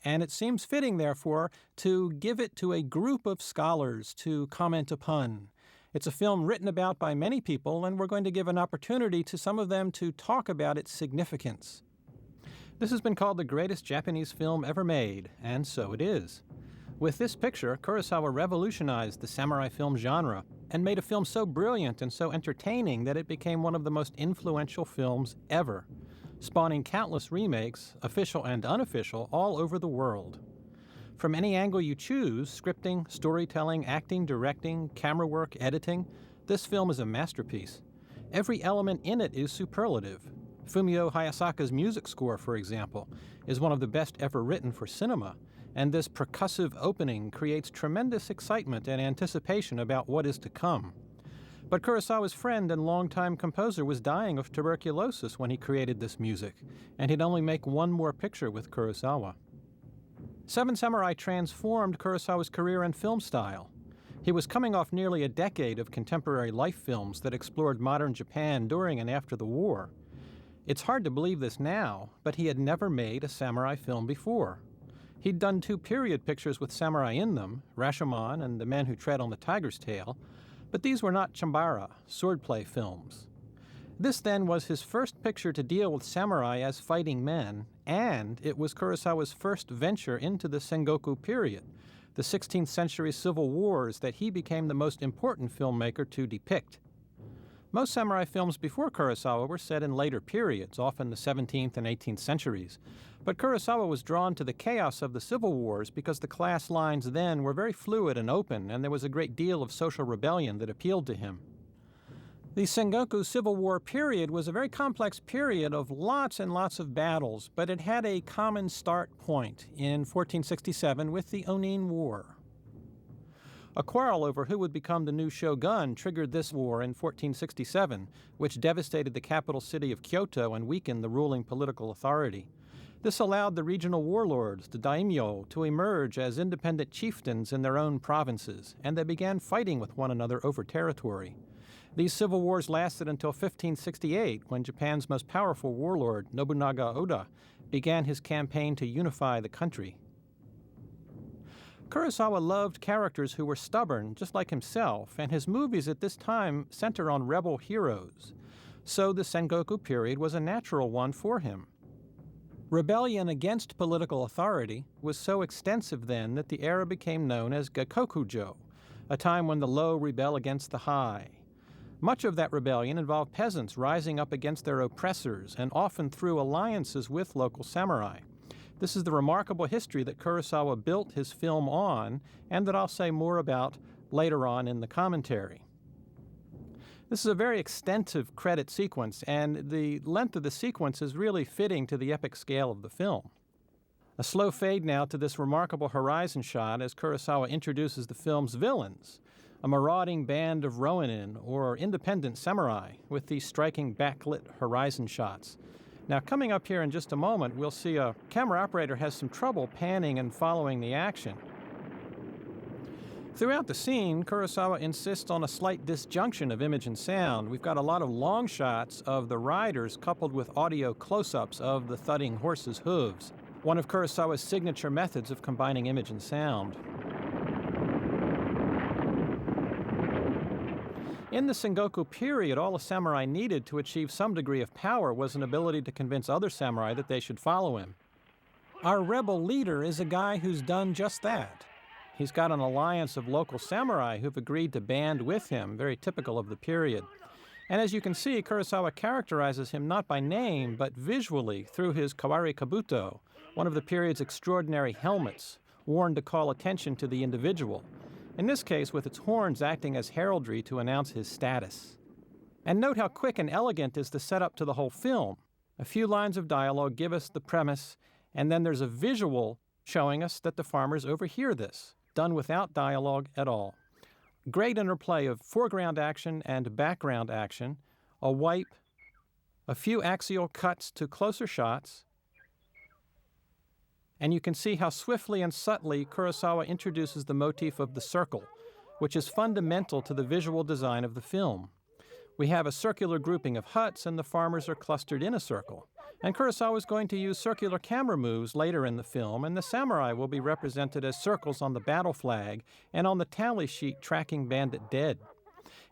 and it seems fitting, therefore, to give it to a group of scholars to comment upon. It's a film written about by many people, and we're going to give an opportunity to some of them to talk about its significance. This has been called the greatest Japanese film ever made, and so it is. With this picture, Kurosawa revolutionized the samurai film genre and made a film so brilliant and so entertaining that it became one of the most influential films ever, spawning countless remakes, official and unofficial, all over the world. From any angle you choose, scripting, storytelling, acting, directing, camera work, editing, this film is a masterpiece. Every element in it is superlative. Fumio Hayasaka's music score, for example, is one of the best ever written for cinema, and this percussive opening creates tremendous excitement and anticipation about what is to come. But Kurosawa's friend and longtime composer was dying of tuberculosis when he created this music, and he'd only make one more picture with Kurosawa. Seven Samurai transformed Kurosawa's career and film style. He was coming off nearly a decade of contemporary life films that explored modern Japan during and after the war. It's hard to believe this now, but he had never made a samurai film before. He'd done 2 period pictures with samurai in them, Rashomon and The Man Who Tread on the Tiger's Tail, but these were not chambara, swordplay films. This then was his first picture to deal with samurai as fighting men, and it was Kurosawa's first venture into the Sengoku period, the 16th century civil wars that he became the most important filmmaker to depict. Most samurai films before Kurosawa were set in later periods, often the 17th and 18th centuries. But Kurosawa was drawn to the chaos of the civil wars because the class lines then were very fluid and open, and there was a great deal of social rebellion that appealed to him. The Sengoku Civil War period was a very complex period of lots and lots of battles, but it had a common start point in 1467 with the Onin War. A quarrel over who would become the new shogun triggered this war in 1467, which devastated the capital city of Kyoto and weakened the ruling political authority. This allowed the regional warlords, the daimyo, to emerge as independent chieftains in their own provinces, and they began fighting with one another over territory. These civil wars lasted until 1568, when Japan's most powerful warlord, Nobunaga Oda, began his campaign to unify the country. Kurosawa loved characters who were stubborn, just like himself, and his movies at this time center on rebel heroes. So the Sengoku period was a natural one for him. Rebellion against political authority was so extensive then that the era became known as Gakokujo, a time when the low rebel against the high. Much of that rebellion involved peasants rising up against their oppressors and often through alliances with local samurai. This is the remarkable history that Kurosawa built his film on, and that I'll say more about later on in the commentary. This is a very extensive credit sequence, and the length of the sequence is really fitting to the epic scale of the film. A slow fade now to this remarkable horizon shot as Kurosawa introduces the film's villains, a marauding band of ronin, or independent samurai, with these striking backlit horizon shots. Now, coming up here in just a moment, we'll see a camera operator has some trouble panning and following the action. Throughout the scene, Kurosawa insists on a slight disjunction of image and sound. We've got a lot of long shots of the riders coupled with audio close-ups of the thudding horses' hooves, one of Kurosawa's signature methods of combining image and sound. In the Sengoku period, all a samurai needed to achieve some degree of power was an ability to convince other samurai that they should follow him. Our rebel leader is a guy who's done just that. He's got an alliance of local samurai who've agreed to band with him, very typical of the period. And as you can see, Kurosawa characterizes him not by name, but visually through his kawari kabuto, one of the period's extraordinary helmets, worn to call attention to the individual. In this case, with its horns acting as heraldry to announce his status. And note how quick and elegant is the setup to the whole film. A few lines of dialogue give us the premise, and then there's a visual showing us that the farmers overhear this, done without dialogue at all. Great interplay of foreground action and background action, a wipe, a few axial cuts to closer shots, and you can see how swiftly and subtly Kurosawa introduces the motif of the circle, which is fundamental to the visual design of the film. We have a circular grouping of huts, and the farmers are clustered in a circle. And Kurosawa is going to use circular camera moves later in the film, and the samurai will be represented as circles on the battle flag and on the tally sheet tracking bandit dead.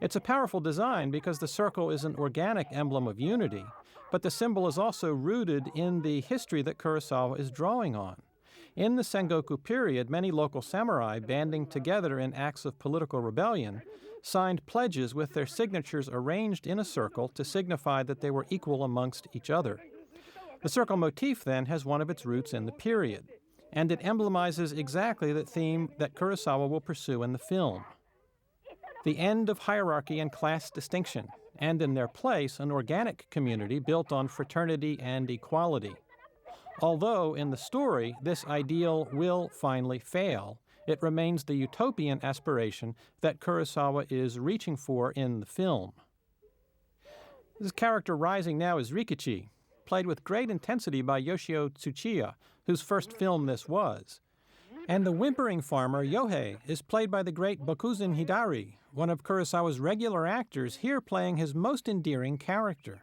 It's a powerful design because the circle is an organic emblem of unity, but the symbol is also rooted in the history that Kurosawa is drawing on. In the Sengoku period, many local samurai, banding together in acts of political rebellion, signed pledges with their signatures arranged in a circle to signify that they were equal amongst each other. The circle motif, then, has one of its roots in the period, and it emblemizes exactly the theme that Kurosawa will pursue in the film: the end of hierarchy and class distinction, and in their place, an organic community built on fraternity and equality. Although, in the story, this ideal will finally fail, it remains the utopian aspiration that Kurosawa is reaching for in the film. This character rising now is Rikichi, played with great intensity by Yoshio Tsuchiya, whose first film this was. And the whimpering farmer, Yohei, is played by the great Bokuzin Hidari, one of Kurosawa's regular actors, here playing his most endearing character.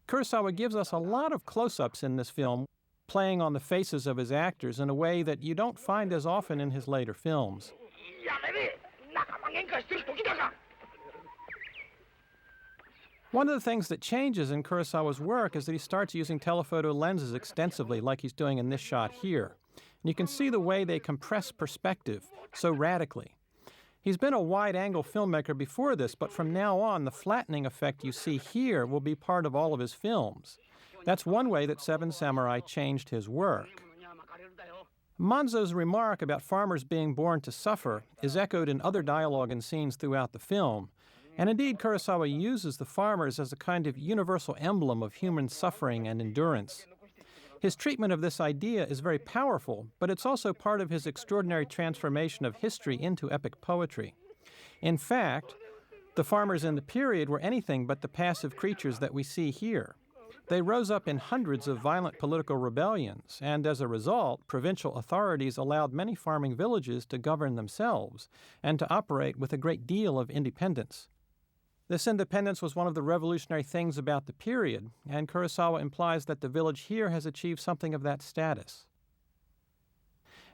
Kurosawa gives us a lot of close-ups in this film, playing on the faces of his actors in a way that you don't find as often in his later films. One of the things that changes in Kurosawa's work is that he starts using telephoto lenses extensively, like he's doing in this shot here. And you can see the way they compress perspective so radically. He's been a wide-angle filmmaker before this, but from now on, the flattening effect you see here will be part of all of his films. That's one way that Seven Samurai changed his work. Manzo's remark about farmers being born to suffer is echoed in other dialogue and scenes throughout the film. And indeed, Kurosawa uses the farmers as a kind of universal emblem of human suffering and endurance. His treatment of this idea is very powerful, but it's also part of his extraordinary transformation of history into epic poetry. In fact, the farmers in the period were anything but the passive creatures that we see here. They rose up in hundreds of violent political rebellions, and as a result, provincial authorities allowed many farming villages to govern themselves and to operate with a great deal of independence. This independence was one of the revolutionary things about the period, and Kurosawa implies that the village here has achieved something of that status.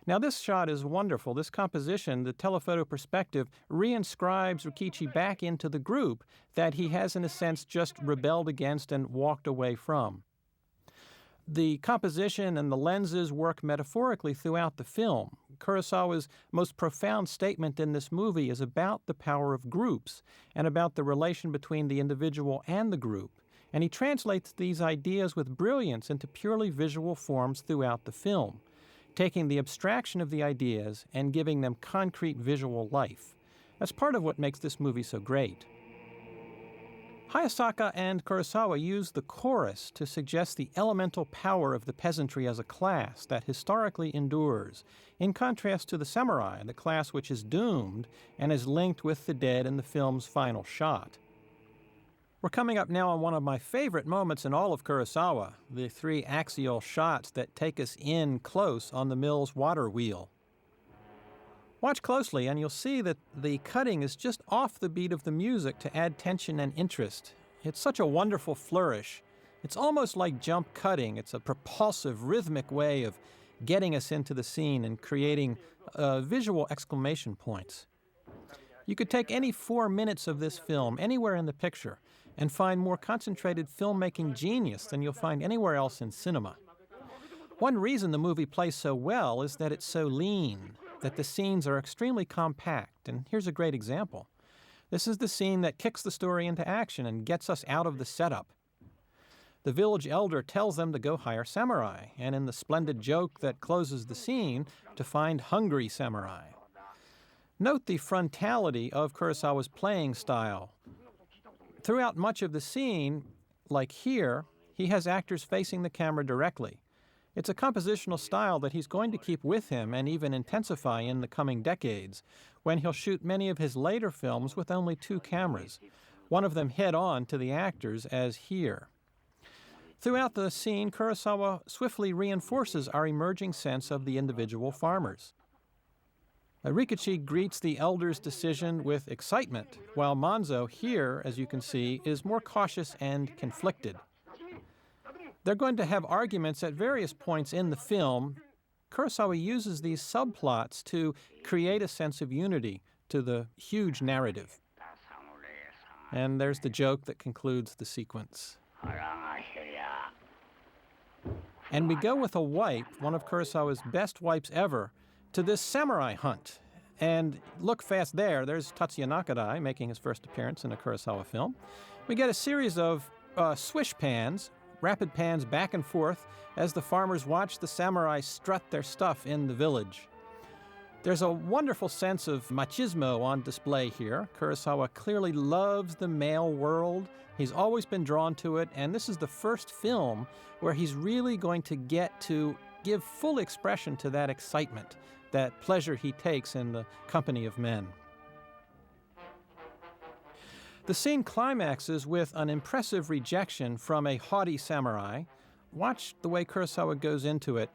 Now this shot is wonderful. This composition, the telephoto perspective, reinscribes Rikichi back into the group that he has in a sense just rebelled against and walked away from. The composition and the lenses work metaphorically throughout the film. Kurosawa's most profound statement in this movie is about the power of groups and about the relation between the individual and the group. And he translates these ideas with brilliance into purely visual forms throughout the film, taking the abstraction of the ideas and giving them concrete visual life. That's part of what makes this movie so great. Hayasaka and Kurosawa used the chorus to suggest the elemental power of the peasantry as a class that historically endures, in contrast to the samurai, the class which is doomed and is linked with the dead in the film's final shot. We're coming up now on one of my favorite moments in all of Kurosawa, the three axial shots that take us in close on the mill's water wheel. Watch closely and you'll see that the cutting is just off the beat of the music to add tension and interest. It's such a wonderful flourish. It's almost like jump cutting. It's a propulsive, rhythmic way of getting us into the scene and creating visual exclamation points. You could take any 4 minutes of this film anywhere in the picture and find more concentrated filmmaking genius than you'll find anywhere else in cinema. One reason the movie plays so well is that it's so lean, that the scenes are extremely compact, and here's a great example. This is the scene that kicks the story into action and gets us out of the setup. The village elder tells them to go hire samurai, and in the splendid joke that closes the scene, to find hungry samurai. Note the frontality of Kurosawa's playing style. Throughout much of the scene, like here, he has actors facing the camera directly. It's a compositional style that he's going to keep with him and even intensify in the coming decades, when he'll shoot many of his later films with only 2 cameras, one of them head-on to the actors, as here. Throughout the scene, Kurosawa swiftly reinforces our emerging sense of the individual farmers. Rikichi greets the elder's decision with excitement, while Manzo here, as you can see, is more cautious and conflicted. They're going to have arguments at various points in the film. Kurosawa uses these subplots to create a sense of unity to the huge narrative. And there's the joke that concludes the sequence. And we go with a wipe, one of Kurosawa's best wipes ever, to this samurai hunt. And look fast there, there's Tatsuya Nakadai making his first appearance in a Kurosawa film. We get a series of swish pans, rapid pans back and forth, as the farmers watch the samurai strut their stuff in the village. There's a wonderful sense of machismo on display here. Kurosawa clearly loves the male world. He's always been drawn to it, and this is the first film where he's really going to get to give full expression to that excitement, that pleasure he takes in the company of men. The scene climaxes with an impressive rejection from a haughty samurai. Watch the way Kurosawa goes into it.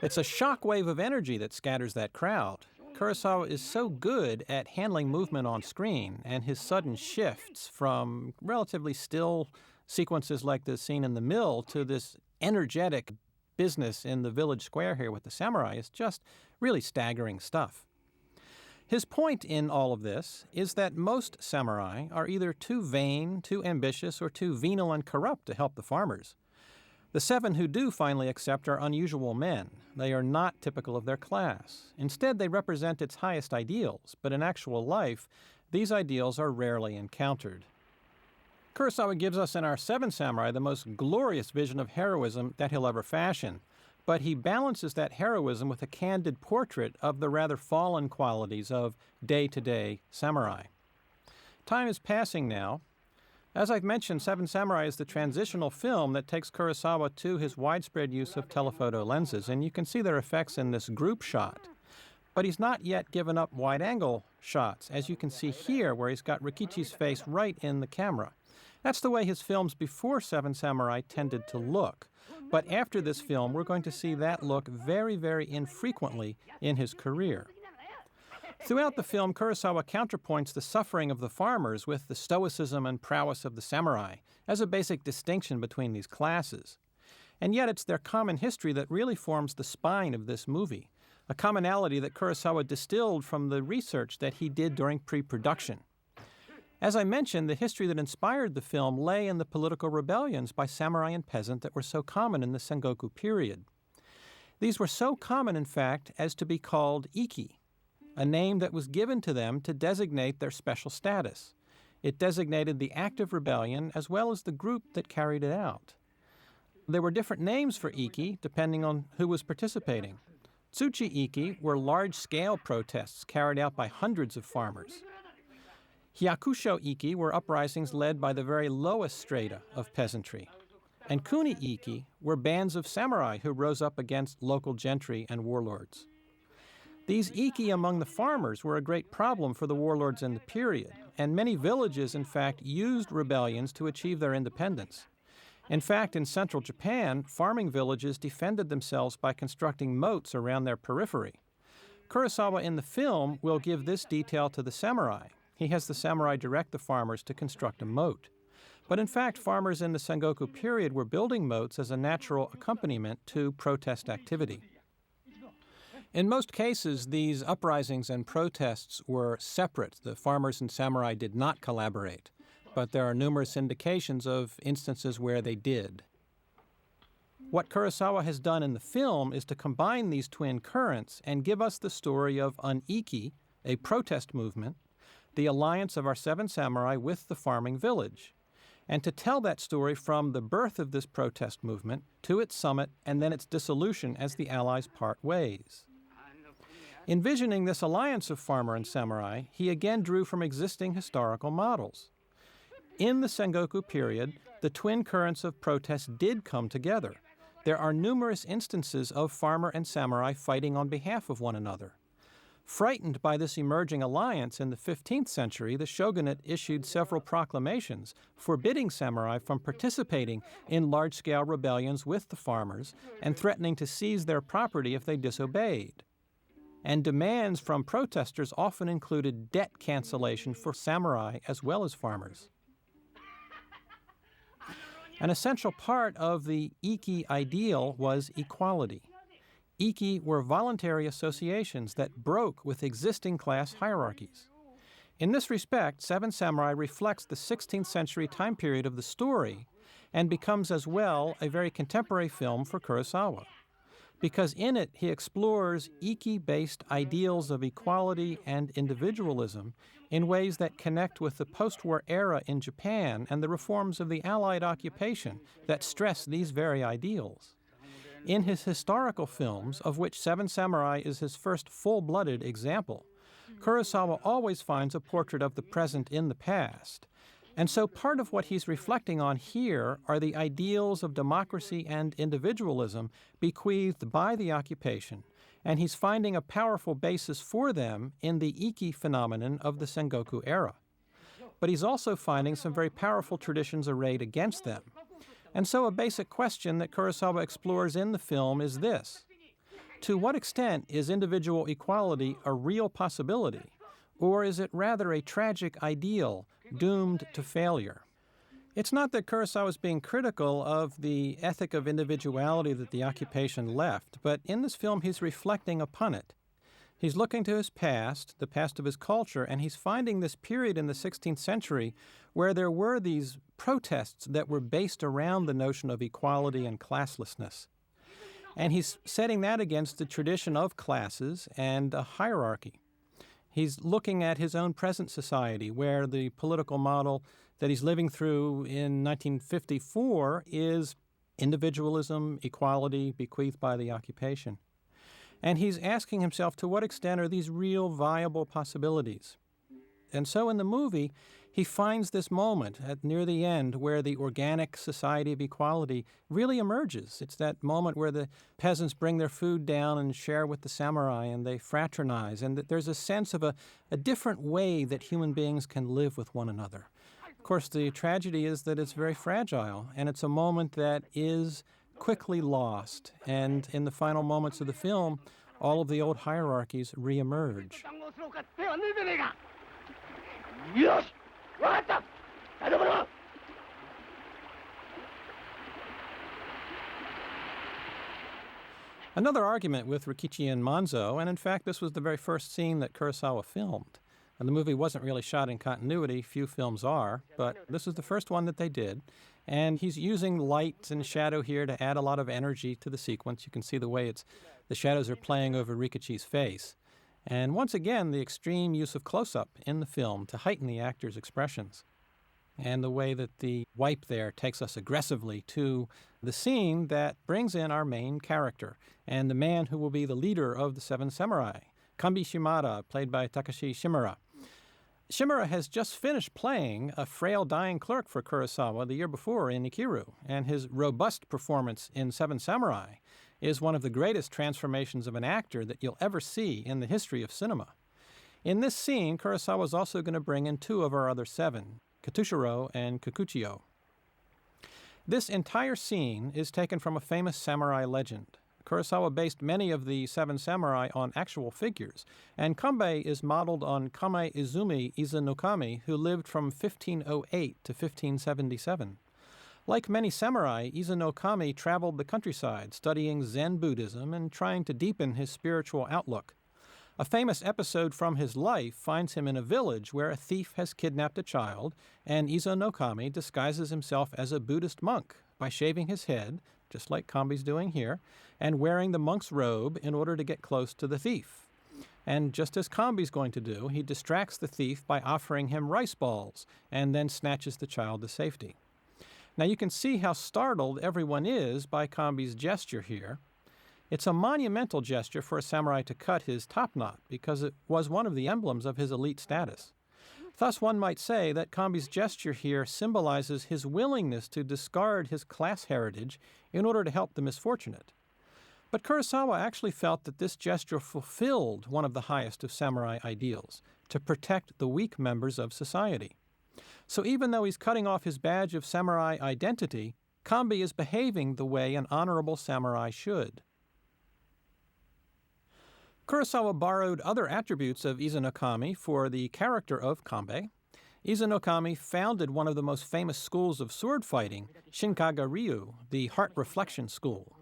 It's a shockwave of energy that scatters that crowd. Kurosawa is so good at handling movement on screen, and his sudden shifts from relatively still sequences like the scene in the mill to this energetic business in the village square here with the samurai is just really staggering stuff. His point in all of this is that most samurai are either too vain, too ambitious, or too venal and corrupt to help the farmers. The 7 who do finally accept are unusual men. They are not typical of their class. Instead, they represent its highest ideals, but in actual life, these ideals are rarely encountered. Kurosawa gives us in our 7 Samurai the most glorious vision of heroism that he'll ever fashion, but he balances that heroism with a candid portrait of the rather fallen qualities of day-to-day samurai. Time is passing now. As I've mentioned, 7 Samurai is the transitional film that takes Kurosawa to his widespread use of telephoto lenses, and you can see their effects in this group shot. But he's not yet given up wide-angle shots, as you can see here, where he's got Rikichi's face right in the camera. That's the way his films before 7 Samurai tended to look. But after this film, we're going to see that look very, very infrequently in his career. Throughout the film, Kurosawa counterpoints the suffering of the farmers with the stoicism and prowess of the samurai as a basic distinction between these classes. And yet it's their common history that really forms the spine of this movie, a commonality that Kurosawa distilled from the research that he did during pre-production. As I mentioned, the history that inspired the film lay in the political rebellions by samurai and peasant that were so common in the Sengoku period. These were so common, in fact, as to be called iki, a name that was given to them to designate their special status. It designated the active rebellion as well as the group that carried it out. There were different names for iki depending on who was participating. Tsuchi iki were large-scale protests carried out by hundreds of farmers. Hyakusho iki were uprisings led by the very lowest strata of peasantry. And kuni iki were bands of samurai who rose up against local gentry and warlords. These iki among the farmers were a great problem for the warlords in the period, and many villages, in fact, used rebellions to achieve their independence. In fact, in central Japan, farming villages defended themselves by constructing moats around their periphery. Kurosawa in the film will give this detail to the samurai. He has the samurai direct the farmers to construct a moat. But in fact, farmers in the Sengoku period were building moats as a natural accompaniment to protest activity. In most cases, these uprisings and protests were separate. The farmers and samurai did not collaborate, but there are numerous indications of instances where they did. What Kurosawa has done in the film is to combine these twin currents and give us the story of an iki, a protest movement, the alliance of our 7 samurai with the farming village, and to tell that story from the birth of this protest movement to its summit and then its dissolution as the Allies part ways. Envisioning this alliance of farmer and samurai, he again drew from existing historical models. In the Sengoku period, the twin currents of protest did come together. There are numerous instances of farmer and samurai fighting on behalf of one another. Frightened by this emerging alliance in the 15th century, the shogunate issued several proclamations forbidding samurai from participating in large-scale rebellions with the farmers and threatening to seize their property if they disobeyed. And demands from protesters often included debt cancellation for samurai as well as farmers. An essential part of the Iki ideal was equality. Iki were voluntary associations that broke with existing class hierarchies. In this respect, Seven Samurai reflects the 16th century time period of the story and becomes as well a very contemporary film for Kurosawa, because in it he explores Iki-based ideals of equality and individualism in ways that connect with the post-war era in Japan and the reforms of the Allied occupation that stress these very ideals. In his historical films, of which Seven Samurai is his first full-blooded example, Kurosawa always finds a portrait of the present in the past. And so part of what he's reflecting on here are the ideals of democracy and individualism bequeathed by the occupation, and he's finding a powerful basis for them in the Iki phenomenon of the Sengoku era. But he's also finding some very powerful traditions arrayed against them. And so a basic question that Kurosawa explores in the film is this: to what extent is individual equality a real possibility, or is it rather a tragic ideal doomed to failure? It's not that Kurosawa is being critical of the ethic of individuality that the occupation left, but in this film he's reflecting upon it. He's looking to his past, the past of his culture, and he's finding this period in the 16th century where there were these protests that were based around the notion of equality and classlessness. And he's setting that against the tradition of classes and a hierarchy. He's looking at his own present society, where the political model that he's living through in 1954 is individualism, equality, bequeathed by the occupation. And he's asking himself, to what extent are these real viable possibilities? And so in the movie, he finds this moment near the end where the organic society of equality really emerges. It's that moment where the peasants bring their food down and share with the samurai, and they fraternize, and that there's a sense of a different way that human beings can live with one another. Of course, the tragedy is that it's very fragile, and it's a moment that is quickly lost. And in the final moments of the film, all of the old hierarchies reemerge. Another argument with Rikichi and Manzo, and in fact this was the very first scene that Kurosawa filmed, and the movie wasn't really shot in continuity, few films are, but this is the first one that they did, and he's using light and shadow here to add a lot of energy to the sequence. You can see the way the shadows are playing over Rikichi's face. And once again, the extreme use of close-up in the film to heighten the actor's expressions. And the way that the wipe there takes us aggressively to the scene that brings in our main character, and the man who will be the leader of the Seven Samurai, Kambi Shimada, played by Takashi Shimura. Shimura has just finished playing a frail dying clerk for Kurosawa the year before in Ikiru, and his robust performance in Seven Samurai is one of the greatest transformations of an actor that you'll ever see in the history of cinema. In this scene, Kurosawa is also going to bring in two of our other seven, Katushiro and Kikuchiyo. This entire scene is taken from a famous samurai legend. Kurosawa based many of the Seven Samurai on actual figures, and Kanbei is modeled on Kame Izumi Izanokami, who lived from 1508 to 1577. Like many samurai, Izanokami traveled the countryside, studying Zen Buddhism and trying to deepen his spiritual outlook. A famous episode from his life finds him in a village where a thief has kidnapped a child, and Izanokami disguises himself as a Buddhist monk by shaving his head, just like Kambi's doing here, and wearing the monk's robe in order to get close to the thief. And just as Kambi's going to do, he distracts the thief by offering him rice balls, and then snatches the child to safety. Now you can see how startled everyone is by Kambi's gesture here. It's a monumental gesture for a samurai to cut his top knot, because it was one of the emblems of his elite status. Thus one might say that Kambi's gesture here symbolizes his willingness to discard his class heritage in order to help the misfortunate. But Kurosawa actually felt that this gesture fulfilled one of the highest of samurai ideals, to protect the weak members of society. So even though he's cutting off his badge of samurai identity, Kambi is behaving the way an honorable samurai should. Kurosawa borrowed other attributes of Izanokami for the character of Kanbei, Izanokami founded one of the most famous schools of sword fighting, Shinkaga-ryu, the Heart Reflection School.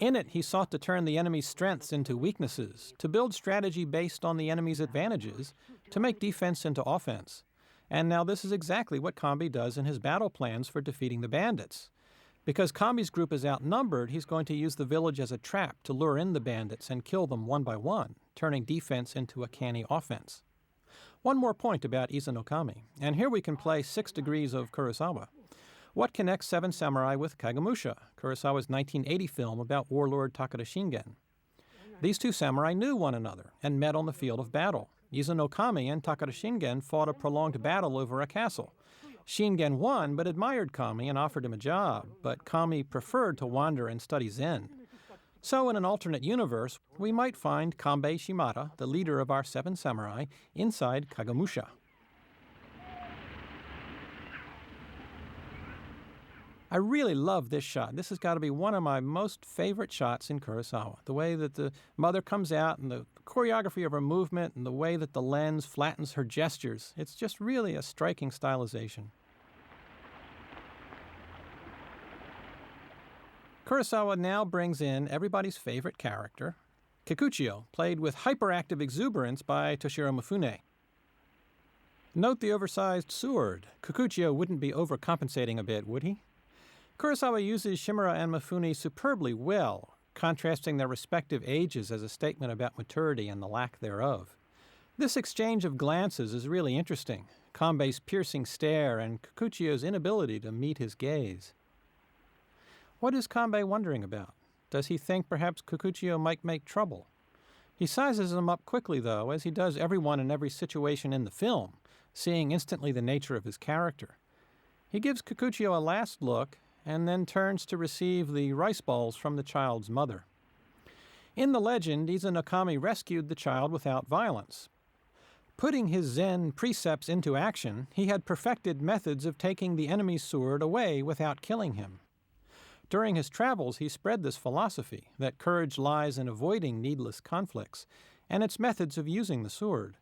In it, he sought to turn the enemy's strengths into weaknesses, to build strategy based on the enemy's advantages, to make defense into offense. And now this is exactly what Kambi does in his battle plans for defeating the bandits. Because Kambi's group is outnumbered, he's going to use the village as a trap to lure in the bandits and kill them one by one, turning defense into a canny offense. One more point about Izanokami, and here we can play 6 Degrees of Kurosawa. What connects Seven Samurai with Kagemusha, Kurosawa's 1980 film about warlord Takeda Shingen? These two samurai knew one another and met on the field of battle. Izanokami and Takeda Shingen fought a prolonged battle over a castle. Shingen won, but admired Kami and offered him a job, but Kami preferred to wander and study Zen. So in an alternate universe, we might find Kanbei Shimada, the leader of our 7 samurai, inside Kagemusha. I really love this shot. This has got to be one of my most favorite shots in Kurosawa. The way that the mother comes out and the choreography of her movement and the way that the lens flattens her gestures. It's just really a striking stylization. Kurosawa now brings in everybody's favorite character, Kikuchiyo, played with hyperactive exuberance by Toshiro Mifune. Note the oversized sword. Kikuchiyo wouldn't be overcompensating a bit, would he? Kurosawa uses Shimura and Mifune superbly well, contrasting their respective ages as a statement about maturity and the lack thereof. This exchange of glances is really interesting, Kanbei's piercing stare and Kikuchiyo's inability to meet his gaze. What is Kanbei wondering about? Does he think perhaps Kikuchiyo might make trouble? He sizes him up quickly, though, as he does everyone in every situation in the film, seeing instantly the nature of his character. He gives Kikuchiyo a last look, and then turns to receive the rice balls from the child's mother. In the legend, Izanokami rescued the child without violence. Putting his Zen precepts into action, he had perfected methods of taking the enemy's sword away without killing him. During his travels, he spread this philosophy, that courage lies in avoiding needless conflicts, and its methods of using the sword.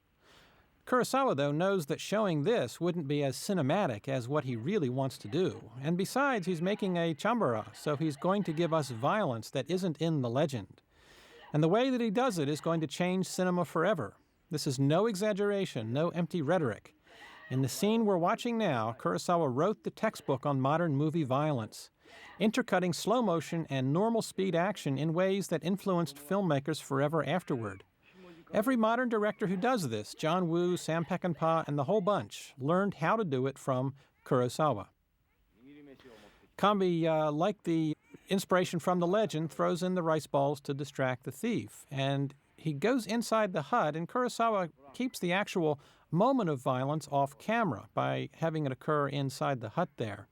Kurosawa, though, knows that showing this wouldn't be as cinematic as what he really wants to do. And besides, he's making a chambara, so he's going to give us violence that isn't in the legend. And the way that he does it is going to change cinema forever. This is no exaggeration, no empty rhetoric. In the scene we're watching now, Kurosawa wrote the textbook on modern movie violence, intercutting slow motion and normal speed action in ways that influenced filmmakers forever afterward. Every modern director who does this, John Woo, Sam Peckinpah, and the whole bunch, learned how to do it from Kurosawa. Kanbei, like the inspiration from the legend, throws in the rice balls to distract the thief. And he goes inside the hut, and Kurosawa keeps the actual moment of violence off camera by having it occur inside the hut there.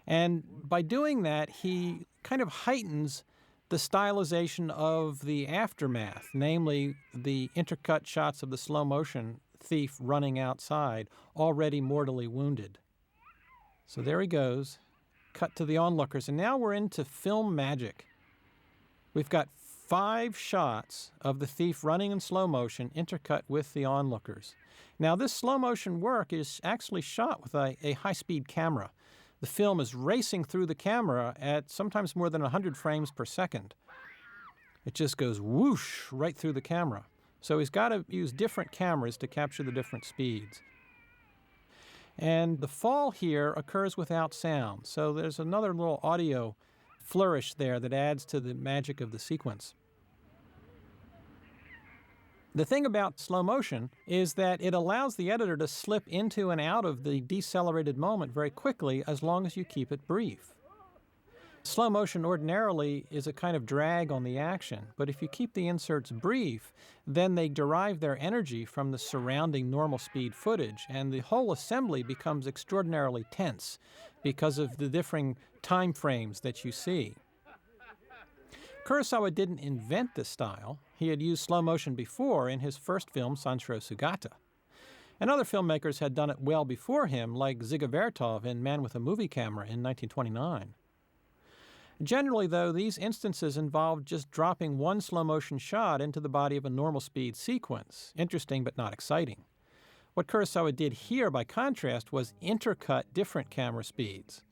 And by doing that, he kind of heightens the stylization of the aftermath, namely the intercut shots of the slow-motion thief running outside, already mortally wounded. So there he goes, cut to the onlookers, and now we're into film magic. We've got 5 shots of the thief running in slow motion, intercut with the onlookers. Now this slow-motion work is actually shot with a high-speed camera. The film is racing through the camera at sometimes more than 100 frames per second. It just goes whoosh right through the camera. So he's got to use different cameras to capture the different speeds. And the fall here occurs without sound, so there's another little audio flourish there that adds to the magic of the sequence. The thing about slow motion is that it allows the editor to slip into and out of the decelerated moment very quickly as long as you keep it brief. Slow motion ordinarily is a kind of drag on the action, but if you keep the inserts brief, then they derive their energy from the surrounding normal speed footage, and the whole assembly becomes extraordinarily tense because of the differing time frames that you see. Kurosawa didn't invent this style. He had used slow motion before in his first film, Sanshiro Sugata. And other filmmakers had done it well before him, like Dziga Vertov in Man with a Movie Camera in 1929. Generally, though, these instances involved just dropping one slow motion shot into the body of a normal speed sequence. Interesting but not exciting. What Kurosawa did here, by contrast, was intercut different camera speeds,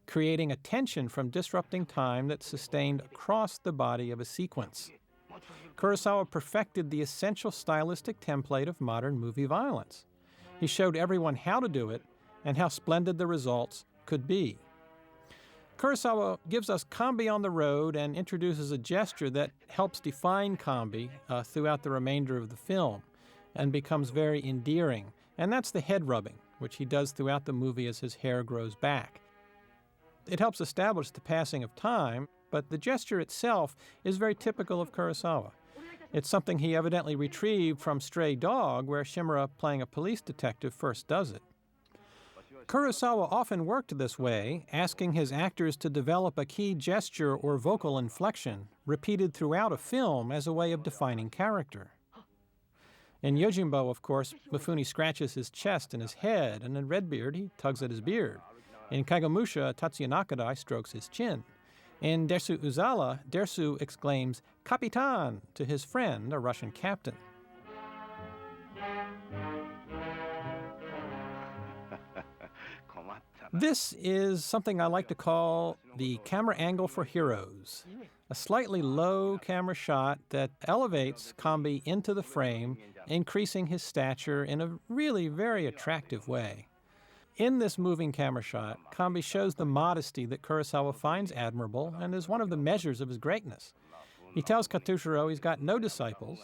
creating a tension from disrupting time that sustained across the body of a sequence. Kurosawa perfected the essential stylistic template of modern movie violence. He showed everyone how to do it and how splendid the results could be. Kurosawa gives us combi on the road and introduces a gesture that helps define combi throughout the remainder of the film and becomes very endearing. And that's the head rubbing, which he does throughout the movie as his hair grows back. It helps establish the passing of time, but the gesture itself is very typical of Kurosawa. It's something he evidently retrieved from Stray Dog, where Shimura, playing a police detective, first does it. Kurosawa often worked this way, asking his actors to develop a key gesture or vocal inflection, repeated throughout a film as a way of defining character. In Yojimbo, of course, Mifune scratches his chest and his head, and in Redbeard, he tugs at his beard. In Kagemusha, Tatsuya Nakadai strokes his chin. In Dersu Uzala, Dersu exclaims, "Kapitan!" to his friend, a Russian captain. This is something I like to call the camera angle for heroes. A slightly low camera shot that elevates Kambi into the frame, increasing his stature in a really very attractive way. In this moving camera shot, Kambi shows the modesty that Kurosawa finds admirable and is one of the measures of his greatness. He tells Katushiro he's got no disciples,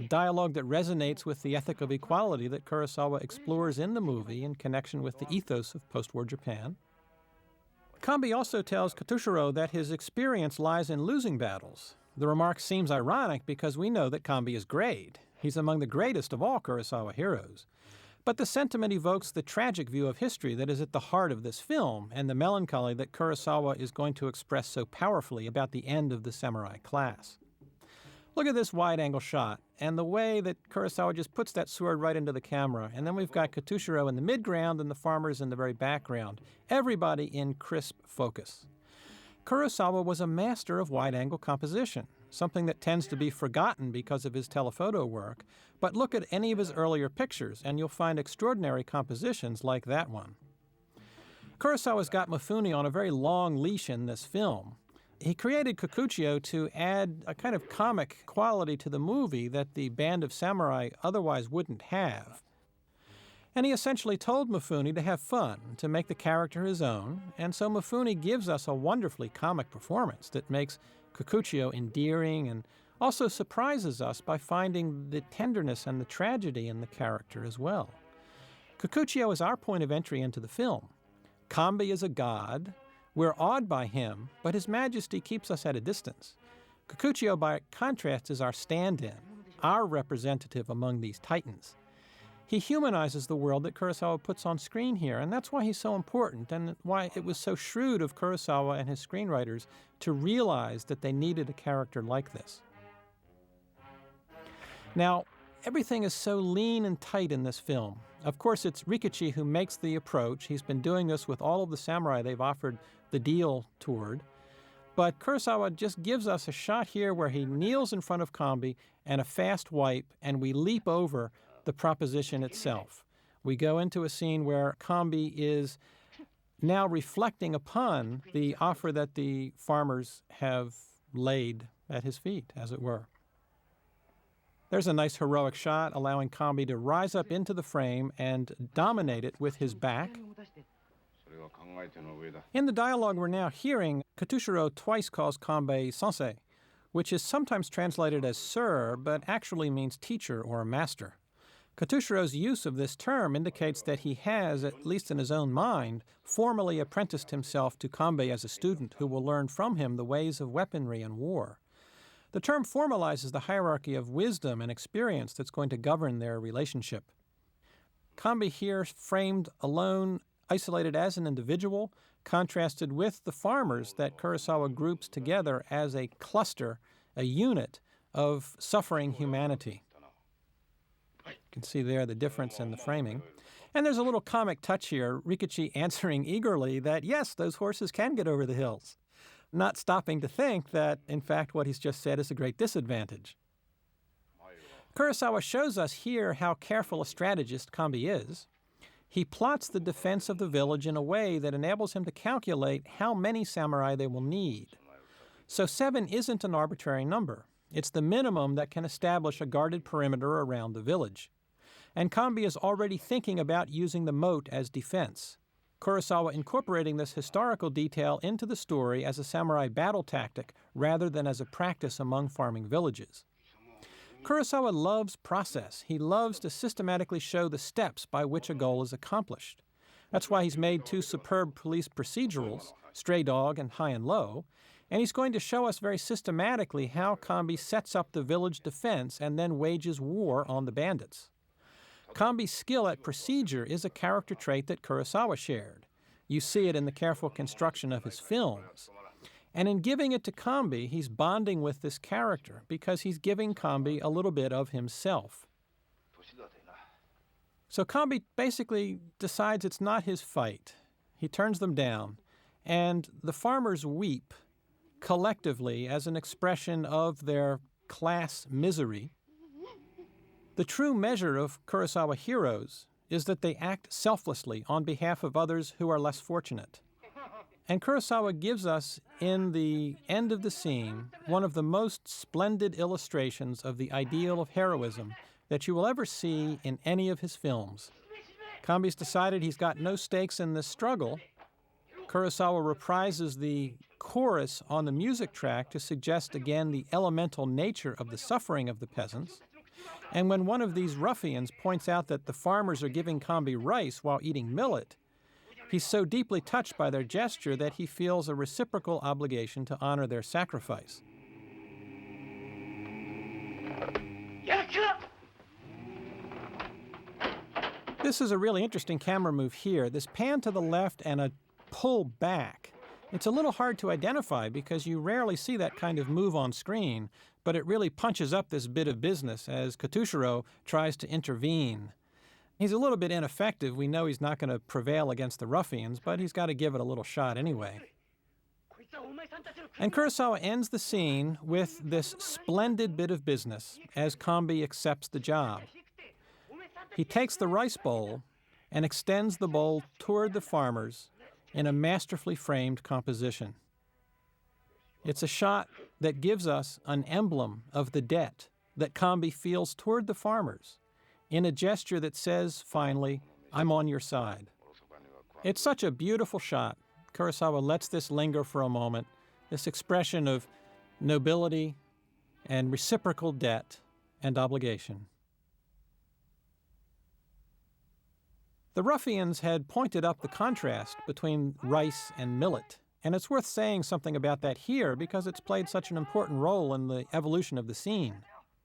dialogue that resonates with the ethic of equality that Kurosawa explores in the movie in connection with the ethos of post-war Japan. Kambi also tells Katushiro that his experience lies in losing battles. The remark seems ironic because we know that Kambi is great. He's among the greatest of all Kurosawa heroes. But the sentiment evokes the tragic view of history that is at the heart of this film and the melancholy that Kurosawa is going to express so powerfully about the end of the samurai class. Look at this wide-angle shot and the way that Kurosawa just puts that sword right into the camera. And then we've got Katushiro in the midground and the farmers in the very background. Everybody in crisp focus. Kurosawa was a master of wide-angle composition, something that tends to be forgotten because of his telephoto work. But look at any of his earlier pictures and you'll find extraordinary compositions like that one. Kurosawa's got Mifune on a very long leash in this film. He created Kikuchiyo to add a kind of comic quality to the movie that the band of samurai otherwise wouldn't have. And he essentially told Mifune to have fun, to make the character his own, and so Mifune gives us a wonderfully comic performance that makes Kikuchiyo endearing and also surprises us by finding the tenderness and the tragedy in the character as well. Kikuchiyo is our point of entry into the film. Kambi is a god. We're awed by him, but his majesty keeps us at a distance. Kikuchiyo, by contrast, is our stand-in, our representative among these titans. He humanizes the world that Kurosawa puts on screen here, and that's why he's so important and why it was so shrewd of Kurosawa and his screenwriters to realize that they needed a character like this. Now, everything is so lean and tight in this film. Of course, it's Rikichi who makes the approach. He's been doing this with all of the samurai they've offered the deal toward. But Kurosawa just gives us a shot here where he kneels in front of Kambi and a fast wipe, and we leap over the proposition itself. We go into a scene where Kambi is now reflecting upon the offer that the farmers have laid at his feet, as it were. There's a nice heroic shot allowing Kambi to rise up into the frame and dominate it with his back. In the dialogue we're now hearing, Katushiro twice calls Kambi sensei, which is sometimes translated as sir, but actually means teacher or master. Katushiro's use of this term indicates that he has, at least in his own mind, formally apprenticed himself to Kambi as a student who will learn from him the ways of weaponry and war. The term formalizes the hierarchy of wisdom and experience that's going to govern their relationship. Kambi here framed alone, isolated as an individual, contrasted with the farmers that Kurosawa groups together as a cluster, a unit of suffering humanity. You can see there the difference in the framing. And there's a little comic touch here, Rikichi answering eagerly that, yes, those horses can get over the hills, not stopping to think that, in fact, what he's just said is a great disadvantage. Kurosawa shows us here how careful a strategist Kambi is. He plots the defense of the village in a way that enables him to calculate how many samurai they will need. So 7 isn't an arbitrary number. It's the minimum that can establish a guarded perimeter around the village. And Kambi is already thinking about using the moat as defense. Kurosawa incorporating this historical detail into the story as a samurai battle tactic rather than as a practice among farming villages. Kurosawa loves process. He loves to systematically show the steps by which a goal is accomplished. That's why he's made 2 superb police procedurals, Stray Dog and High and Low, and he's going to show us very systematically how Kambi sets up the village defense and then wages war on the bandits. Kambi's skill at procedure is a character trait that Kurosawa shared. You see it in the careful construction of his films. And in giving it to Kambi, he's bonding with this character because he's giving Kambi a little bit of himself. So Kambi basically decides it's not his fight. He turns them down, and the farmers weep collectively as an expression of their class misery. The true measure of Kurosawa heroes is that they act selflessly on behalf of others who are less fortunate. And Kurosawa gives us, in the end of the scene, one of the most splendid illustrations of the ideal of heroism that you will ever see in any of his films. Kambi's decided he's got no stakes in this struggle. Kurosawa reprises the chorus on the music track to suggest again the elemental nature of the suffering of the peasants. And when one of these ruffians points out that the farmers are giving Kambi rice while eating millet, he's so deeply touched by their gesture that he feels a reciprocal obligation to honor their sacrifice. This is a really interesting camera move here. This pan to the left and a pull back. It's a little hard to identify because you rarely see that kind of move on screen, but it really punches up this bit of business as Katsushiro tries to intervene. He's a little bit ineffective. We know he's not going to prevail against the ruffians, but he's got to give it a little shot anyway. And Kurosawa ends the scene with this splendid bit of business as Kambi accepts the job. He takes the rice bowl and extends the bowl toward the farmers in a masterfully framed composition. It's a shot that gives us an emblem of the debt that Kambi feels toward the farmers, in a gesture that says, finally, I'm on your side. It's such a beautiful shot. Kurosawa lets this linger for a moment, this expression of nobility and reciprocal debt and obligation. The ruffians had pointed up the contrast between rice and millet, and it's worth saying something about that here because it's played such an important role in the evolution of the scene.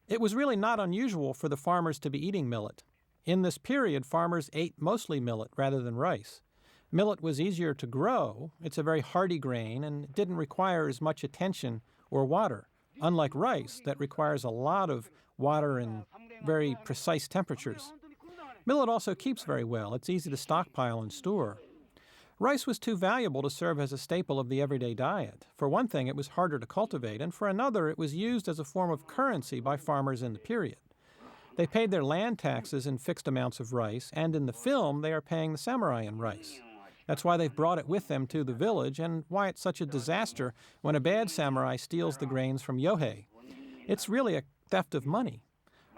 It was really not unusual for the farmers to be eating millet. In this period, farmers ate mostly millet rather than rice. Millet was easier to grow. It's a very hardy grain and it didn't require as much attention or water, unlike rice that requires a lot of water and very precise temperatures. Millet also keeps very well. It's easy to stockpile and store. Rice was too valuable to serve as a staple of the everyday diet. For one thing, it was harder to cultivate, and for another, it was used as a form of currency by farmers in the period. They paid their land taxes in fixed amounts of rice, and in the film, they are paying the samurai in rice. That's why they've brought it with them to the village, and why it's such a disaster when a bad samurai steals the grains from Yohei. It's really a theft of money.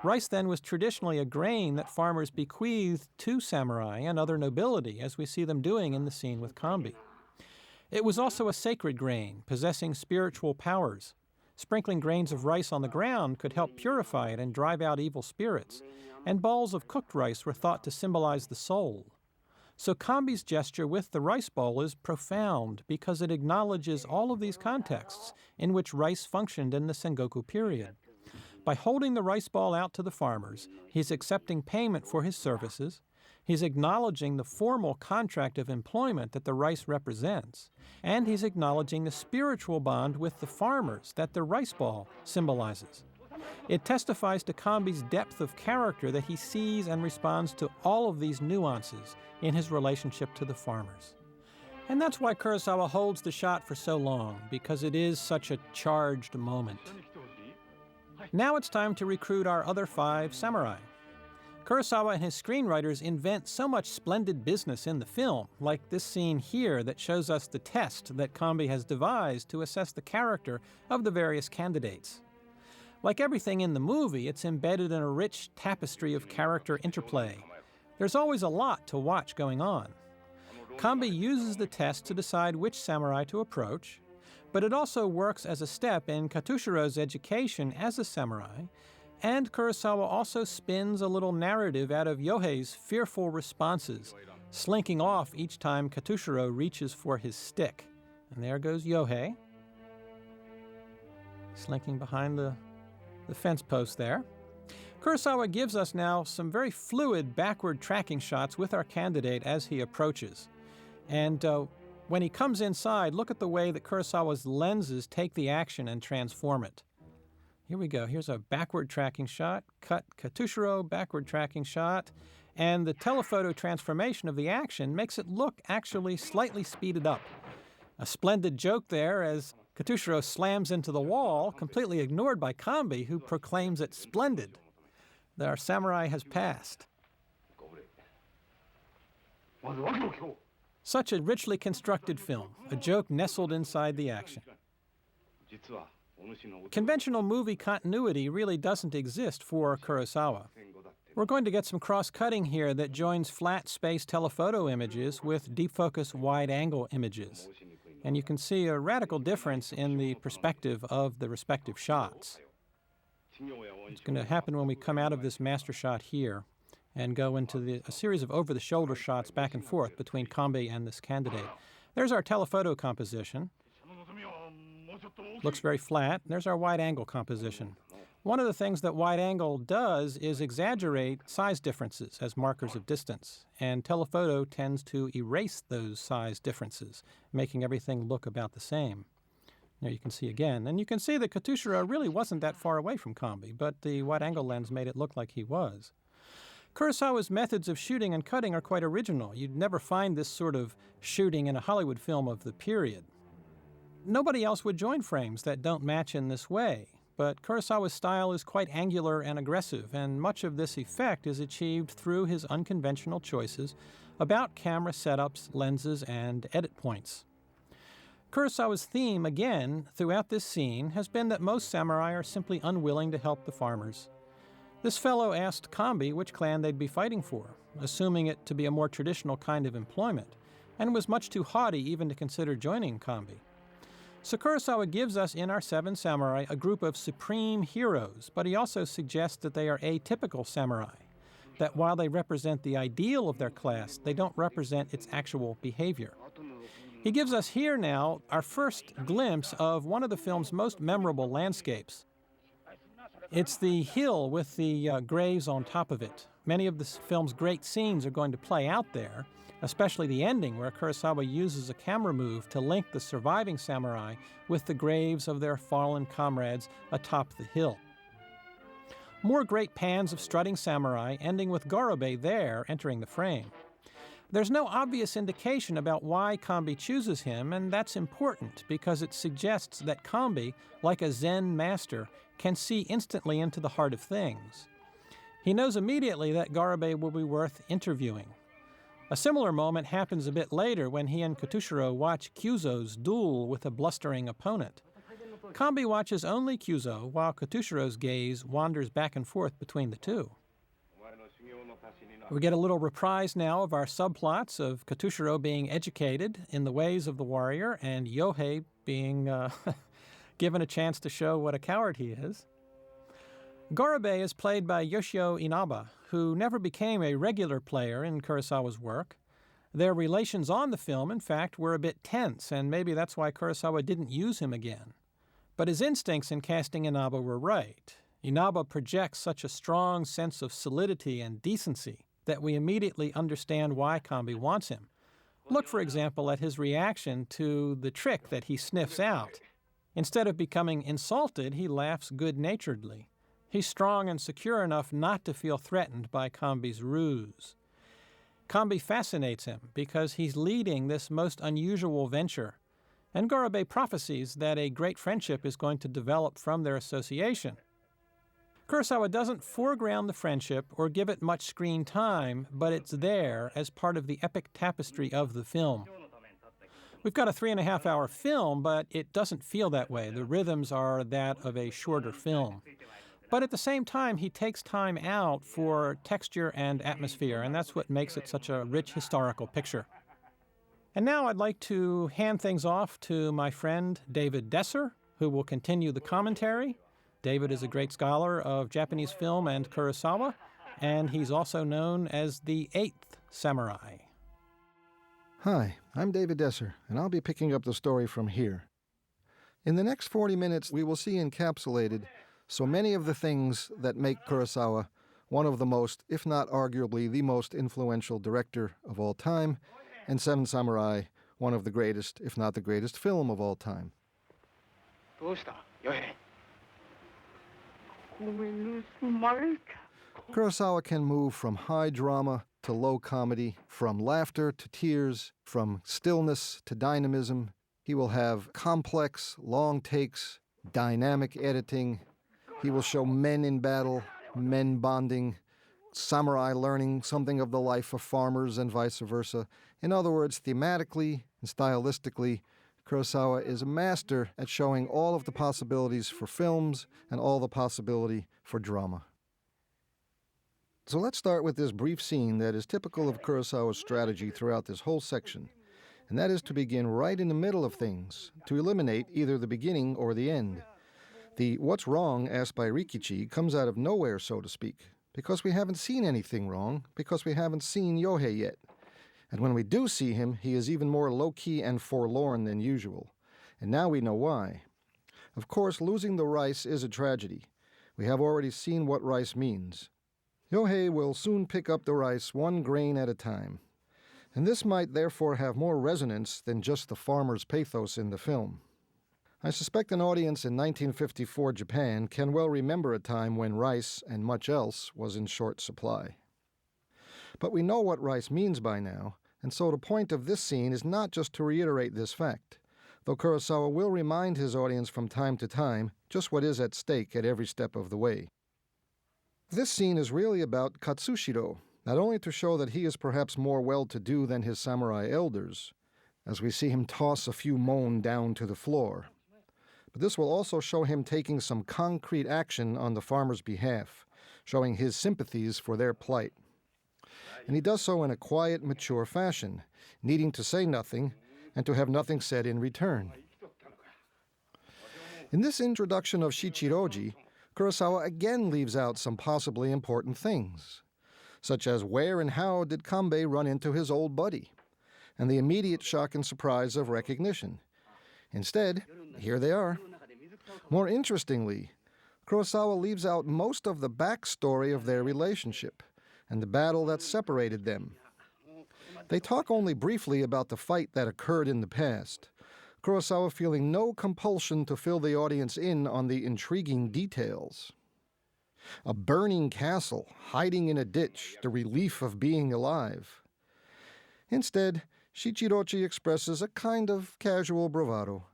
Rice then was traditionally a grain that farmers bequeathed to samurai and other nobility, as we see them doing in the scene with Kambi. It was also a sacred grain, possessing spiritual powers. Sprinkling grains of rice on the ground could help purify it and drive out evil spirits, and balls of cooked rice were thought to symbolize the soul. So Kambi's gesture with the rice bowl is profound because it acknowledges all of these contexts in which rice functioned in the Sengoku period. By holding the rice ball out to the farmers, he's accepting payment for his services, he's acknowledging the formal contract of employment that the rice represents, and he's acknowledging the spiritual bond with the farmers that the rice ball symbolizes. It testifies to Kambi's depth of character that he sees and responds to all of these nuances in his relationship to the farmers. And that's why Kurosawa holds the shot for so long, because it is such a charged moment. Now it's time to recruit our other 5 samurai. Kurosawa and his screenwriters invent so much splendid business in the film, like this scene here that shows us the test that Combs has devised to assess the character of the various candidates. Like everything in the movie, it's embedded in a rich tapestry of character interplay. There's always a lot to watch going on. Combs uses the test to decide which samurai to approach, but it also works as a step in Katushiro's education as a samurai, and Kurosawa also spins a little narrative out of Yohei's fearful responses, slinking off each time Katushiro reaches for his stick. And there goes Yohei, slinking behind the fence post there. Kurosawa gives us now some very fluid backward tracking shots with our candidate as he approaches. And when he comes inside, look at the way that Kurosawa's lenses take the action and transform it. Here we go. Here's a backward tracking shot. Cut Katushiro, backward tracking shot. And the telephoto transformation of the action makes it look actually slightly speeded up. A splendid joke there as Katushiro slams into the wall, completely ignored by Combs, who proclaims it splendid. Our samurai has passed. Such a richly constructed film, a joke nestled inside the action. Conventional movie continuity really doesn't exist for Kurosawa. We're going to get some cross-cutting here that joins flat space telephoto images with deep focus wide-angle images. And you can see a radical difference in the perspective of the respective shots. It's going to happen when we come out of this master shot here and go into a series of over-the-shoulder shots back and forth between Combs and this candidate. There's our telephoto composition. Looks very flat. There's our wide-angle composition. One of the things that wide-angle does is exaggerate size differences as markers of distance, and telephoto tends to erase those size differences, making everything look about the same. There you can see again. And you can see that Katushiro really wasn't that far away from Combs, but the wide-angle lens made it look like he was. Kurosawa's methods of shooting and cutting are quite original. You'd never find this sort of shooting in a Hollywood film of the period. Nobody else would join frames that don't match in this way, but Kurosawa's style is quite angular and aggressive, and much of this effect is achieved through his unconventional choices about camera setups, lenses, and edit points. Kurosawa's theme, again, throughout this scene, has been that most samurai are simply unwilling to help the farmers. This fellow asked Combs which clan they'd be fighting for, assuming it to be a more traditional kind of employment, and was much too haughty even to consider joining Combs. So Kurosawa gives us in our 7 samurai a group of supreme heroes, but he also suggests that they are atypical samurai, that while they represent the ideal of their class, they don't represent its actual behavior. He gives us here now our first glimpse of one of the film's most memorable landscapes. It's the hill with the graves on top of it. Many of the film's great scenes are going to play out there, especially the ending where Kurosawa uses a camera move to link the surviving samurai with the graves of their fallen comrades atop the hill. More great pans of strutting samurai, ending with Gorobe there entering the frame. There's no obvious indication about why Combs chooses him, and that's important because it suggests that Combs, like a Zen master, can see instantly into the heart of things. He knows immediately that Gorobe will be worth interviewing. A similar moment happens a bit later when he and Katushiro watch Kyuzo's duel with a blustering opponent. Combs watches only Kyuzo while Katushiro's gaze wanders back and forth between the two. We get a little reprise now of our subplots of Katushiro being educated in the ways of the warrior and Yohei being given a chance to show what a coward he is. Gorobe is played by Yoshio Inaba, who never became a regular player in Kurosawa's work. Their relations on the film, in fact, were a bit tense, and maybe that's why Kurosawa didn't use him again. But his instincts in casting Inaba were right. Inaba projects such a strong sense of solidity and decency that we immediately understand why Combs wants him. Look, for example, at his reaction to the trick that he sniffs out. Instead of becoming insulted, he laughs good-naturedly. He's strong and secure enough not to feel threatened by Combs' ruse. Combs fascinates him because he's leading this most unusual venture, and Gorobe prophesies that a great friendship is going to develop from their association. Kurosawa doesn't foreground the friendship or give it much screen time, but it's there as part of the epic tapestry of the film. We've got a 3.5-hour film, but it doesn't feel that way. The rhythms are that of a shorter film. But at the same time, he takes time out for texture and atmosphere, and that's what makes it such a rich historical picture. And now I'd like to hand things off to my friend David Desser, who will continue the commentary. David is a great scholar of Japanese film and Kurosawa, and he's also known as the Eighth Samurai. Hi, I'm David Desser, and I'll be picking up the story from here. In the next 40 minutes, we will see encapsulated so many of the things that make Kurosawa one of the most, if not arguably the most influential director of all time, and Seven Samurai, one of the greatest, if not the greatest film of all time. Kurosawa can move from high drama to low comedy, from laughter to tears, from stillness to dynamism. He will have complex, long takes, dynamic editing. He will show men in battle, men bonding, samurai learning something of the life of farmers and vice versa. In other words, thematically and stylistically, Kurosawa is a master at showing all of the possibilities for films and all the possibility for drama. So let's start with this brief scene that is typical of Kurosawa's strategy throughout this whole section, and that is to begin right in the middle of things, to eliminate either the beginning or the end. The "what's wrong?" asked by Rikichi comes out of nowhere, so to speak, because we haven't seen anything wrong, because we haven't seen Yohei yet. And when we do see him, he is even more low-key and forlorn than usual. And now we know why. Of course, losing the rice is a tragedy. We have already seen what rice means. Yohei will soon pick up the rice one grain at a time. And this might therefore have more resonance than just the farmer's pathos in the film. I suspect an audience in 1954 Japan can well remember a time when rice, and much else, was in short supply. But we know what rice means by now, and so the point of this scene is not just to reiterate this fact, though Kurosawa will remind his audience from time to time just what is at stake at every step of the way. This scene is really about Katsushiro, not only to show that he is perhaps more well-to-do than his samurai elders, as we see him toss a few mon down to the floor, but this will also show him taking some concrete action on the farmer's behalf, showing his sympathies for their plight. And he does so in a quiet, mature fashion, needing to say nothing and to have nothing said in return. In this introduction of Shichiroji, Kurosawa again leaves out some possibly important things, such as where and how did Kanbei run into his old buddy, and the immediate shock and surprise of recognition. Instead, here they are. More interestingly, Kurosawa leaves out most of the backstory of their relationship and the battle that separated them. They talk only briefly about the fight that occurred in the past, Kurosawa feeling no compulsion to fill the audience in on the intriguing details. A burning castle, hiding in a ditch, the relief of being alive. Instead, Shichirochi expresses a kind of casual bravado.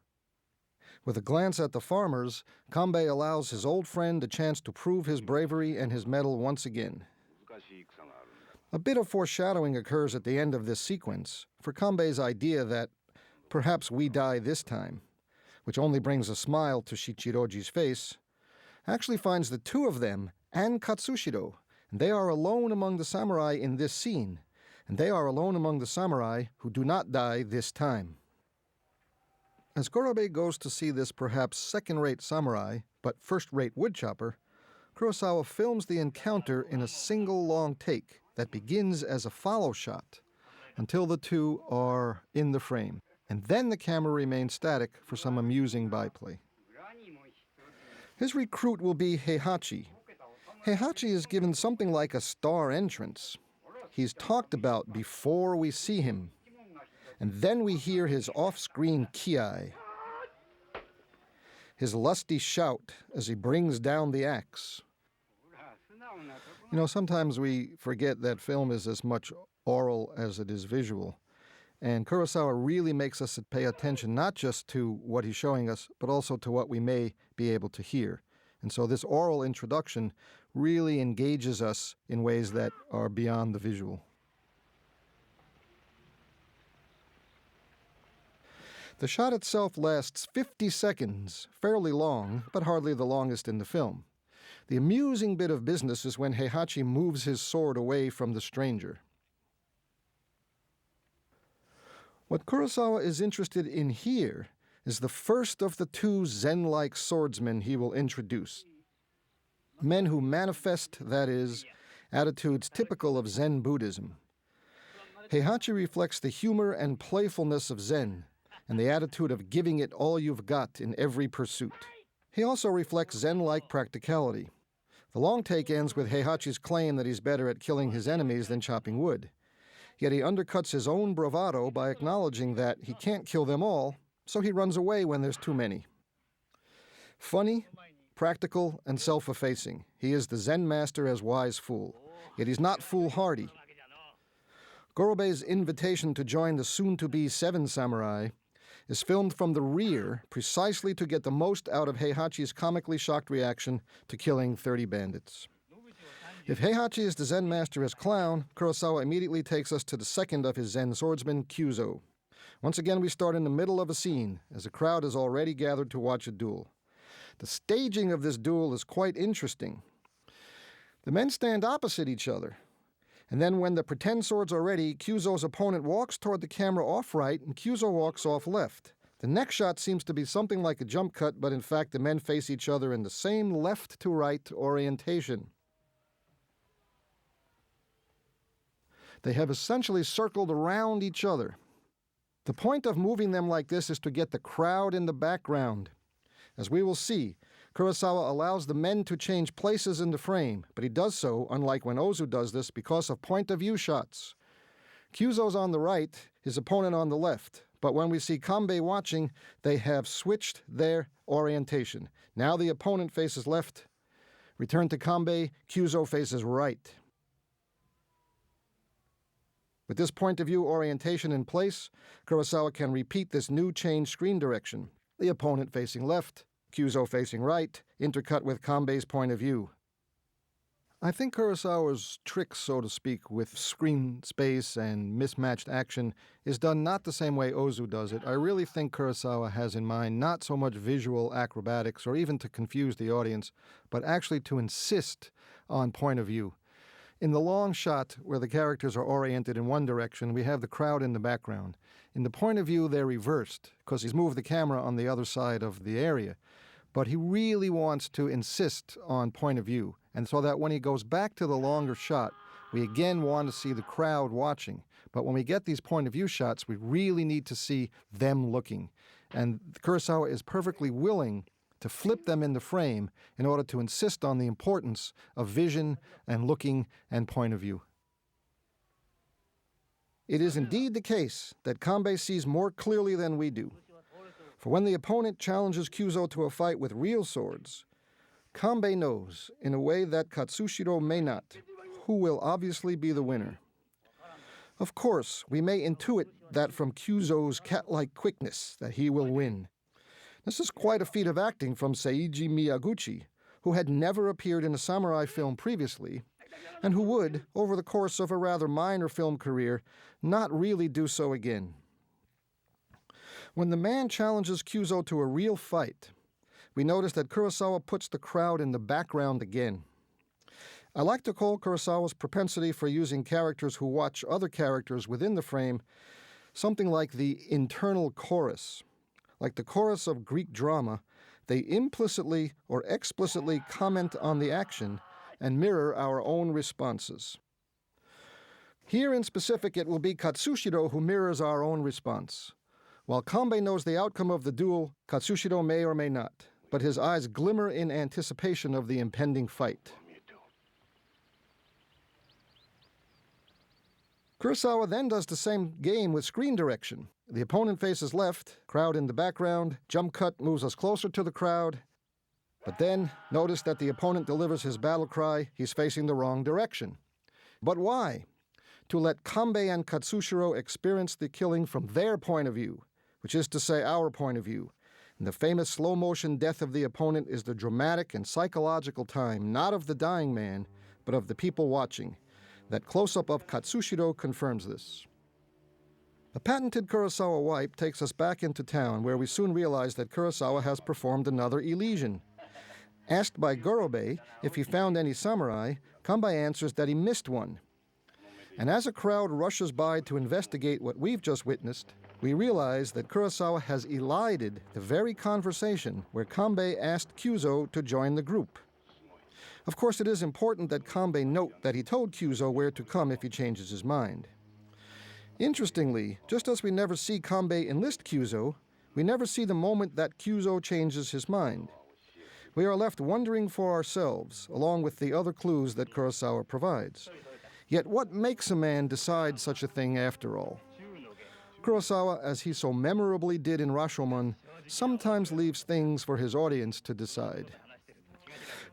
With a glance at the farmers, Kanbei allows his old friend a chance to prove his bravery and his mettle once again. A bit of foreshadowing occurs at the end of this sequence for Kanbei's idea that perhaps we die this time, which only brings a smile to Shichiroji's face, actually finds the two of them and Katsushiro, and they are alone among the samurai in this scene, and they are alone among the samurai who do not die this time. As Gorobe goes to see this perhaps second-rate samurai, but first-rate woodchopper, Kurosawa films the encounter in a single long take that begins as a follow shot until the two are in the frame, and then the camera remains static for some amusing byplay. His recruit will be Heihachi. Heihachi is given something like a star entrance. He's talked about before we see him, and then we hear his off-screen kiai, his lusty shout as he brings down the axe. You know, sometimes we forget that film is as much oral as it is visual. And Kurosawa really makes us pay attention not just to what he's showing us, but also to what we may be able to hear. And so this oral introduction really engages us in ways that are beyond the visual. The shot itself lasts 50 seconds, fairly long, but hardly the longest in the film. The amusing bit of business is when Heihachi moves his sword away from the stranger. What Kurosawa is interested in here is the first of the two Zen-like swordsmen he will introduce. Men who manifest, that is, attitudes typical of Zen Buddhism. Heihachi reflects the humor and playfulness of Zen, and the attitude of giving it all you've got in every pursuit. He also reflects Zen-like practicality. The long take ends with Heihachi's claim that he's better at killing his enemies than chopping wood. Yet he undercuts his own bravado by acknowledging that he can't kill them all, so he runs away when there's too many. Funny, practical, and self-effacing, he is the Zen master as wise fool. Yet he's not foolhardy. Gorobei's invitation to join the soon-to-be 7 samurai is filmed from the rear precisely to get the most out of Heihachi's comically shocked reaction to killing 30 bandits. If Heihachi is the Zen master as clown, Kurosawa immediately takes us to the second of his Zen swordsmen, Kyuzo. Once again, we start in the middle of a scene, as a crowd has already gathered to watch a duel. The staging of this duel is quite interesting. The men stand opposite each other, and then when the pretend swords are ready, Kyuzo's opponent walks toward the camera off right, and Kyuzo walks off left. The next shot seems to be something like a jump cut, but in fact the men face each other in the same left-to-right orientation. They have essentially circled around each other. The point of moving them like this is to get the crowd in the background. As we will see, Kurosawa allows the men to change places in the frame, but he does so, unlike when Ozu does this, because of point-of-view shots. Kyuzo's on the right, his opponent on the left, but when we see Kanbei watching, they have switched their orientation. Now the opponent faces left. Return to Kanbei, Kyuzo faces right. With this point-of-view orientation in place, Kurosawa can repeat this new change screen direction. The opponent facing left, Kyuzo facing right, intercut with Kanbei's point of view. I think Kurosawa's trick, so to speak, with screen space and mismatched action is done not the same way Ozu does it. I really think Kurosawa has in mind not so much visual acrobatics or even to confuse the audience, but actually to insist on point of view. In the long shot, where the characters are oriented in one direction, we have the crowd in the background. In the point of view, they're reversed, because he's moved the camera on the other side of the area. But he really wants to insist on point of view, and so that when he goes back to the longer shot, we again want to see the crowd watching. But when we get these point of view shots, we really need to see them looking. And Kurosawa is perfectly willing to flip them in the frame in order to insist on the importance of vision and looking and point of view. It is indeed the case that Kanbei sees more clearly than we do. For when the opponent challenges Kyuzo to a fight with real swords, Kanbei knows, in a way that Katsushiro may not, who will obviously be the winner. Of course, we may intuit that from Kyuzo's cat-like quickness that he will win. This is quite a feat of acting from Seiji Miyaguchi, who had never appeared in a samurai film previously, and who would, over the course of a rather minor film career, not really do so again. When the man challenges Kyuzo to a real fight, we notice that Kurosawa puts the crowd in the background again. I like to call Kurosawa's propensity for using characters who watch other characters within the frame something like the internal chorus. Like the chorus of Greek drama, they implicitly or explicitly comment on the action and mirror our own responses. Here in specific, it will be Katsushiro who mirrors our own response. While Kanbei knows the outcome of the duel, Katsushiro may or may not, but his eyes glimmer in anticipation of the impending fight. Kurosawa then does the same game with screen direction. The opponent faces left, crowd in the background, jump cut moves us closer to the crowd. But then, notice that the opponent delivers his battle cry, he's facing the wrong direction. But why? To let Kanbei and Katsushiro experience the killing from their point of view, which is to say our point of view. And the famous slow-motion death of the opponent is the dramatic and psychological time, not of the dying man, but of the people watching. That close-up of Katsushiro confirms this. A patented Kurosawa wipe takes us back into town, where we soon realize that Kurosawa has performed another elision. Asked by Gorobe if he found any samurai, Kanbei answers that he missed one. And as a crowd rushes by to investigate what we've just witnessed, we realize that Kurosawa has elided the very conversation where Kanbei asked Kyuzo to join the group. Of course, it is important that Kanbei note that he told Kyuzo where to come if he changes his mind. Interestingly, just as we never see Kanbei enlist Kyuzo, we never see the moment that Kyuzo changes his mind. We are left wondering for ourselves, along with the other clues that Kurosawa provides. Yet what makes a man decide such a thing after all? Kurosawa, as he so memorably did in Rashomon, sometimes leaves things for his audience to decide.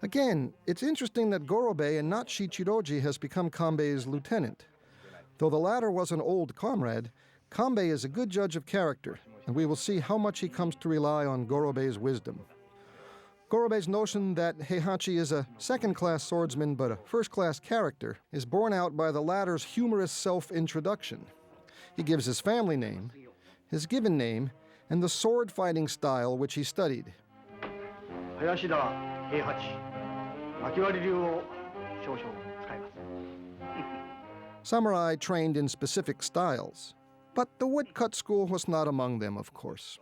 Again, it's interesting that Gorobe and not Shichiroji has become Kanbei's lieutenant. Though the latter was an old comrade, Kanbei is a good judge of character, and we will see how much he comes to rely on Gorobe's wisdom. Gorobe's notion that Heihachi is a second-class swordsman but a first-class character is borne out by the latter's humorous self-introduction. He gives his family name, his given name, and the sword-fighting style which he studied. Samurai trained in specific styles, but the woodcut school was not among them, of course.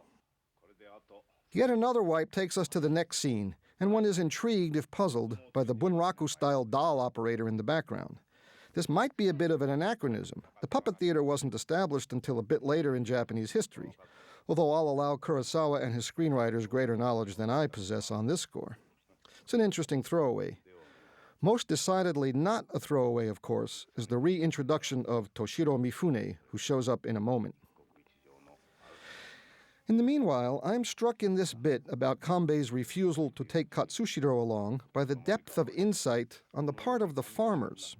Yet another wipe takes us to the next scene, and one is intrigued, if puzzled, by the Bunraku-style doll operator in the background. This might be a bit of an anachronism. The puppet theater wasn't established until a bit later in Japanese history, although I'll allow Kurosawa and his screenwriters greater knowledge than I possess on this score. It's an interesting throwaway. Most decidedly not a throwaway, of course, is the reintroduction of Toshiro Mifune, who shows up in a moment. In the meanwhile, I'm struck in this bit about Kanbei's refusal to take Katsushiro along by the depth of insight on the part of the farmers.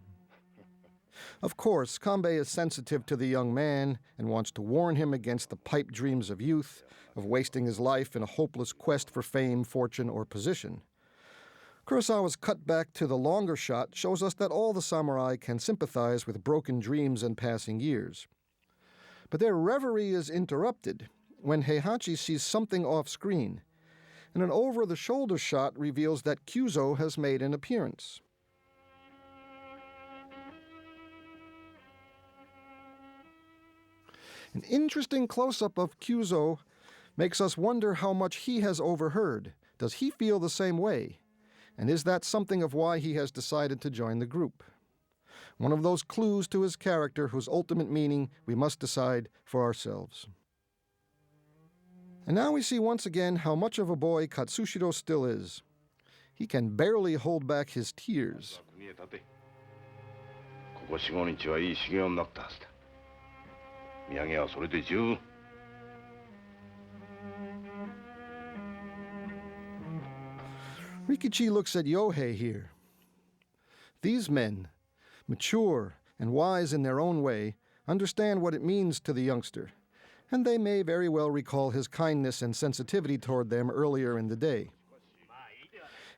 Of course, Kanbei is sensitive to the young man and wants to warn him against the pipe dreams of youth, of wasting his life in a hopeless quest for fame, fortune, or position. Kurosawa's cut back to the longer shot shows us that all the samurai can sympathize with broken dreams and passing years. But their reverie is interrupted when Heihachi sees something off-screen, and an over-the-shoulder shot reveals that Kyuzo has made an appearance. An interesting close-up of Kyuzo makes us wonder how much he has overheard. Does he feel the same way? And is that something of why he has decided to join the group? One of those clues to his character whose ultimate meaning we must decide for ourselves. And now we see once again how much of a boy Katsushiro still is. He can barely hold back his tears. Rikichi looks at Yohei here. These men, mature and wise in their own way, understand what it means to the youngster, and they may very well recall his kindness and sensitivity toward them earlier in the day.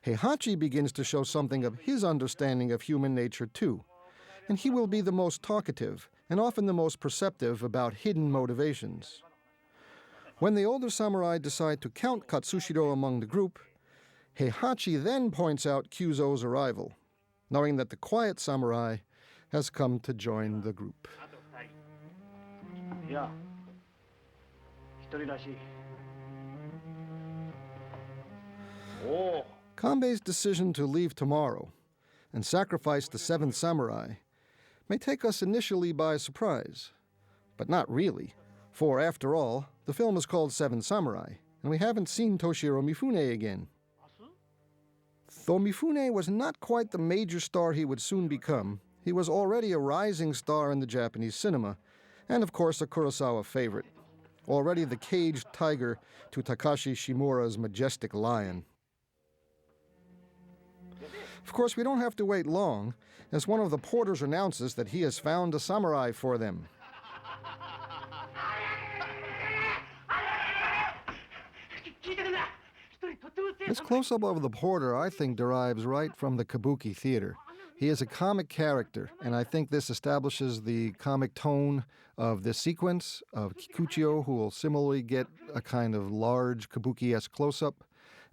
Heihachi begins to show something of his understanding of human nature too, and he will be the most talkative and often the most perceptive about hidden motivations. When the older samurai decide to count Katsushiro among the group, Heihachi then points out Kyuzo's arrival, knowing that the quiet samurai has come to join the group. Kanbei's decision to leave tomorrow and sacrifice the seventh samurai may take us initially by surprise, but not really, for after all, the film is called Seven Samurai, and we haven't seen Toshiro Mifune again. Though Mifune was not quite the major star he would soon become, he was already a rising star in the Japanese cinema, and of course a Kurosawa favorite, already the caged tiger to Takashi Shimura's majestic lion. Of course, we don't have to wait long, as one of the porters announces that he has found a samurai for them. This close-up of the porter, I think, derives right from the kabuki theater. He is a comic character, and I think this establishes the comic tone of this sequence of Kikuchio, who will similarly get a kind of large kabuki-esque close-up.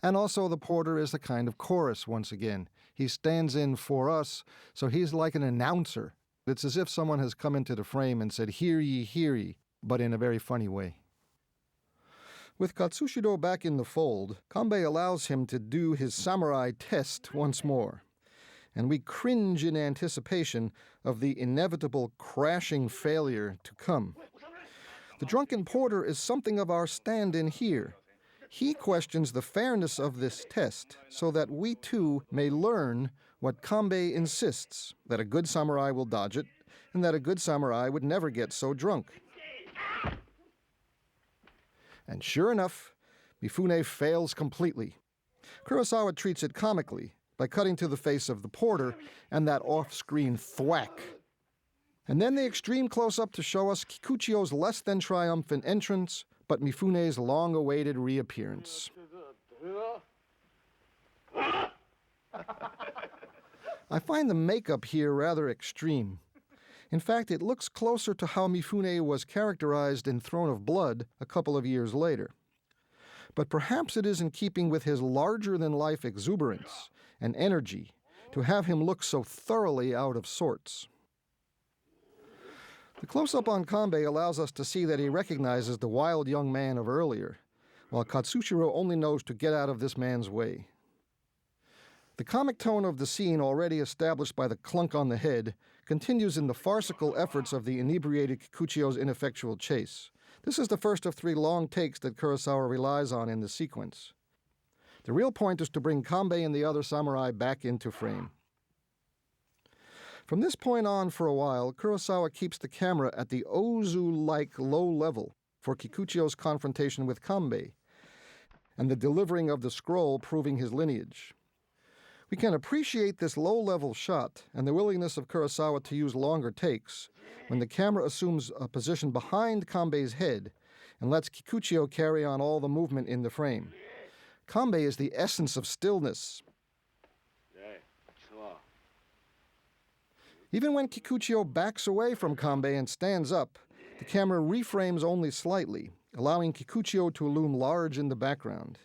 And also the porter is a kind of chorus once again. He stands in for us, so he's like an announcer. It's as if someone has come into the frame and said, hear ye, but in a very funny way. With Katsushiro back in the fold, Kanbei allows him to do his samurai test once more. And we cringe in anticipation of the inevitable crashing failure to come. The drunken porter is something of our stand-in here. He questions the fairness of this test so that we too may learn what Kanbei insists, that a good samurai will dodge it, and that a good samurai would never get so drunk. And sure enough, Mifune fails completely. Kurosawa treats it comically by cutting to the face of the porter and that off-screen thwack. And then the extreme close-up to show us Kikuchio's less than triumphant entrance, but Mifune's long-awaited reappearance. I find the makeup here rather extreme. In fact, it looks closer to how Mifune was characterized in Throne of Blood a couple of years later. But perhaps it is in keeping with his larger-than-life exuberance and energy to have him look so thoroughly out of sorts. The close-up on Kanbei allows us to see that he recognizes the wild young man of earlier, while Katsushiro only knows to get out of this man's way. The comic tone of the scene, already established by the clunk on the head, continues in the farcical efforts of the inebriated Kikuchio's ineffectual chase. This is the first of 3 long takes that Kurosawa relies on in the sequence. The real point is to bring Kanbei and the other samurai back into frame. From this point on for a while, Kurosawa keeps the camera at the Ozu-like low level for Kikuchio's confrontation with Kanbei, and the delivering of the scroll proving his lineage. We can appreciate this low-level shot and the willingness of Kurosawa to use longer takes when the camera assumes a position behind Kanbei's head and lets Kikuchio carry on all the movement in the frame. Kanbei is the essence of stillness. Even when Kikuchio backs away from Kanbei and stands up, the camera reframes only slightly, allowing Kikuchio to loom large in the background.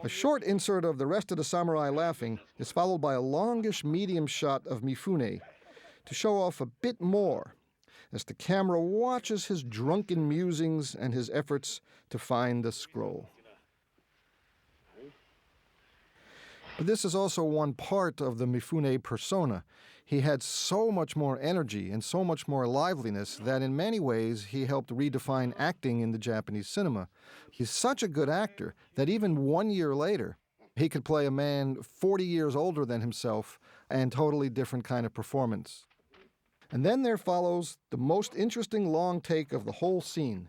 A short insert of the rest of the samurai laughing is followed by a longish medium shot of Mifune to show off a bit more as the camera watches his drunken musings and his efforts to find the scroll. But this is also one part of the Mifune persona. He had so much more energy and so much more liveliness that in many ways he helped redefine acting in the Japanese cinema. He's such a good actor that even 1 year later, he could play a man 40 years older than himself and totally different kind of performance. And then there follows the most interesting long take of the whole scene.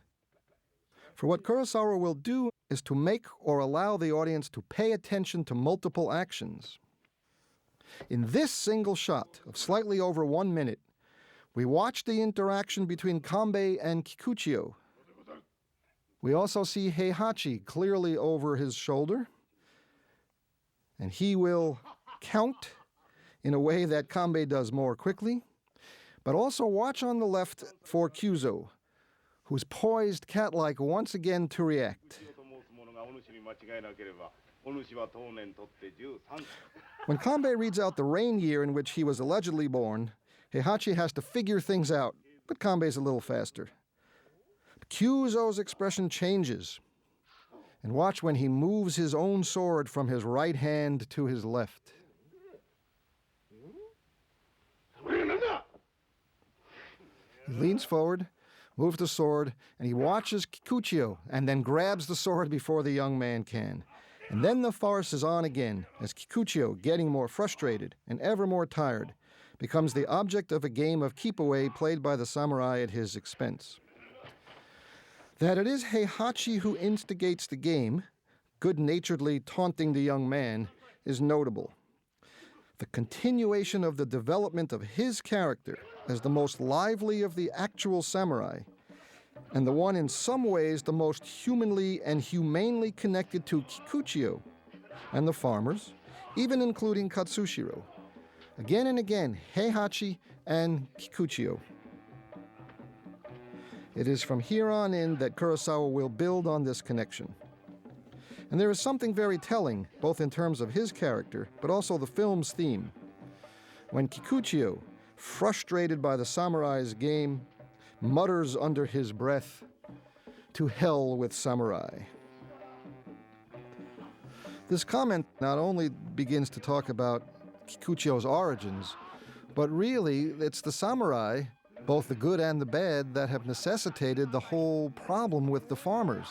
For what Kurosawa will do is to make or allow the audience to pay attention to multiple actions. In this single shot of slightly over 1 minute, we watch the interaction between Kanbei and Kikuchio. We also see Heihachi clearly over his shoulder, and he will count in a way that Kanbei does more quickly. But also watch on the left for Kyuzo, who's poised cat-like once again to react. When Kanbei reads out the reign year in which he was allegedly born, Heihachi has to figure things out, but Kanbei's a little faster. Kyuzo's expression changes, and watch when he moves his own sword from his right hand to his left. He leans forward, moves the sword, and he watches Kikuchio, and then grabs the sword before the young man can. And then the farce is on again, as Kikuchio, getting more frustrated and ever more tired, becomes the object of a game of keep-away played by the samurai at his expense. That it is Heihachi who instigates the game, good-naturedly taunting the young man, is notable. the continuation of the development of his character as the most lively of the actual samurai, and the one in some ways the most humanly and humanely connected to Kikuchiyo and the farmers, even including Katsushiro. Again and again, Heihachi and Kikuchiyo. It is from here on in that Kurosawa will build on this connection. And there is something very telling, both in terms of his character, but also the film's theme. When Kikuchiyo, frustrated by the samurai's game, mutters under his breath, "To hell with samurai." This comment not only begins to talk about Kikuchiyo's origins, but really it's the samurai, both the good and the bad, that have necessitated the whole problem with the farmers.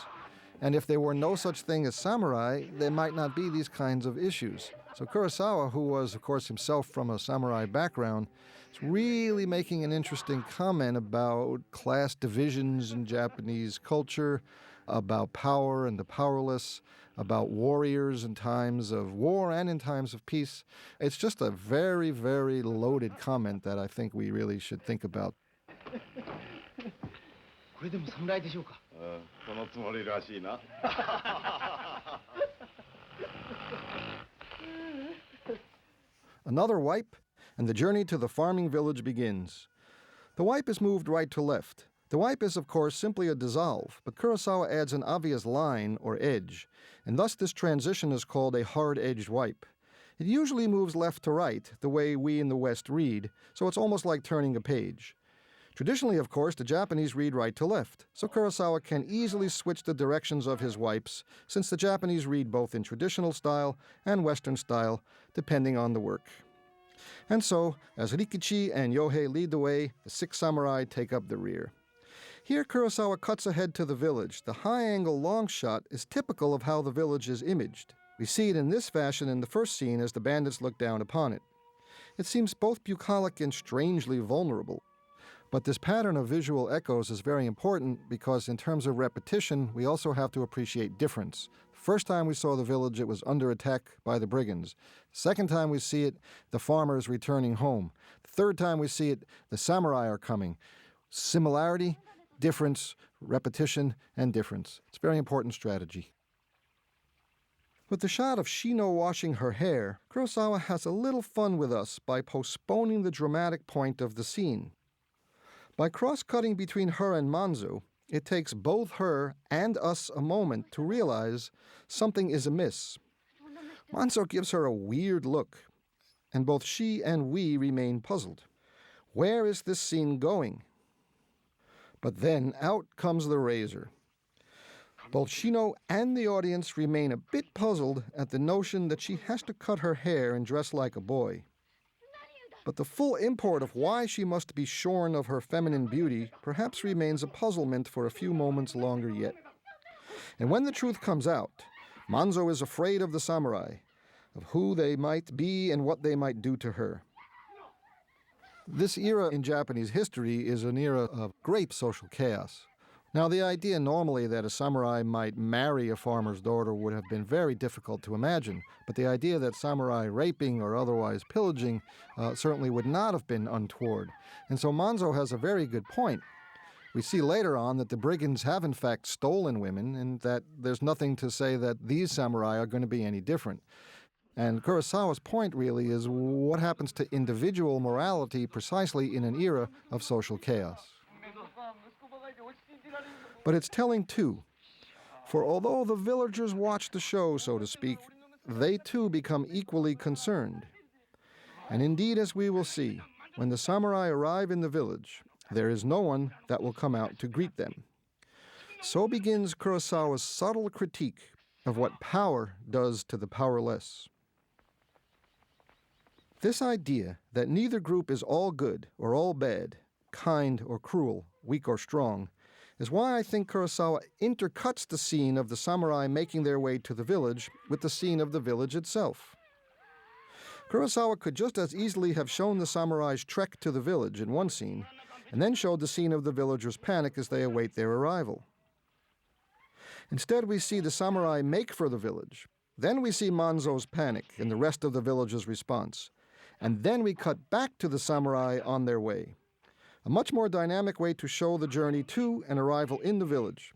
And if there were no such thing as samurai, there might not be these kinds of issues. So Kurosawa, who was, of course, himself from a samurai background, is really making an interesting comment about class divisions in Japanese culture, about power and the powerless, about warriors in times of war and in times of peace. It's just a very, very loaded comment that I think we really should think about. これでも侍でしょうか。そのつもりらしいな。Another wipe, and the journey to the farming village begins. The wipe is moved right to left. The wipe is, of course, simply a dissolve, but Kurosawa adds an obvious line or edge, and thus this transition is called a hard-edged wipe. It usually moves left to right, the way we in the West read, so it's almost like turning a page. Traditionally, of course, the Japanese read right to left, so Kurosawa can easily switch the directions of his wipes, since the Japanese read both in traditional style and Western style, depending on the work. And so, as Rikichi and Yohei lead the way, the 6 samurai take up the rear. Here, Kurosawa cuts ahead to the village. The high-angle long shot is typical of how the village is imaged. We see it in this fashion in the first scene as the bandits look down upon it. It seems both bucolic and strangely vulnerable. But this pattern of visual echoes is very important because in terms of repetition, we also have to appreciate difference. The first time we saw the village, it was under attack by the brigands. The second time we see it, the farmers returning home. The third time we see it, the samurai are coming. Similarity, difference, repetition, and difference. It's a very important strategy. With the shot of Shino washing her hair, Kurosawa has a little fun with us by postponing the dramatic point of the scene. By cross-cutting between her and Manzo, it takes both her and us a moment to realize something is amiss. Manzo gives her a weird look, and both she and we remain puzzled. Where is this scene going? But then out comes the razor. Both Shino and the audience remain a bit puzzled at the notion that she has to cut her hair and dress like a boy. But the full import of why she must be shorn of her feminine beauty perhaps remains a puzzlement for a few moments longer yet. And when the truth comes out, Manzo is afraid of the samurai, of who they might be and what they might do to her. This era in Japanese history is an era of great social chaos. Now, the idea normally that a samurai might marry a farmer's daughter would have been very difficult to imagine, but the idea that samurai raping or otherwise pillaging certainly would not have been untoward. And so Manzo has a very good point. We see later on that the brigands have in fact stolen women, and that there's nothing to say that these samurai are going to be any different. And Kurosawa's point really is what happens to individual morality precisely in an era of social chaos. But it's telling too, for although the villagers watch the show, so to speak, they too become equally concerned. And indeed, as we will see, when the samurai arrive in the village, there is no one that will come out to greet them. So begins Kurosawa's subtle critique of what power does to the powerless. This idea that neither group is all good or all bad, kind or cruel, weak or strong, is why I think Kurosawa intercuts the scene of the samurai making their way to the village with the scene of the village itself. Kurosawa could just as easily have shown the samurai's trek to the village in one scene, and then showed the scene of the villagers' panic as they await their arrival. Instead, we see the samurai make for the village. Then we see Manzo's panic and the rest of the villagers' response. and then we cut back to the samurai on their way. A much more dynamic way to show the journey to and arrival in the village.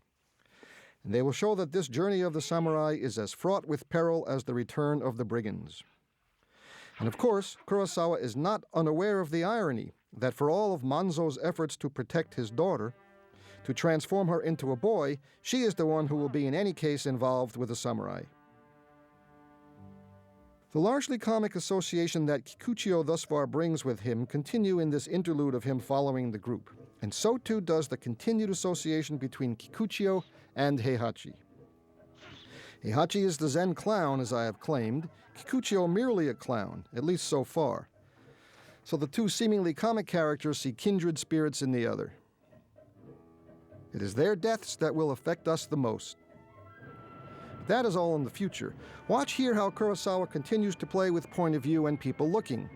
And they will show that this journey of the samurai is as fraught with peril as the return of the brigands. And of course, Kurosawa is not unaware of the irony that for all of Manzo's efforts to protect his daughter, to transform her into a boy, she is the one who will be in any case involved with the samurai. The largely comic association that Kikuchiyo thus far brings with him continue in this interlude of him following the group, and so too does the continued association between Kikuchiyo and Heihachi. Heihachi is the Zen clown, as I have claimed, Kikuchiyo merely a clown, at least so far. So the two seemingly comic characters see kindred spirits in the other. It is their deaths that will affect us the most. That is all in the future. Watch here how Kurosawa continues to play with point of view and people looking.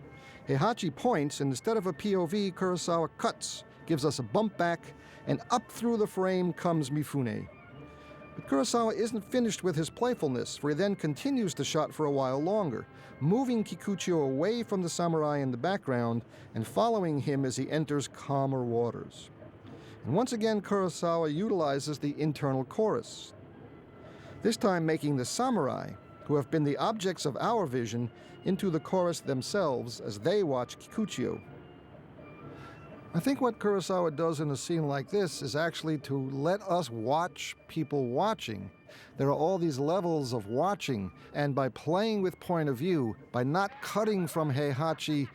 Heihachi points, and instead of a POV, Kurosawa cuts, gives us a bump back, and up through the frame comes Mifune. But Kurosawa isn't finished with his playfulness, for he then continues the shot for a while longer, moving Kikuchiyo away from the samurai in the background and following him as he enters calmer waters. And once again, Kurosawa utilizes the internal chorus, this time making the samurai, who have been the objects of our vision, into the chorus themselves as they watch Kikuchiyo. I think what Kurosawa does in a scene like this is actually to let us watch people watching. There are all these levels of watching, and by playing with point of view, by not cutting from Heihachi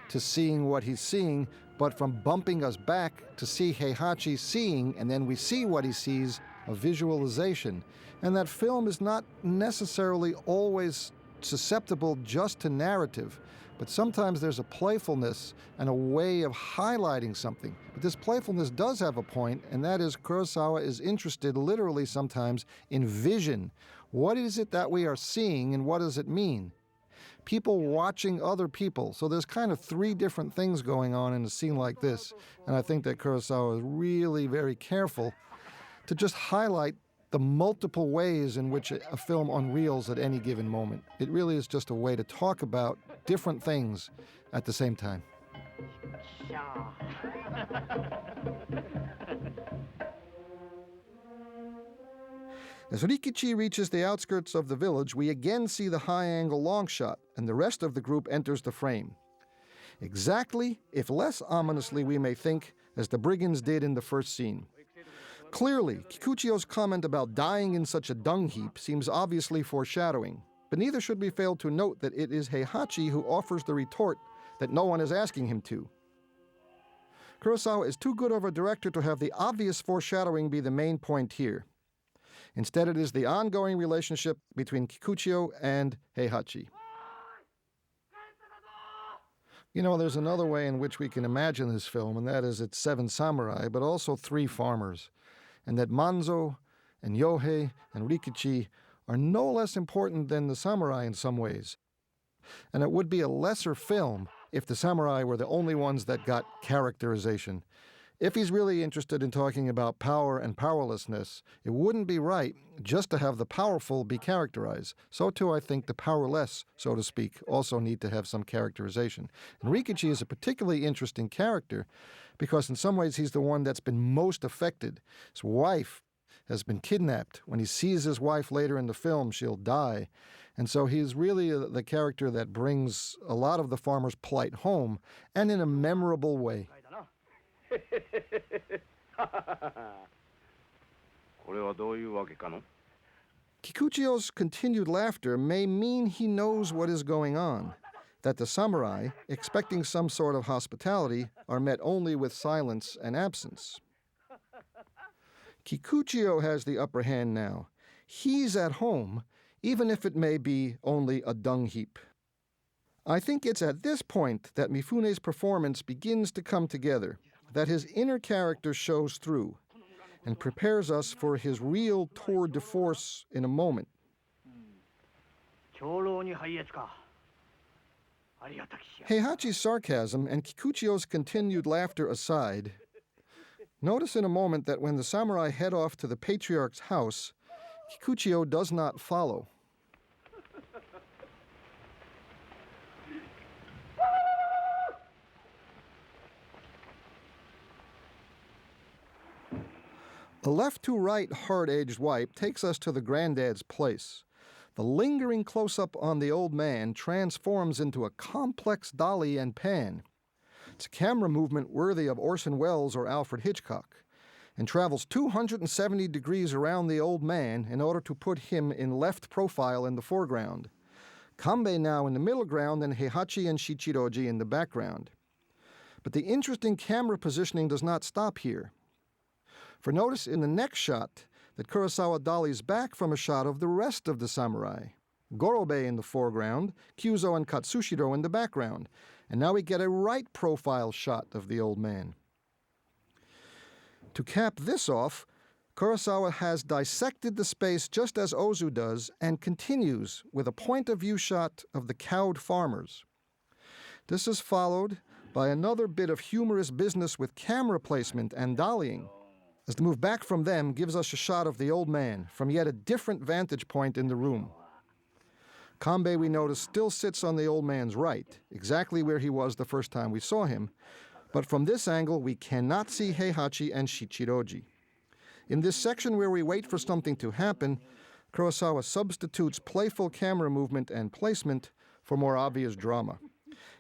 to seeing what he's seeing, but from bumping us back to see Heihachi seeing, and then we see what he sees, a visualization. And that film is not necessarily always susceptible just to narrative, but sometimes there's a playfulness and a way of highlighting something. But this playfulness does have a point, and that is Kurosawa is interested literally sometimes in vision. What is it that we are seeing, and what does it mean? People watching other people. So there's kind of three different things going on in a scene like this, and I think that Kurosawa is really very careful to just highlight the multiple ways in which a film unreels at any given moment. It really is just a way to talk about different things at the same time. As Rikichi reaches the outskirts of the village, we again see the high-angle long shot, and the rest of the group enters the frame. Exactly, if less ominously we may think, as the brigands did in the first scene. Clearly, Kikuchiyo's comment about dying in such a dung heap seems obviously foreshadowing, but neither should we fail to note that it is Heihachi who offers the retort that no one is asking him to. Kurosawa is too good of a director to have the obvious foreshadowing be the main point here. Instead, it is the ongoing relationship between Kikuchiyo and Heihachi. You know, there's another way in which we can imagine this film, and that is it's 7 samurai, but also 3 farmers. And that Manzo and Yohei and Rikichi are no less important than the samurai in some ways. And it would be a lesser film if the samurai were the only ones that got characterization. If he's really interested in talking about power and powerlessness, it wouldn't be right just to have the powerful be characterized. So too, I think the powerless, so to speak, also need to have some characterization. And Rikichi is a particularly interesting character because in some ways he's the one that's been most affected. His wife has been kidnapped. When he sees his wife later in the film, she'll die. And so he's really the character that brings a lot of the farmer's plight home, and in a memorable way. Kikuchiyo's continued laughter may mean he knows what is going on, that the samurai, expecting some sort of hospitality, are met only with silence and absence. Kikuchiyo has the upper hand now. He's at home, even if it may be only a dung heap. I think it's at this point that Mifune's performance begins to come together, that his inner character shows through and prepares us for his real tour de force in a moment. Heihachi's sarcasm and Kikuchiyo's continued laughter aside, notice in a moment that when the samurai head off to the patriarch's house, Kikuchiyo does not follow. The left-to-right hard-edged wipe takes us to the granddad's place. The lingering close-up on the old man transforms into a complex dolly and pan. It's a camera movement worthy of Orson Welles or Alfred Hitchcock, and travels 270 degrees around the old man in order to put him in left profile in the foreground. Kanbei now in the middle ground and Heihachi and Shichiroji in the background. But the interesting camera positioning does not stop here. For notice in the next shot that Kurosawa dollies back from a shot of the rest of the samurai. Gorobe in the foreground, Kyuzo and Katsushiro in the background, and now we get a right profile shot of the old man. To cap this off, Kurosawa has dissected the space just as Ozu does and continues with a point-of-view shot of the cowed farmers. This is followed by another bit of humorous business with camera placement and dollying, as the move back from them gives us a shot of the old man from yet a different vantage point in the room. Kanbei, we notice, still sits on the old man's right, exactly where he was the first time we saw him, but from this angle we cannot see Heihachi and Shichiroji. In this section where we wait for something to happen, Kurosawa substitutes playful camera movement and placement for more obvious drama.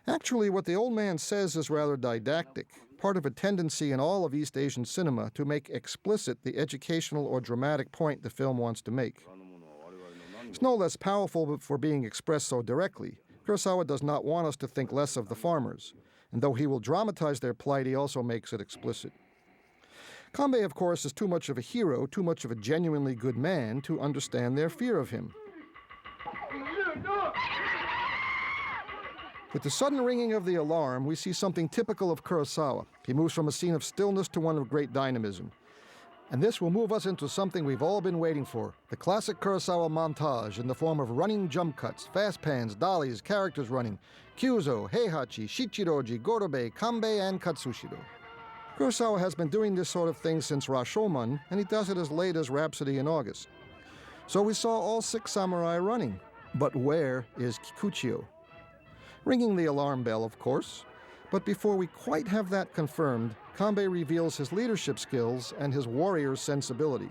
Actually, what the old man says is rather didactic, part of a tendency in all of East Asian cinema to make explicit the educational or dramatic point the film wants to make. It's no less powerful for being expressed so directly. Kurosawa does not want us to think less of the farmers, and though he will dramatize their plight, he also makes it explicit. Kanbei, of course, is too much of a hero, too much of a genuinely good man to understand their fear of him. With the sudden ringing of the alarm, we see something typical of Kurosawa. He moves from a scene of stillness to one of great dynamism. And this will move us into something we've all been waiting for, the classic Kurosawa montage in the form of running jump cuts, fast pans, dollies, characters running, Kyuzo, Heihachi, Shichiroji, Gorobe, Kanbei, and Katsushiro. Kurosawa has been doing this sort of thing since Rashomon, and he does it as late as Rhapsody in August. So we saw all 6 samurai running. But where is Kikuchiyo? Ringing the alarm bell, of course. But before we quite have that confirmed, Kanbei reveals his leadership skills and his warrior's sensibility.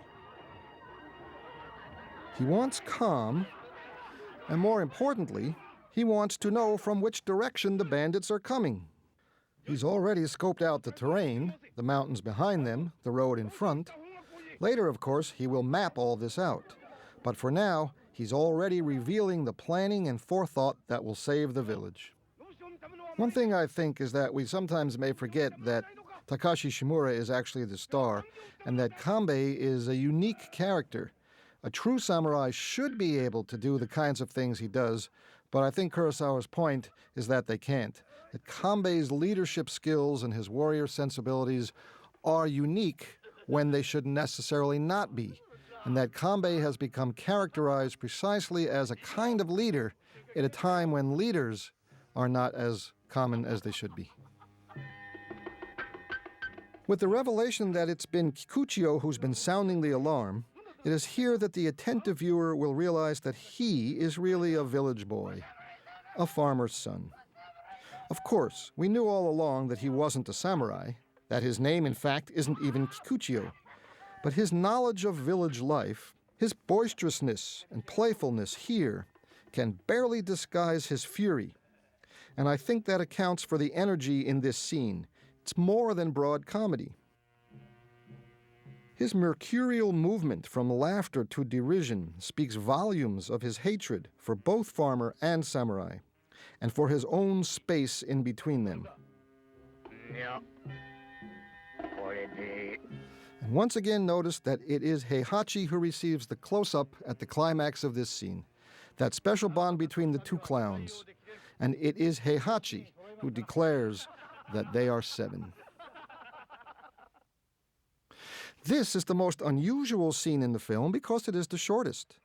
He wants calm, and more importantly, he wants to know from which direction the bandits are coming. He's already scoped out the terrain, the mountains behind them, the road in front. Later, of course, he will map all this out. But for now, he's already revealing the planning and forethought that will save the village. One thing I think is that we sometimes may forget that Takashi Shimura is actually the star, and that Kanbei is a unique character. A true samurai should be able to do the kinds of things he does, but I think Kurosawa's point is that they can't. That Kanbei's leadership skills and his warrior sensibilities are unique when they should necessarily not be, and that Kanbei has become characterized precisely as a kind of leader at a time when leaders are not as common as they should be. With the revelation that it's been Kikuchiyo who's been sounding the alarm, it is here that the attentive viewer will realize that he is really a village boy, a farmer's son. Of course, we knew all along that he wasn't a samurai, that his name, in fact, isn't even Kikuchiyo. But his knowledge of village life, his boisterousness and playfulness here, can barely disguise his fury. And I think that accounts for the energy in this scene. It's more than broad comedy. His mercurial movement from laughter to derision speaks volumes of his hatred for both farmer and samurai, and for his own space in between them. And once again notice that it is Heihachi who receives the close-up at the climax of this scene, that special bond between the 2 clowns. And it is Heihachi who declares that they are 7. This is the most unusual scene in the film because it is the shortest.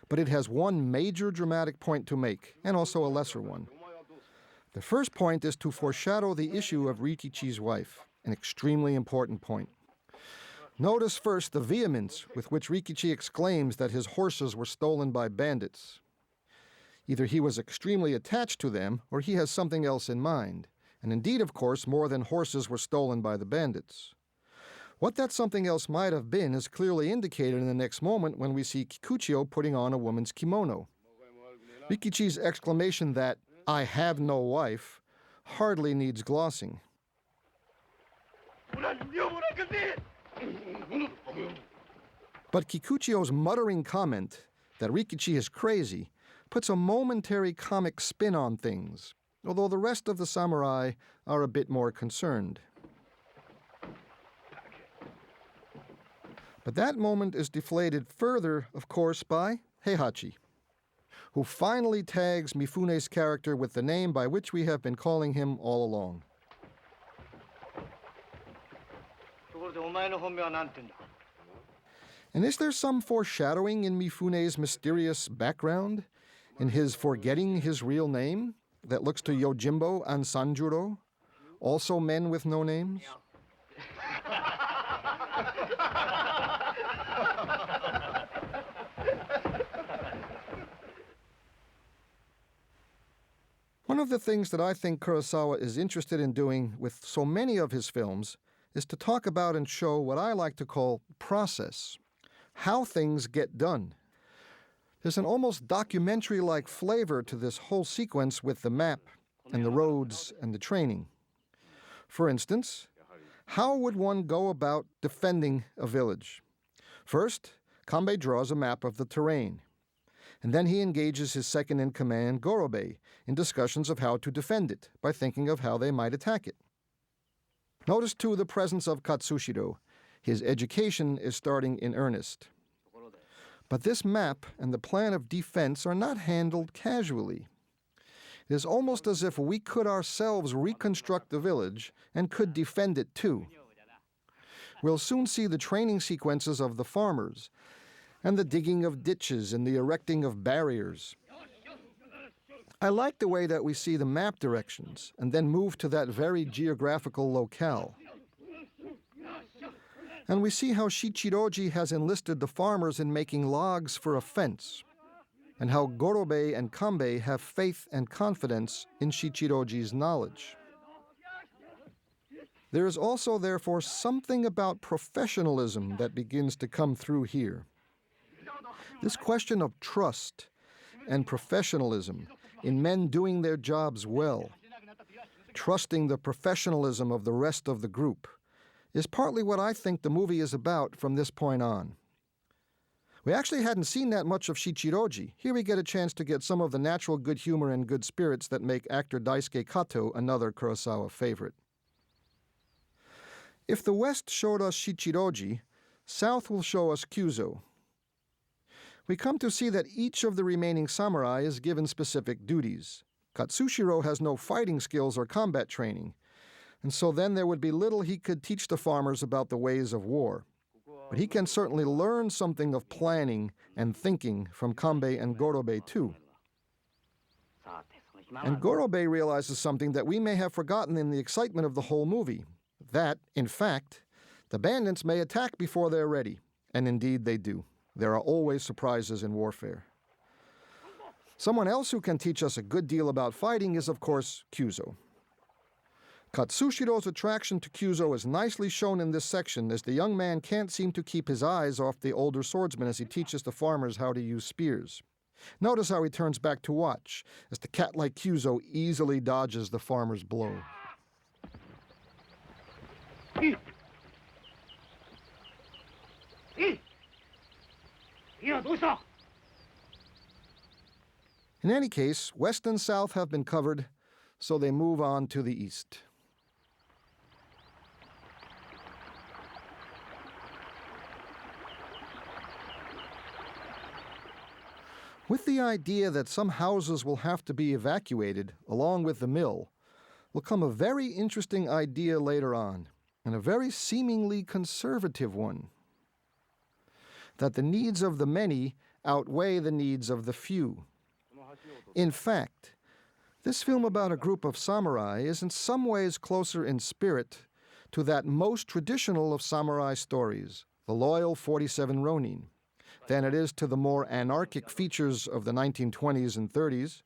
But it has one major dramatic point to make, and also a lesser one. The first point is to foreshadow the issue of Rikichi's wife, an extremely important point. Notice first the vehemence with which Rikichi exclaims that his horses were stolen by bandits. Either he was extremely attached to them, or he has something else in mind. And indeed, of course, more than horses were stolen by the bandits. What that something else might have been is clearly indicated in the next moment when we see Kikuchio putting on a woman's kimono. Rikichi's exclamation that, "I have no wife," hardly needs glossing. But Kikuchio's muttering comment that Rikichi is crazy puts a momentary comic spin on things, although the rest of the samurai are a bit more concerned. But that moment is deflated further, of course, by Heihachi, who finally tags Mifune's character with the name by which we have been calling him all along. And is there some foreshadowing in Mifune's mysterious background, in his forgetting his real name, that looks to Yojimbo and Sanjuro, also men with no names? One of the things that I think Kurosawa is interested in doing with so many of his films is to talk about and show what I like to call process, how things get done. There's an almost documentary-like flavor to this whole sequence with the map and the roads and the training. For instance, how would one go about defending a village? First, Kanbei draws a map of the terrain, and then he engages his second-in-command, Gorobe, in discussions of how to defend it by thinking of how they might attack it. Notice, too, the presence of Katsushiro. His education is starting in earnest. But this map and the plan of defense are not handled casually. It is almost as if we could ourselves reconstruct the village and could defend it too. We'll soon see the training sequences of the farmers, and the digging of ditches and the erecting of barriers. I like the way that we see the map directions and then move to that very geographical locale. And we see how Shichiroji has enlisted the farmers in making logs for a fence, and how Gorobe and Kanbei have faith and confidence in Shichiroji's knowledge. There is also, therefore, something about professionalism that begins to come through here. This question of trust and professionalism in men doing their jobs well, trusting the professionalism of the rest of the group, is partly what I think the movie is about from this point on. We actually hadn't seen that much of Shichiroji. Here we get a chance to get some of the natural good humor and good spirits that make actor Daisuke Kato another Kurosawa favorite. If the West showed us Shichiroji, South will show us Kyuzo. We come to see that each of the remaining samurai is given specific duties. Katsushiro has no fighting skills or combat training, and so then there would be little he could teach the farmers about the ways of war. But he can certainly learn something of planning and thinking from Kanbei and Gorobe too. And Gorobe realizes something that we may have forgotten in the excitement of the whole movie, that, in fact, the bandits may attack before they're ready, and indeed they do. There are always surprises in warfare. Someone else who can teach us a good deal about fighting is, of course, Kyuzo. Katsushiro's attraction to Kyuzo is nicely shown in this section, as the young man can't seem to keep his eyes off the older swordsman as he teaches the farmers how to use spears. Notice how he turns back to watch, as the cat-like Kyuzo easily dodges the farmer's blow. In any case, West and South have been covered, so they move on to the East. With the idea that some houses will have to be evacuated, along with the mill, will come a very interesting idea later on, and a very seemingly conservative one. That the needs of the many outweigh the needs of the few. In fact, this film about a group of samurai is in some ways closer in spirit to that most traditional of samurai stories, the loyal 47 Ronin, than it is to the more anarchic features of the 1920s and 30s,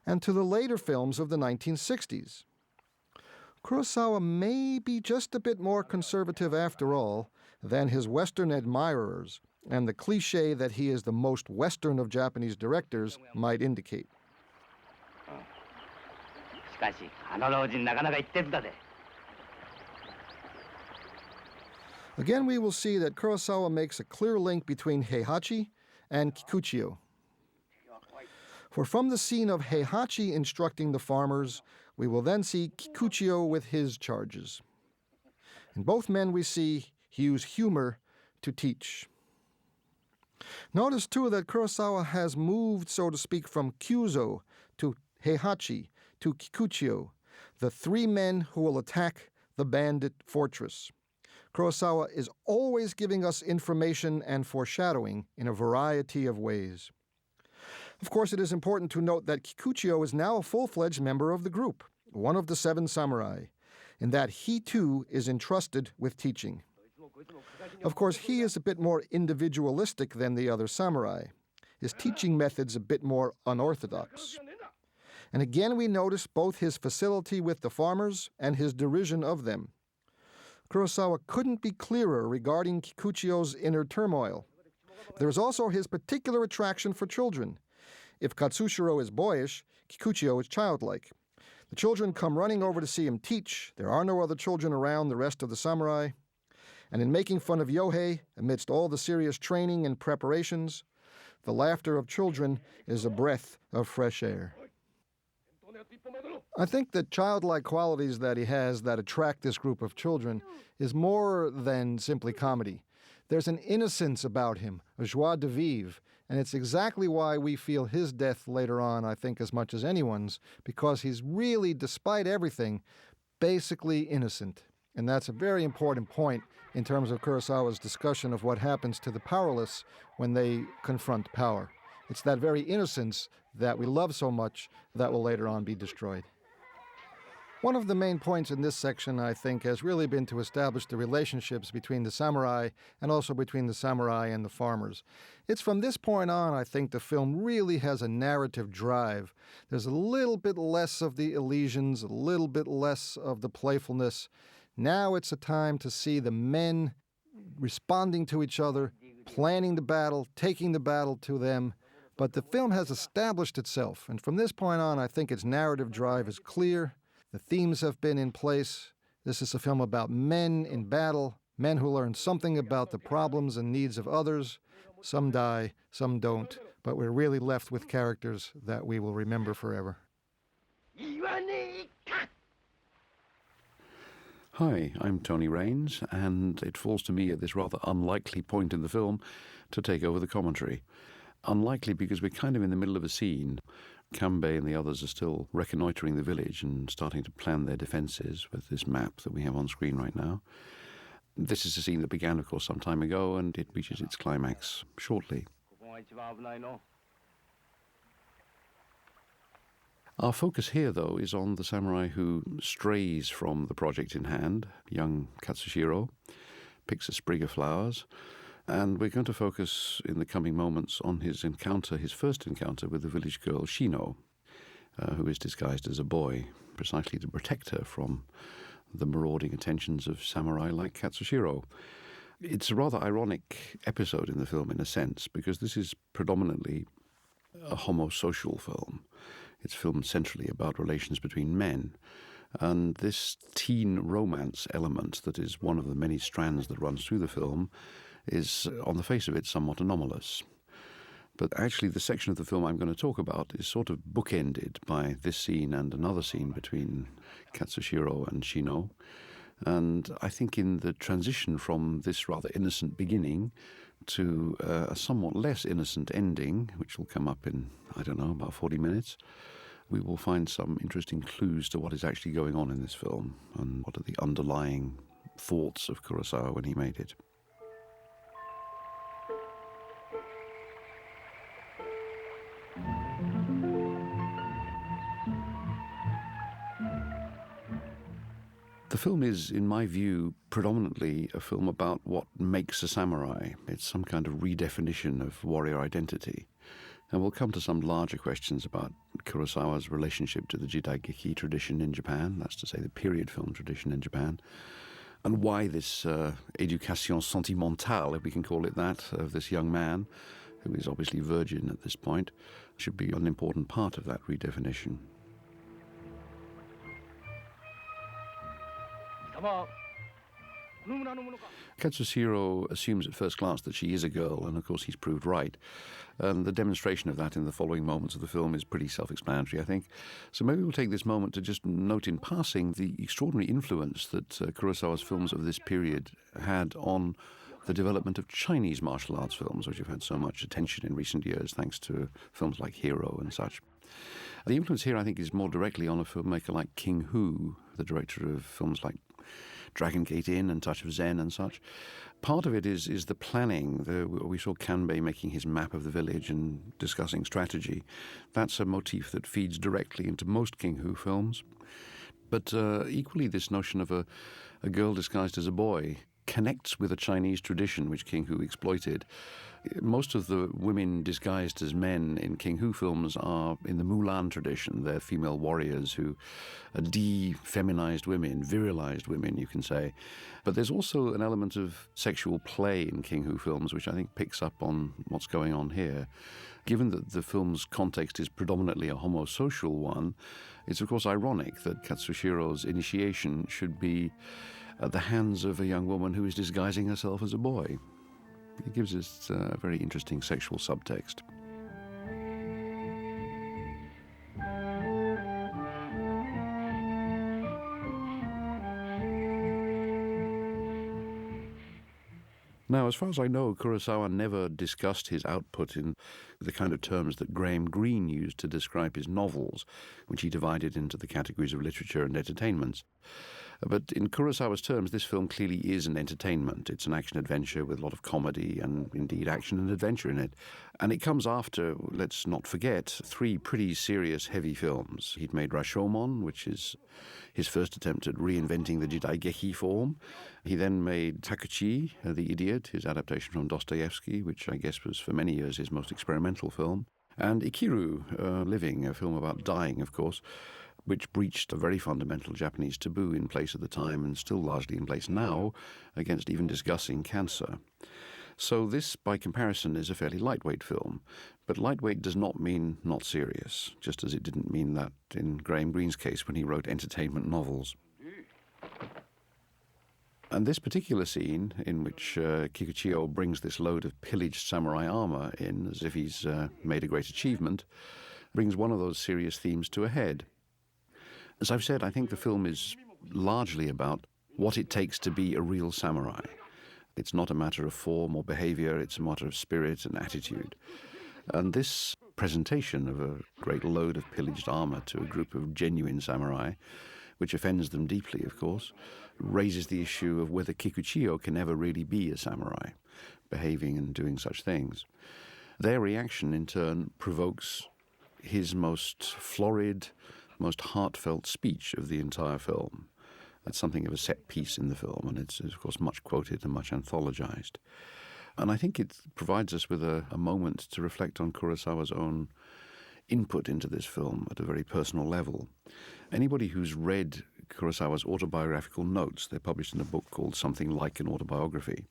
and to the later films of the 1960s. Kurosawa may be just a bit more conservative after all than his Western admirers, and the cliché that he is the most Western of Japanese directors might indicate. しかしあの老人なかなか言ってるんだで Again, we will see that Kurosawa makes a clear link between Heihachi and Kikuchiyo. For from the scene of Heihachi instructing the farmers, we will then see Kikuchiyo with his charges. In both men we see he used humor to teach. Notice too that Kurosawa has moved, so to speak, from Kyuzo to Heihachi to Kikuchiyo, the three men who will attack the bandit fortress. Kurosawa is always giving us information and foreshadowing in a variety of ways. Of course, it is important to note that Kikuchiyo is now a full-fledged member of the group, one of the 7 samurai, and that he too is entrusted with teaching. Of course, he is a bit more individualistic than the other samurai. His teaching method's a bit more unorthodox. And again we notice both his facility with the farmers and his derision of them. Kurosawa couldn't be clearer regarding Kikuchiyo's inner turmoil. There is also his particular attraction for children. If Katsushiro is boyish, Kikuchiyo is childlike. The children come running over to see him teach. There are no other children around the rest of the samurai. And in making fun of Yohei, amidst all the serious training and preparations, the laughter of children is a breath of fresh air. I think the childlike qualities that he has that attract this group of children is more than simply comedy. There's an innocence about him, a joie de vivre, and it's exactly why we feel his death later on, I think, as much as anyone's, because he's really, despite everything, basically innocent. And that's a very important point in terms of Kurosawa's discussion of what happens to the powerless when they confront power. It's that very innocence that we love so much that will later on be destroyed. One of the main points in this section, I think, has really been to establish the relationships between the samurai and also between the samurai and the farmers. It's from this point on, I think, the film really has a narrative drive. There's a little bit less of the elisions, a little bit less of the playfulness. Now it's a time to see the men responding to each other, planning the battle, taking the battle to them. But the film has established itself, and from this point on, I think its narrative drive is clear. The themes have been in place. This is a film about men in battle, men who learn something about the problems and needs of others. Some die, some don't, but we're really left with characters that we will remember forever. Hi, I'm Tony Rayns, and it falls to me at this rather unlikely point in the film to take over the commentary. Unlikely because we're kind of in the middle of a scene. Kanbei and the others are still reconnoitering the village and starting to plan their defences with this map that we have on screen right now. This is a scene that began, of course, some time ago, and it reaches its climax shortly. Our focus here, though, is on the samurai who strays from the project in hand, young Katsushiro, picks a sprig of flowers, and we're going to focus in the coming moments on his encounter, his first encounter with the village girl Shino, who is disguised as a boy, precisely to protect her from the marauding attentions of samurai like Katsushiro. It's a rather ironic episode in the film, in a sense, because this is predominantly a homosocial film. It's filmed centrally about relations between men. And this teen romance element that is one of the many strands that runs through the film is, on the face of it, somewhat anomalous. But actually the section of the film I'm going to talk about is sort of bookended by this scene and another scene between Katsushiro and Shino. And I think in the transition from this rather innocent beginning to a somewhat less innocent ending, which will come up in, I don't know, about 40 minutes, we will find some interesting clues to what is actually going on in this film and what are the underlying thoughts of Kurosawa when he made it. The film is, in my view, predominantly a film about what makes a samurai. It's some kind of redefinition of warrior identity. And we'll come to some larger questions about Kurosawa's relationship to the jidaigeki tradition in Japan, that's to say the period film tradition in Japan, and why this éducation sentimentale, if we can call it that, of this young man, who is obviously virgin at this point, should be an important part of that redefinition. Katsushiro assumes at first glance that she is a girl, and of course he's proved right. And the demonstration of that in the following moments of the film is pretty self-explanatory, I think. So maybe we'll take this moment to just note in passing the extraordinary influence that Kurosawa's films of this period had on the development of Chinese martial arts films, which have had so much attention in recent years thanks to films like Hero and such. The influence here, I think, is more directly on a filmmaker like King Hu, the director of films like Dragon Gate Inn and Touch of Zen and such. Part of it is the planning. We saw Kanbei making his map of the village and discussing strategy. That's a motif that feeds directly into most King Hu films. But equally, this notion of a girl disguised as a boy connects with a Chinese tradition which King Hu exploited. Most of the women disguised as men in King Hu films are in the Mulan tradition. They're female warriors who are de-feminized women, virilized women, you can say. But there's also an element of sexual play in King Hu films, which I think picks up on what's going on here. Given that the film's context is predominantly a homosocial one, it's of course ironic that Katsushiro's initiation should be at the hands of a young woman who is disguising herself as a boy. It gives us a very interesting sexual subtext. Now, as far as I know, Kurosawa never discussed his output in the kind of terms that Graham Greene used to describe his novels, which he divided into the categories of literature and entertainments. But in Kurosawa's terms, this film clearly is an entertainment. It's an action-adventure with a lot of comedy and indeed action and adventure in it. And it comes after, let's not forget, 3 pretty serious, heavy films. He'd made Rashomon, which is his first attempt at reinventing the jidaigeki form. He then made Takuchi, The Idiot, his adaptation from Dostoevsky, which I guess was for many years his most experimental film. And Ikiru, Living, a film about dying, of course, which breached a very fundamental Japanese taboo in place at the time and still largely in place now against even discussing cancer. So this, by comparison, is a fairly lightweight film. But lightweight does not mean not serious, just as it didn't mean that in Graham Greene's case when he wrote entertainment novels. And this particular scene, in which Kikuchiyo brings this load of pillaged samurai armor in as if he's made a great achievement, brings one of those serious themes to a head. As I've said, I think the film is largely about what it takes to be a real samurai. It's not a matter of form or behavior, it's a matter of spirit and attitude. And this presentation of a great load of pillaged armor to a group of genuine samurai, which offends them deeply, of course, raises the issue of whether Kikuchiyo can ever really be a samurai, behaving and doing such things. Their reaction, in turn, provokes his most florid, most heartfelt speech of the entire film. That's something of a set piece in the film, and it's, of course, much quoted and much anthologized. And I think it provides us with a moment to reflect on Kurosawa's own input into this film at a very personal level. Anybody who's read Kurosawa's autobiographical notes, they're published in a book called Something Like an Autobiography,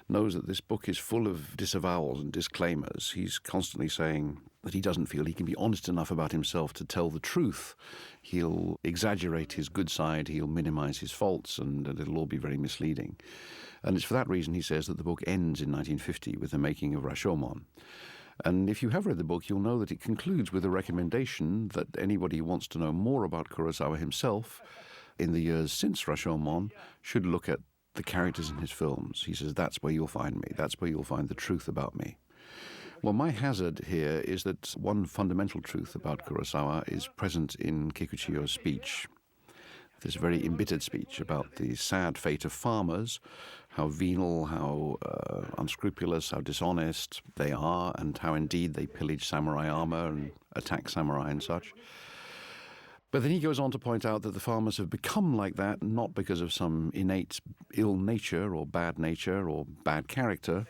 knows that this book is full of disavowals and disclaimers. He's constantly saying that he doesn't feel he can be honest enough about himself to tell the truth. He'll exaggerate his good side, he'll minimize his faults, and it'll all be very misleading. And it's for that reason, he says, that the book ends in 1950 with the making of Rashomon. And if you have read the book, you'll know that it concludes with a recommendation that anybody who wants to know more about Kurosawa himself in the years since Rashomon should look at the characters in his films. He says, that's where you'll find me. That's where you'll find the truth about me. Well, my hazard here is that one fundamental truth about Kurosawa is present in Kikuchiyo's speech. This very embittered speech about the sad fate of farmers, how venal, how unscrupulous, how dishonest they are, and how indeed they pillage samurai armor and attack samurai and such. But then he goes on to point out that the farmers have become like that not because of some innate ill nature or bad character,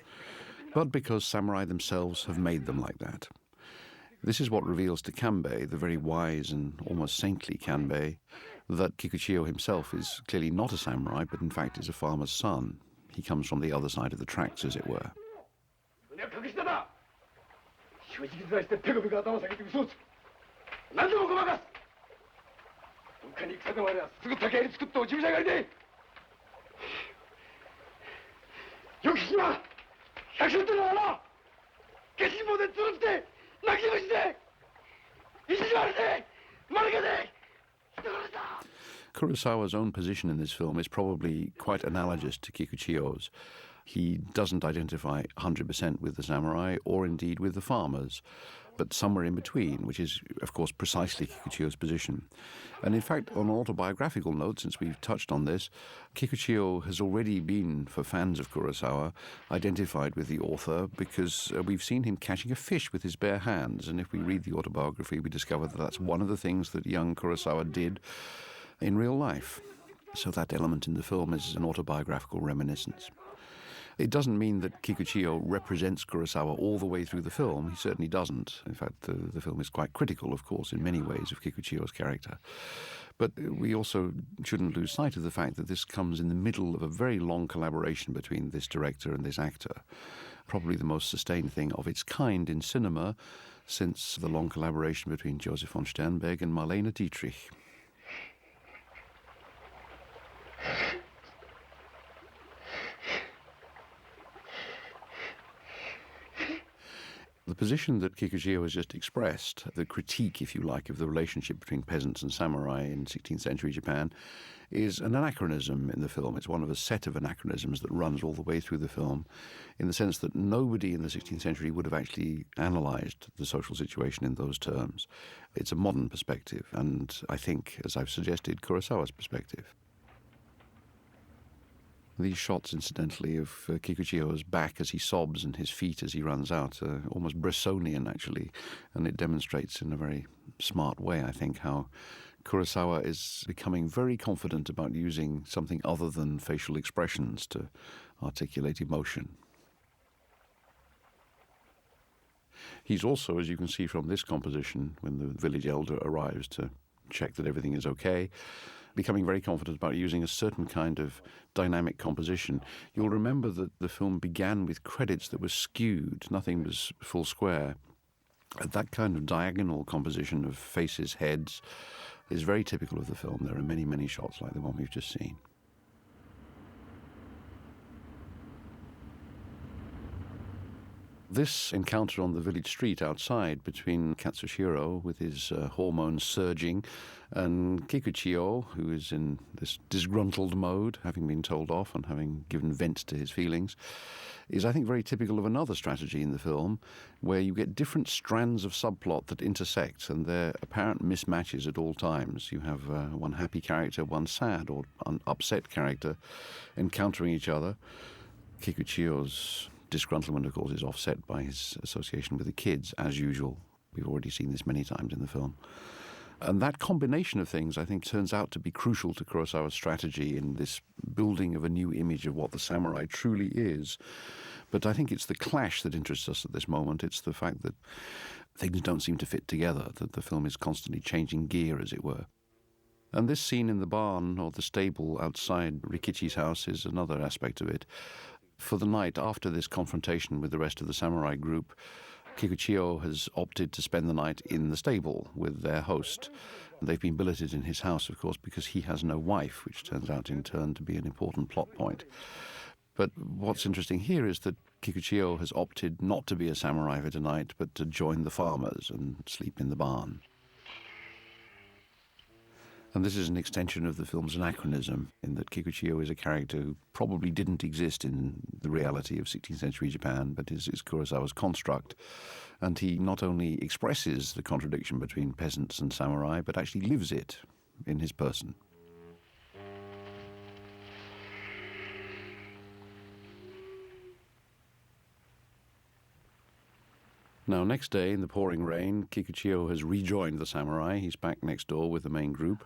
but because samurai themselves have made them like that. This is what reveals to Kanbei, the very wise and almost saintly Kanbei, that Kikuchiyo himself is clearly not a samurai, but in fact is a farmer's son. He comes from the other side of the tracks, as it were. 正直面してペコペコ頭下げて嘘をつく何でもごまかすどっかに戦うまではすぐ竹槍作って落ち武者狩りでよく聞きな百姓ってのはな下心棒でつるって泣き虫で意地悪で間抜けで人殺しだ Kurosawa's own position in this film is probably quite analogous to Kikuchiyo's. He doesn't identify 100% with the samurai or indeed with the farmers, but somewhere in between, which is, of course, precisely Kikuchiyo's position. And in fact, on an autobiographical note, since we've touched on this, Kikuchiyo has already been, for fans of Kurosawa, identified with the author because we've seen him catching a fish with his bare hands. And if we read the autobiography, we discover that that's one of the things that young Kurosawa did in real life. So that element in the film is an autobiographical reminiscence. It doesn't mean that Kikuchiyo represents Kurosawa all the way through the film. He certainly doesn't. In fact, the film is quite critical, of course, in many ways of Kikuchiyo's character. But we also shouldn't lose sight of the fact that this comes in the middle of a very long collaboration between this director and this actor. Probably the most sustained thing of its kind in cinema since the long collaboration between Joseph von Sternberg and Marlene Dietrich. The position that Kikuchiyo has just expressed, the critique, if you like, of the relationship between peasants and samurai in 16th century Japan, is an anachronism in the film. It's one of a set of anachronisms that runs all the way through the film, in the sense that nobody in the 16th century would have actually analysed the social situation in those terms. It's a modern perspective, and I think, as I've suggested, Kurosawa's perspective. These shots, incidentally, of Kikuchiyo's back as he sobs and his feet as he runs out are almost Bressonian, actually, and it demonstrates in a very smart way, I think, how Kurosawa is becoming very confident about using something other than facial expressions to articulate emotion. He's also, as you can see from this composition, when the village elder arrives to check that everything is okay, becoming very confident about using a certain kind of dynamic composition. You'll remember that the film began with credits that were skewed. Nothing was full square. That kind of diagonal composition of faces, heads, is very typical of the film. There are many, many shots like the one we've just seen. This encounter on the village street outside between Katsushiro, with his hormones surging, and Kikuchiyo, who is in this disgruntled mode, having been told off and having given vent to his feelings, is, I think, very typical of another strategy in the film, where you get different strands of subplot that intersect, and they're apparent mismatches at all times. You have one happy character, one sad or upset character encountering each other. Kikuchiyo's disgruntlement, of course, is offset by his association with the kids, as usual. We've already seen this many times in the film. And that combination of things, I think, turns out to be crucial to Kurosawa's strategy in this building of a new image of what the samurai truly is. But I think it's the clash that interests us at this moment. It's the fact that things don't seem to fit together, that the film is constantly changing gear, as it were. And this scene in the barn or the stable outside Rikichi's house is another aspect of it. For the night, after this confrontation with the rest of the samurai group, Kikuchiyo has opted to spend the night in the stable with their host. They've been billeted in his house, of course, because he has no wife, which turns out in turn to be an important plot point. But what's interesting here is that Kikuchiyo has opted not to be a samurai for tonight, but to join the farmers and sleep in the barn. And this is an extension of the film's anachronism, in that Kikuchiyo is a character who probably didn't exist in the reality of 16th century Japan, but is Kurosawa's construct. And he not only expresses the contradiction between peasants and samurai, but actually lives it in his person. Now, next day, in the pouring rain, Kikuchiyo has rejoined the samurai. He's back next door with the main group.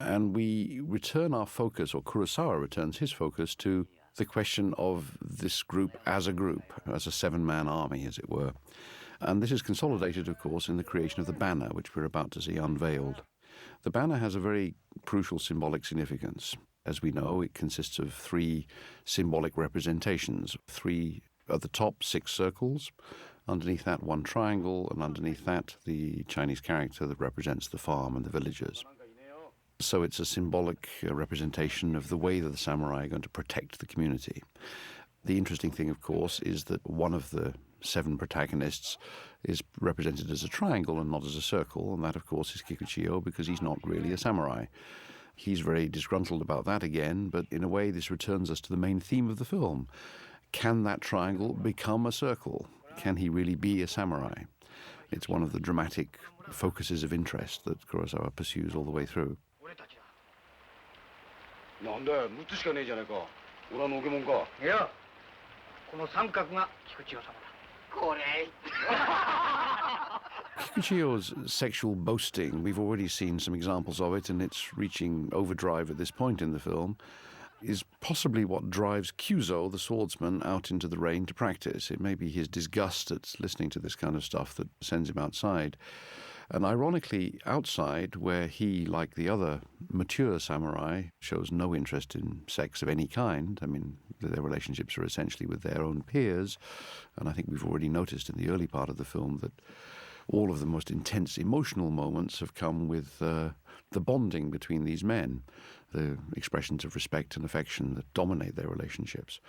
And we return our focus, or Kurosawa returns his focus, to the question of this group, as a seven-man army, as it were. And this is consolidated, of course, in the creation of the banner, which we're about to see unveiled. The banner has a very crucial symbolic significance. As we know, it consists of three symbolic representations. Three at the top, 6 circles. Underneath that, 1 triangle, and underneath that, the Chinese character that represents the farm and the villagers. So it's a symbolic representation of the way that the samurai are going to protect the community. The interesting thing, of course, is that one of the 7 protagonists is represented as a triangle and not as a circle, and that, of course, is Kikuchiyo, because he's not really a samurai. He's very disgruntled about that again, but in a way this returns us to the main theme of the film. Can that triangle become a circle? Can he really be a samurai? It's one of the dramatic focuses of interest that Kurosawa pursues all the way through. なんだよ、6つしかねえじゃねえか。俺はのけもんか。いや、この三角が菊千代様だ。これ。Kikuchiyo's sexual boasting, we've already seen some examples of it, and it's reaching overdrive at this point in the film, is possibly what drives Kyuzo, the swordsman, out into the rain to practice. It may be his disgust at listening to this kind of stuff that sends him outside. And ironically, outside, where he, like the other mature samurai, shows no interest in sex of any kind, I mean, their relationships are essentially with their own peers, and I think we've already noticed in the early part of the film that all of the most intense emotional moments have come with the bonding between these men, the expressions of respect and affection that dominate their relationships.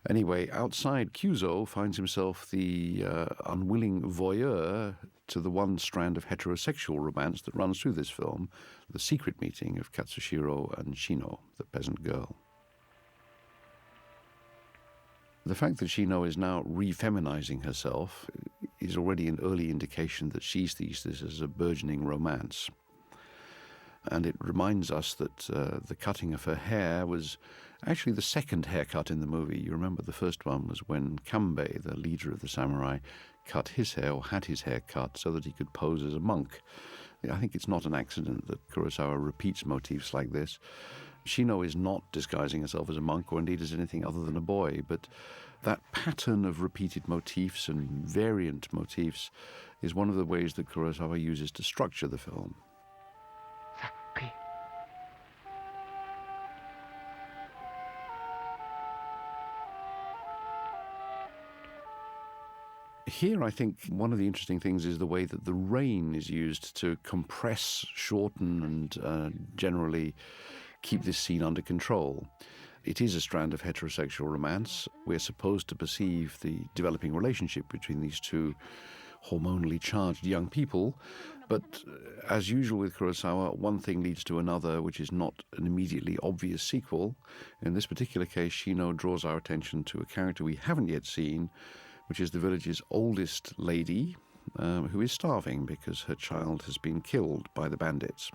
Anyway, outside, Kyuzo finds himself the unwilling voyeur to the one strand of heterosexual romance that runs through this film, the secret meeting of Katsushiro and Shino, the peasant girl. The fact that Shino is now refeminizing herself is already an early indication that she sees this as a burgeoning romance. And it reminds us that the cutting of her hair was actually the second haircut in the movie. You remember the first one was when Kambei, the leader of the samurai, cut his hair or had his hair cut so that he could pose as a monk. I think it's not an accident that Kurosawa repeats motifs like this. Shino is not disguising herself as a monk or indeed as anything other than a boy, but that pattern of repeated motifs and variant motifs is one of the ways that Kurosawa uses to structure the film. Here, I think one of the interesting things is the way that the rain is used to compress, shorten, and generally keep this scene under control. It is a strand of heterosexual romance. We're supposed to perceive the developing relationship between these two hormonally charged young people, but as usual with Kurosawa, one thing leads to another, which is not an immediately obvious sequel. In this particular case, Shino draws our attention to a character we haven't yet seen, which is the village's oldest lady, who is starving because her child has been killed by the bandits.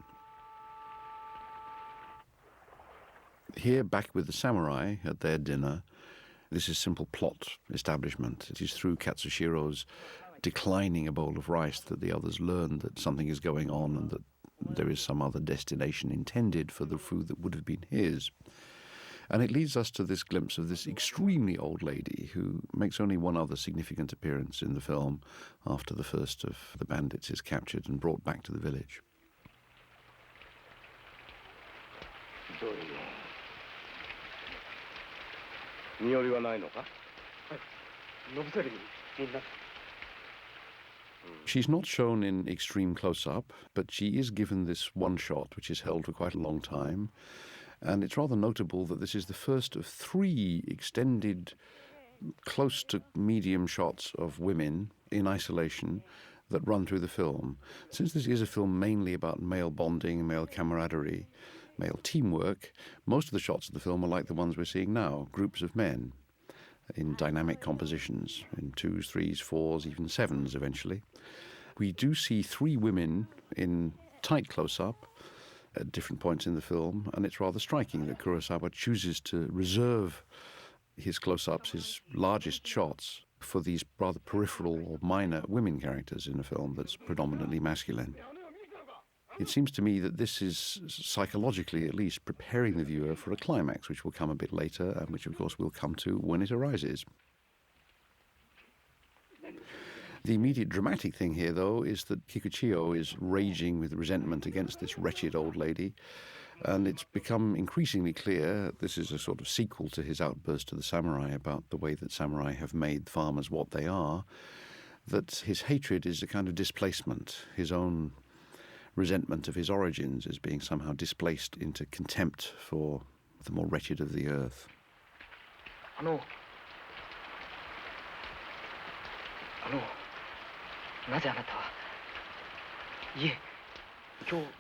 Here, back with the samurai at their dinner, this is simple plot establishment. It is through Katsushiro's declining a bowl of rice that the others learn that something is going on and that there is some other destination intended for the food that would have been his. And it leads us to this glimpse of this extremely old lady who makes only one other significant appearance in the film after the first of the bandits is captured and brought back to the village. She's not shown in extreme close-up, but she is given this one shot, which is held for quite a long time. And it's rather notable that this is the first of 3 extended, close to medium shots of women in isolation that run through the film. Since this is a film mainly about male bonding, male camaraderie, male teamwork, most of the shots of the film are like the ones we're seeing now, groups of men in dynamic compositions, in 2s, 3s, 4s, even 7s eventually. We do see 3 women in tight close-up at different points in the film, and it's rather striking that Kurosawa chooses to reserve his close-ups, his largest shots, for these rather peripheral or minor women characters in a film that's predominantly masculine. It seems to me that this is, psychologically at least, preparing the viewer for a climax, which will come a bit later, and which, of course, we'll come to when it arises. The immediate dramatic thing here, though, is that Kikuchiyo is raging with resentment against this wretched old lady. And it's become increasingly clear, this is a sort of sequel to his outburst to the samurai about the way that samurai have made farmers what they are, that his hatred is a kind of displacement. His own resentment of his origins is being somehow displaced into contempt for the more wretched of the earth.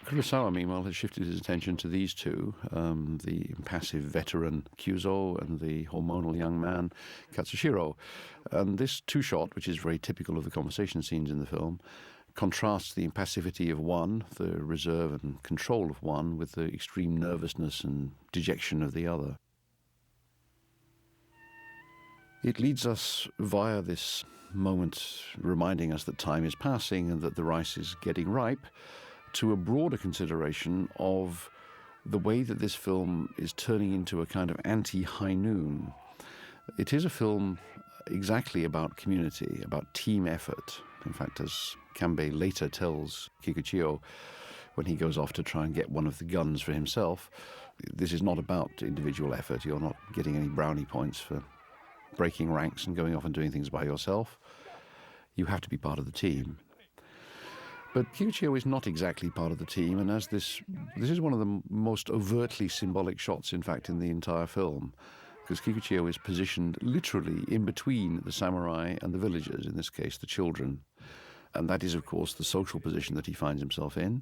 Kurosawa, meanwhile, has shifted his attention to these two, the impassive veteran Kyuzo and the hormonal young man Katsushiro. And this two-shot, which is very typical of the conversation scenes in the film, contrasts the impassivity of one, the reserve and control of one, with the extreme nervousness and dejection of the other. It leads us via this moment reminding us that time is passing and that the rice is getting ripe, to a broader consideration of the way that this film is turning into a kind of anti-High Noon. It is a film exactly about community, about team effort. In fact, as Kanbei later tells Kikuchiyo when he goes off to try and get one of the guns for himself, this is not about individual effort. You're not getting any brownie points for breaking ranks and going off and doing things by yourself. You have to be part of the team. But Kikuchiyo is not exactly part of the team, and as this is one of the most overtly symbolic shots, in fact, in the entire film, because Kikuchiyo is positioned literally in between the samurai and the villagers, in this case, the children. And that is, of course, the social position that he finds himself in,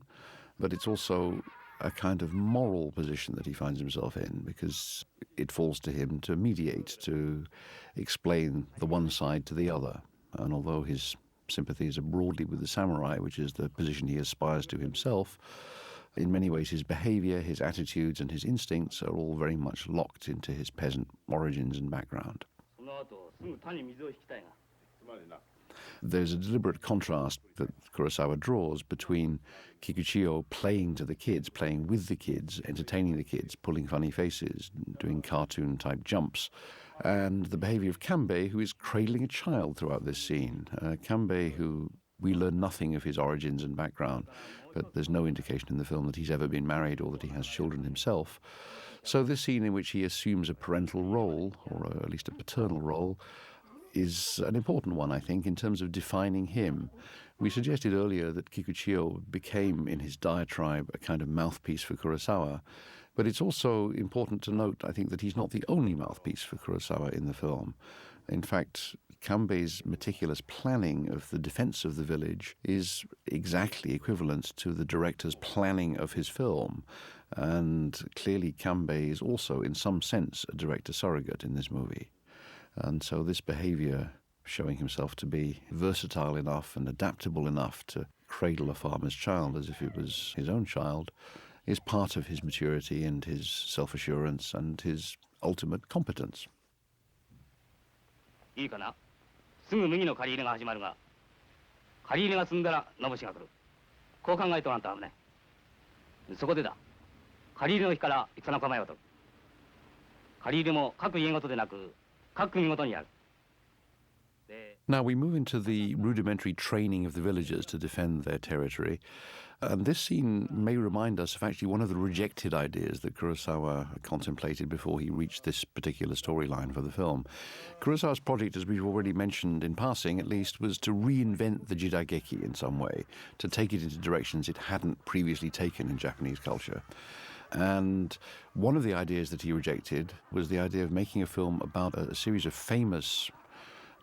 but it's also a kind of moral position that he finds himself in, because it falls to him to mediate, to explain the one side to the other. And although his sympathies are broadly with the samurai, which is the position he aspires to himself, in many ways his behavior, his attitudes and his instincts are all very much locked into his peasant origins and background. There's a deliberate contrast that Kurosawa draws between Kikuchiyo playing to the kids, playing with the kids, entertaining the kids, pulling funny faces, doing cartoon-type jumps, and the behavior of Kanbei, who is cradling a child throughout this scene. Kanbei, who we learn nothing of his origins and background, but there's no indication in the film that he's ever been married or that he has children himself. So this scene in which he assumes a parental role, or at least a paternal role, is an important one, I think, in terms of defining him. We suggested earlier that Kikuchiyo became, in his diatribe, a kind of mouthpiece for Kurosawa. But it's also important to note, I think, that he's not the only mouthpiece for Kurosawa in the film. In fact, Kanbei's meticulous planning of the defense of the village is exactly equivalent to the director's planning of his film. And clearly Kanbei is also, in some sense, a director surrogate in this movie. And so this behavior, showing himself to be versatile enough and adaptable enough to cradle a farmer's child as if it was his own child, is part of his maturity and his self-assurance and his ultimate competence. いいかな。すぐ麦の刈り入れが始まるが、刈り入れが済んだら野星が来る。こう考えとらんと危ない。そこでだ。刈り入れの日から戦の構えを取る。刈り入れも各家ごとでなく、各組ごとにやる。 Now we move into the rudimentary training of the villagers to defend their territory. And this scene may remind us of actually one of the rejected ideas that Kurosawa contemplated before he reached this particular storyline for the film. Kurosawa's project, as we've already mentioned in passing at least, was to reinvent the jidaigeki in some way, to take it into directions it hadn't previously taken in Japanese culture. And one of the ideas that he rejected was the idea of making a film about a series of famous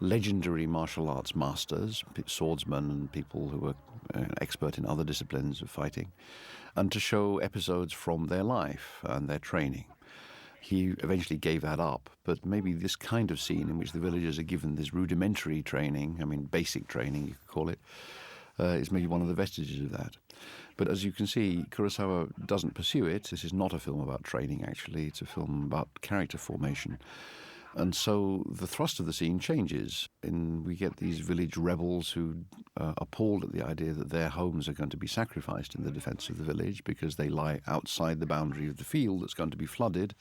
legendary martial arts masters, swordsmen and people who were expert in other disciplines of fighting, and to show episodes from their life and their training. He eventually gave that up, but maybe this kind of scene in which the villagers are given this rudimentary training, I mean basic training you could call it, is maybe one of the vestiges of that. But as you can see, Kurosawa doesn't pursue it. This is not a film about training, actually. It's a film about character formation. And so the thrust of the scene changes, and we get these village rebels who are appalled at the idea that their homes are going to be sacrificed in the defense of the village because they lie outside the boundary of the field that's going to be flooded.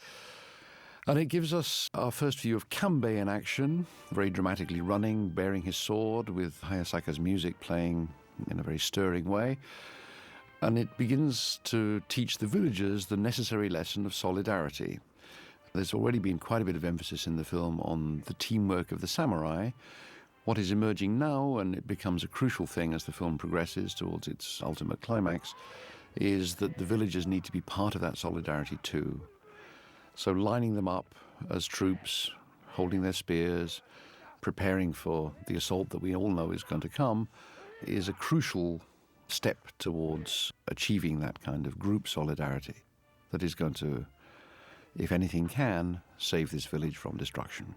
And it gives us our first view of Kanbei in action, very dramatically running, bearing his sword, with Hayasaka's music playing in a very stirring way. And it begins to teach the villagers the necessary lesson of solidarity. There's already been quite a bit of emphasis in the film on the teamwork of the samurai. What is emerging now, and it becomes a crucial thing as the film progresses towards its ultimate climax, is that the villagers need to be part of that solidarity too. So lining them up as troops, holding their spears, preparing for the assault that we all know is going to come, is a crucial step towards achieving that kind of group solidarity that is going to, if anything can, save this village from destruction.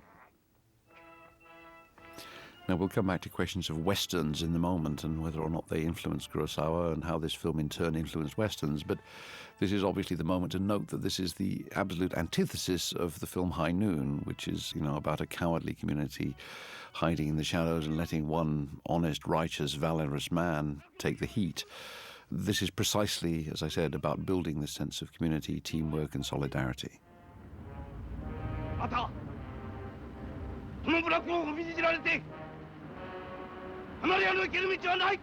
Now, we'll come back to questions of Westerns in the moment and whether or not they influenced Kurosawa and how this film in turn influenced Westerns, but this is obviously the moment to note that this is the absolute antithesis of the film High Noon, which is, about a cowardly community hiding in the shadows and letting one honest, righteous, valorous man take the heat. This is precisely, as I said, about building this sense of community, teamwork and solidarity. またこの部落を踏みにじられて離れ屋の行ける道はない。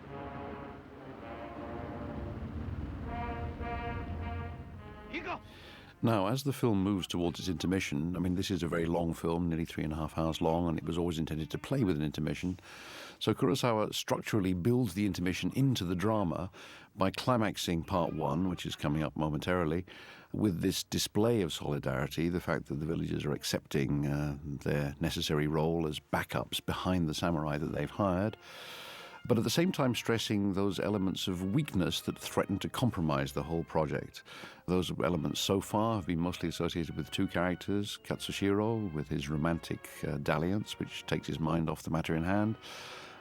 Now, as the film moves towards its intermission, this is a very long film, nearly 3.5 hours long, and it was always intended to play with an intermission. So Kurosawa structurally builds the intermission into the drama by climaxing part one, which is coming up momentarily, with this display of solidarity, the fact that the villagers are accepting their necessary role as backups behind the samurai that they've hired, but at the same time stressing those elements of weakness that threaten to compromise the whole project. Those elements so far have been mostly associated with two characters, Katsushiro with his romantic dalliance, which takes his mind off the matter in hand,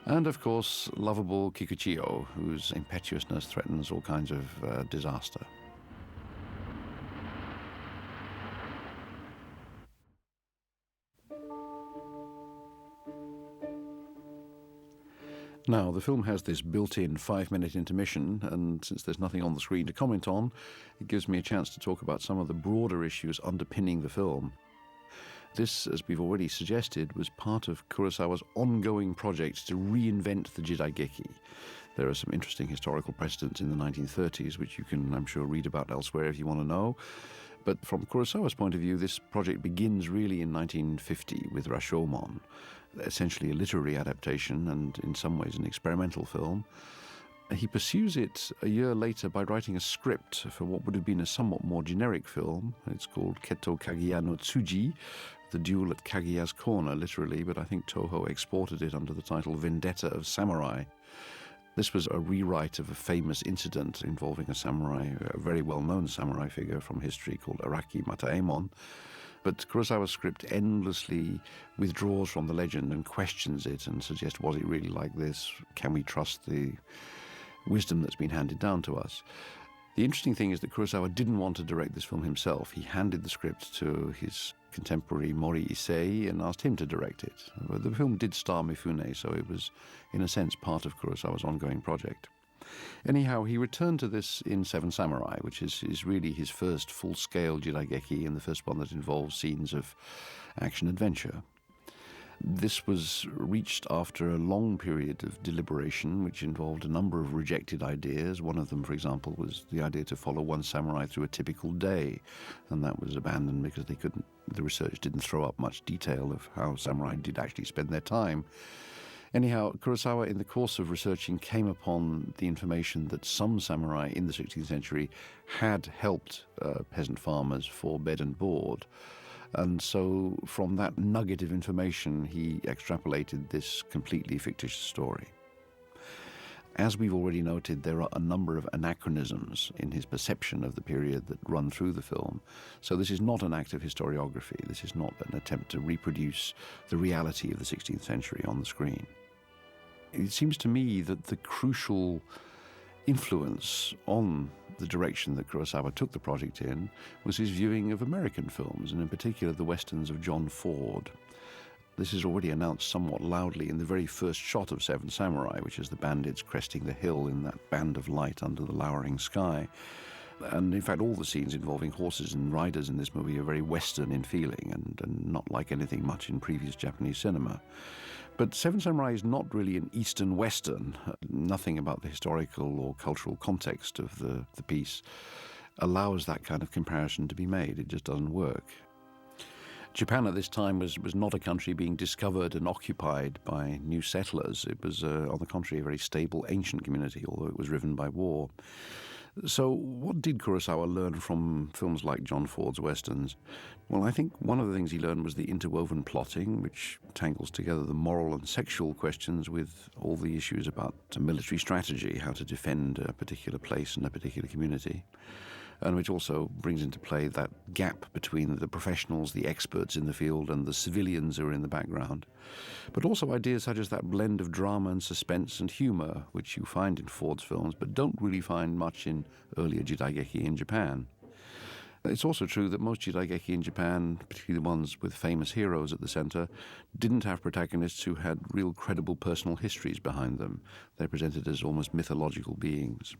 and of course lovable Kikuchiyo, whose impetuousness threatens all kinds of disaster. Now, the film has this built-in 5-minute intermission, and since there's nothing on the screen to comment on, it gives me a chance to talk about some of the broader issues underpinning the film. This, as we've already suggested, was part of Kurosawa's ongoing project to reinvent the jidaigeki. There are some interesting historical precedents in the 1930s, which you can, I'm sure, read about elsewhere if you want to know. But from Kurosawa's point of view, this project begins really in 1950 with Rashomon, essentially a literary adaptation and in some ways an experimental film. He pursues it a year later by writing a script for what would have been a somewhat more generic film. It's called Ketto Kaguya no Tsuji, The Duel at Kaguya's Corner, literally, but I think Toho exported it under the title Vendetta of Samurai. This was a rewrite of a famous incident involving a samurai, a very well-known samurai figure from history called Araki Mataemon. But Kurosawa's script endlessly withdraws from the legend and questions it and suggests, was it really like this? Can we trust the wisdom that's been handed down to us? The interesting thing is that Kurosawa didn't want to direct this film himself. He handed the script to his contemporary Mori Issei and asked him to direct it. The film did star Mifune, so it was, in a sense, part of Kurosawa's ongoing project. Anyhow, he returned to this in Seven Samurai, which is really his first full-scale jidaigeki and the first one that involves scenes of action-adventure. This was reached after a long period of deliberation, which involved a number of rejected ideas. One of them, for example, was the idea to follow one samurai through a typical day, and that was abandoned because the research didn't throw up much detail of how samurai did actually spend their time. Anyhow, Kurosawa, in the course of researching, came upon the information that some samurai in the 16th century had helped peasant farmers for bed and board. And so from that nugget of information, he extrapolated this completely fictitious story. As we've already noted, there are a number of anachronisms in his perception of the period that run through the film. So this is not an act of historiography. This is not an attempt to reproduce the reality of the 16th century on the screen. It seems to me that the crucial influence on the direction that Kurosawa took the project in was his viewing of American films, and in particular the westerns of John Ford. This is already announced somewhat loudly in the very first shot of Seven Samurai, which is the bandits cresting the hill in that band of light under the lowering sky. And in fact, all the scenes involving horses and riders in this movie are very Western in feeling and not like anything much in previous Japanese cinema. But Seven Samurai is not really an Eastern Western. Nothing about the historical or cultural context of the piece allows that kind of comparison to be made. It just doesn't work. Japan at this time was not a country being discovered and occupied by new settlers. It was, on the contrary, a very stable ancient community, although it was riven by war. So what did Kurosawa learn from films like John Ford's Westerns? Well, I think one of the things he learned was the interwoven plotting, which tangles together the moral and sexual questions with all the issues about military strategy, how to defend a particular place and a particular community, and which also brings into play that gap between the professionals, the experts in the field, and the civilians who are in the background. But also ideas such as that blend of drama and suspense and humour, which you find in Ford's films, but don't really find much in earlier jidaigeki in Japan. It's also true that most jidaigeki in Japan, particularly the ones with famous heroes at the centre, didn't have protagonists who had real credible personal histories behind them. They're presented as almost mythological beings.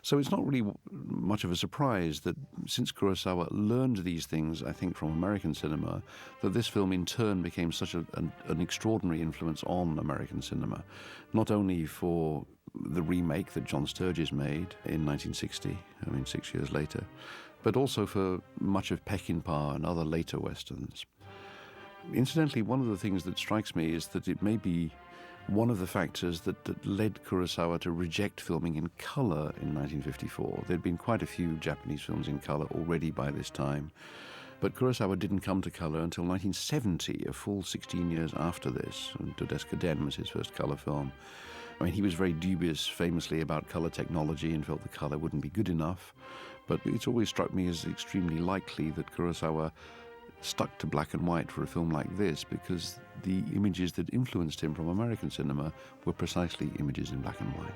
So it's not really much of a surprise that since Kurosawa learned these things, I think, from American cinema, that this film in turn became such an extraordinary influence on American cinema, not only for the remake that John Sturges made in 1960, 6 years later, but also for much of Peckinpah and other later Westerns. Incidentally, one of the things that strikes me is that it may be one of the factors that led Kurosawa to reject filming in colour in 1954. There'd been quite a few Japanese films in colour already by this time, but Kurosawa didn't come to colour until 1970, a full 16 years after this, and Dodeska Den was his first colour film. He was very dubious, famously, about colour technology and felt the colour wouldn't be good enough. But it's always struck me as extremely likely that Kurosawa stuck to black and white for a film like this because the images that influenced him from American cinema were precisely images in black and white.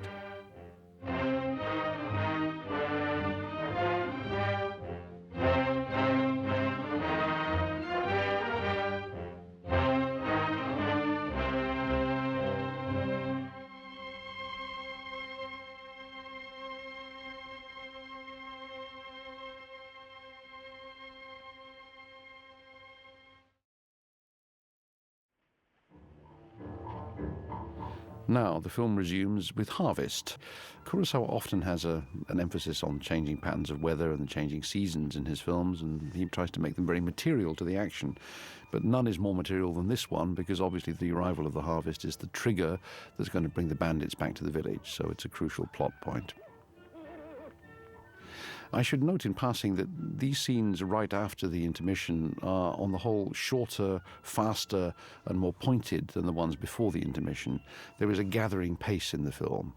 Now, the film resumes with harvest. Kurosawa often has an emphasis on changing patterns of weather and the changing seasons in his films, and he tries to make them very material to the action. But none is more material than this one, because obviously the arrival of the harvest is the trigger that's going to bring the bandits back to the village, so it's a crucial plot point. I should note in passing that these scenes right after the intermission are, on the whole, shorter, faster, and more pointed than the ones before the intermission. There is a gathering pace in the film.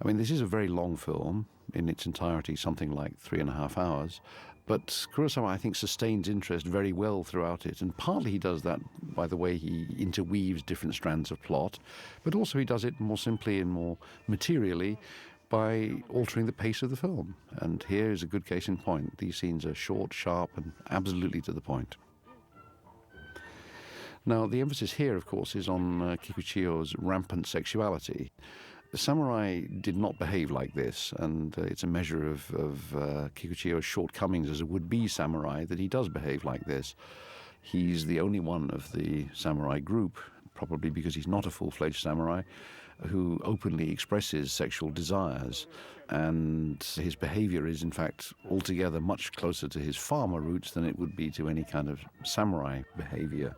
This is a very long film, in its entirety something like 3.5 hours, but Kurosawa, I think, sustains interest very well throughout it, and partly he does that by the way he interweaves different strands of plot, but also he does it more simply and more materially by altering the pace of the film. And here is a good case in point. These scenes are short, sharp, and absolutely to the point. Now, the emphasis here, of course, is on Kikuchiyo's rampant sexuality. The samurai did not behave like this, and it's a measure of Kikuchiyo's shortcomings as a would-be samurai that he does behave like this. He's the only one of the samurai group, probably because he's not a full-fledged samurai, who openly expresses sexual desires, and his behavior is in fact altogether much closer to his farmer roots than it would be to any kind of samurai behavior.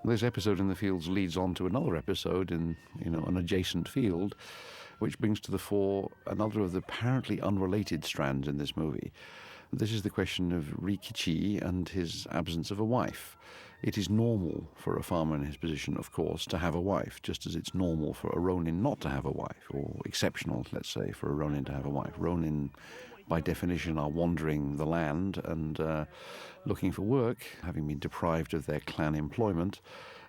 This episode in the fields leads on to another episode in an adjacent field, which brings to the fore another of the apparently unrelated strands in this movie. This is the question of Rikichi and his absence of a wife. It is normal for a farmer in his position, of course, to have a wife, just as it's normal for a ronin not to have a wife, or exceptional, let's say, for a ronin to have a wife. Ronin, by definition, are wandering the land and looking for work, having been deprived of their clan employment,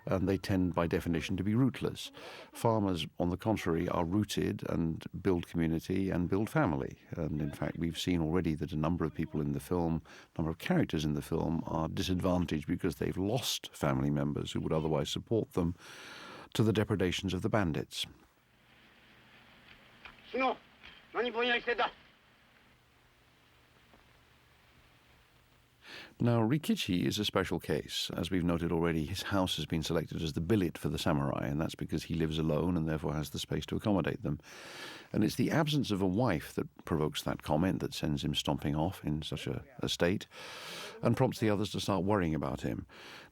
and they tend, by definition, to be rootless. Farmers, on the contrary, are rooted and build community and build family. And in fact, we've seen already that a number of people in the film, a number of characters in the film, are disadvantaged because they've lost family members who would otherwise support them to the depredations of the bandits. 篠、何ぼんやりしてんだ。Now, Rikichi is a special case. As we've noted already, his house has been selected as the billet for the samurai, and that's because he lives alone and therefore has the space to accommodate them. And it's the absence of a wife that provokes that comment that sends him stomping off in such a state and prompts the others to start worrying about him.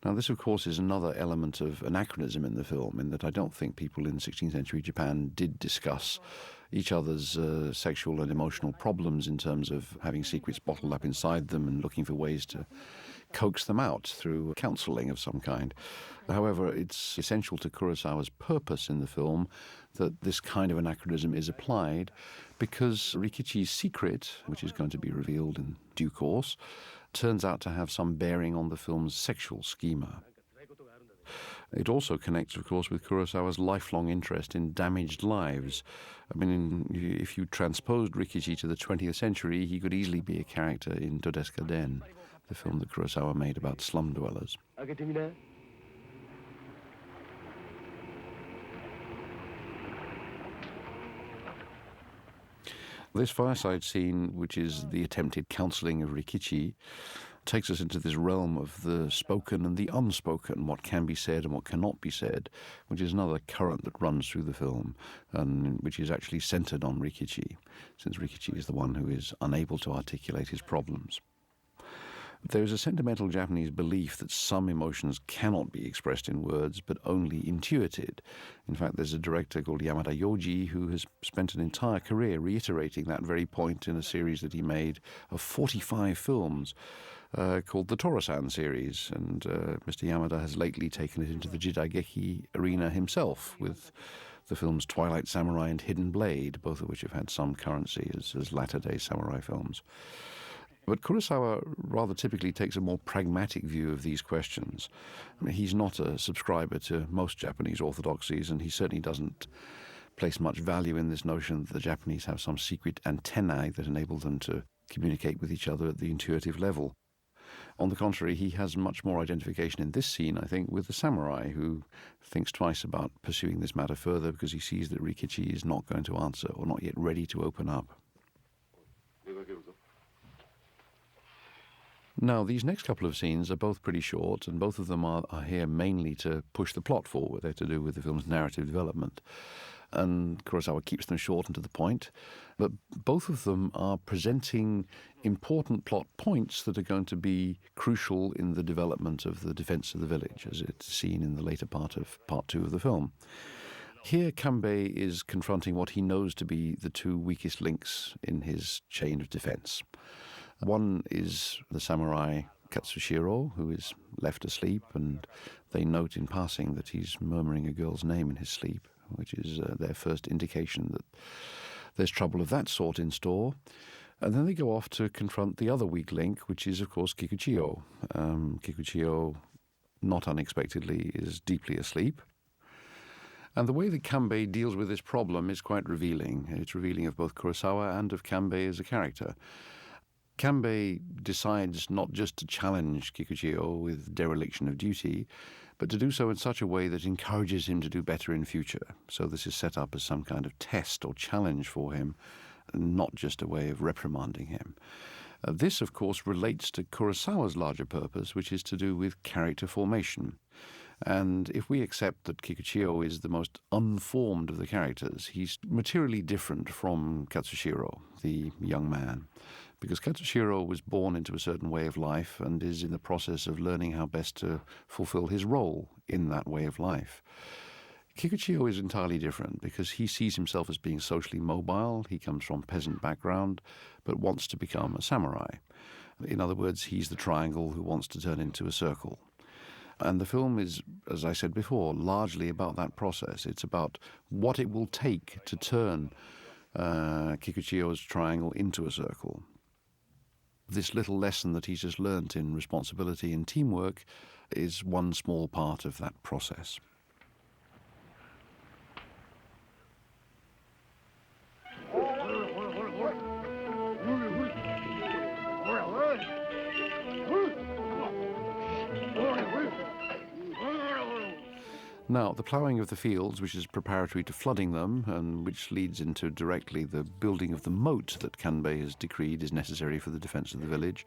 Now, this, of course, is another element of anachronism in the film, in that I don't think people in 16th century Japan did discuss each other's sexual and emotional problems in terms of having secrets bottled up inside them and looking for ways to coax them out through counselling of some kind. However, it's essential to Kurosawa's purpose in the film that this kind of anachronism is applied because Rikichi's secret, which is going to be revealed in due course, turns out to have some bearing on the film's sexual schema. It also connects, of course, with Kurosawa's lifelong interest in damaged lives. I mean, if you transposed Rikichi to the 20th century, he could easily be a character in Todesuka Den, the film that Kurosawa made about slum dwellers. This fireside scene, which is the attempted counselling of Rikichi, takes us into this realm of the spoken and the unspoken, what can be said and what cannot be said, which is another current that runs through the film, and which is actually centred on Rikichi, since Rikichi is the one who is unable to articulate his problems. There is a sentimental Japanese belief that some emotions cannot be expressed in words, but only intuited. In fact, there's a director called Yamada Yoji who has spent an entire career reiterating that very point in a series that he made of 45 films called the Torasan series. And Mr. Yamada has lately taken it into the Jidaigeki arena himself with the films Twilight Samurai and Hidden Blade, both of which have had some currency as latter-day samurai films. But Kurosawa rather typically takes a more pragmatic view of these questions. I mean, he's not a subscriber to most Japanese orthodoxies, and he certainly doesn't place much value in this notion that the Japanese have some secret antennae that enable them to communicate with each other at the intuitive level. On the contrary, he has much more identification in this scene, I think, with the samurai, who thinks twice about pursuing this matter further because he sees that Rikichi is not going to answer or not yet ready to open up. Now, these next couple of scenes are both pretty short, and both of them are here mainly to push the plot forward. They're to do with the film's narrative development. And Kurosawa keeps them short and to the point. But both of them are presenting important plot points that are going to be crucial in the development of the defense of the village, as it's seen in the later part of Part 2 of the film. Here, Kanbei is confronting what he knows to be the two weakest links in his chain of defense. One is the samurai Katsushiro, who is left asleep, and they note in passing that he's murmuring a girl's name in his sleep, which is their first indication that there's trouble of that sort in store. And then they go off to confront the other weak link, which is, of course, Kikuchiyo. Kikuchiyo, not unexpectedly, is deeply asleep. And the way that Kanbei deals with this problem is quite revealing. It's revealing of both Kurosawa and of Kanbei as a character. Kanbei decides not just to challenge Kikuchiyo with dereliction of duty, but to do so in such a way that encourages him to do better in future. So this is set up as some kind of test or challenge for him, not just a way of reprimanding him. This, of course, relates to Kurosawa's larger purpose, which is to do with character formation. And if we accept that Kikuchiyo is the most unformed of the characters, he's materially different from Katsushiro, the young man. Because Katsushiro was born into a certain way of life and is in the process of learning how best to fulfill his role in that way of life. Kikuchiyo is entirely different because he sees himself as being socially mobile. He comes from peasant background, but wants to become a samurai. In other words, he's the triangle who wants to turn into a circle. And the film is, as I said before, largely about that process. It's about what it will take to turn Kikuchiyo's triangle into a circle. This little lesson that he's just learnt in responsibility and teamwork is one small part of that process. Now, the ploughing of the fields, which is preparatory to flooding them, and which leads into directly the building of the moat that Kanbei has decreed is necessary for the defense of the village,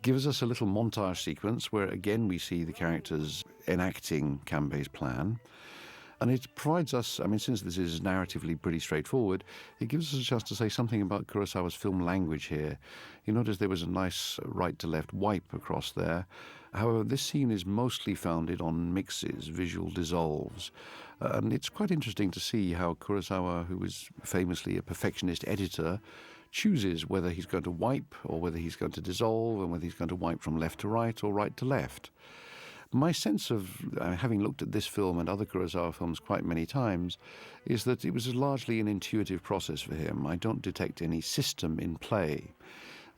gives us a little montage sequence where again we see the characters enacting Kanbei's plan. And it provides us, I mean, since this is narratively pretty straightforward, it gives us a chance to say something about Kurosawa's film language here. You notice there was a nice right-to-left wipe across there. However, this scene is mostly founded on mixes, visual dissolves. And it's quite interesting to see how Kurosawa, who was famously a perfectionist editor, chooses whether he's going to wipe or whether he's going to dissolve and whether he's going to wipe from left to right or right to left. My sense of, having looked at this film and other Kurosawa films quite many times, is that it was largely an intuitive process for him. I don't detect any system in play.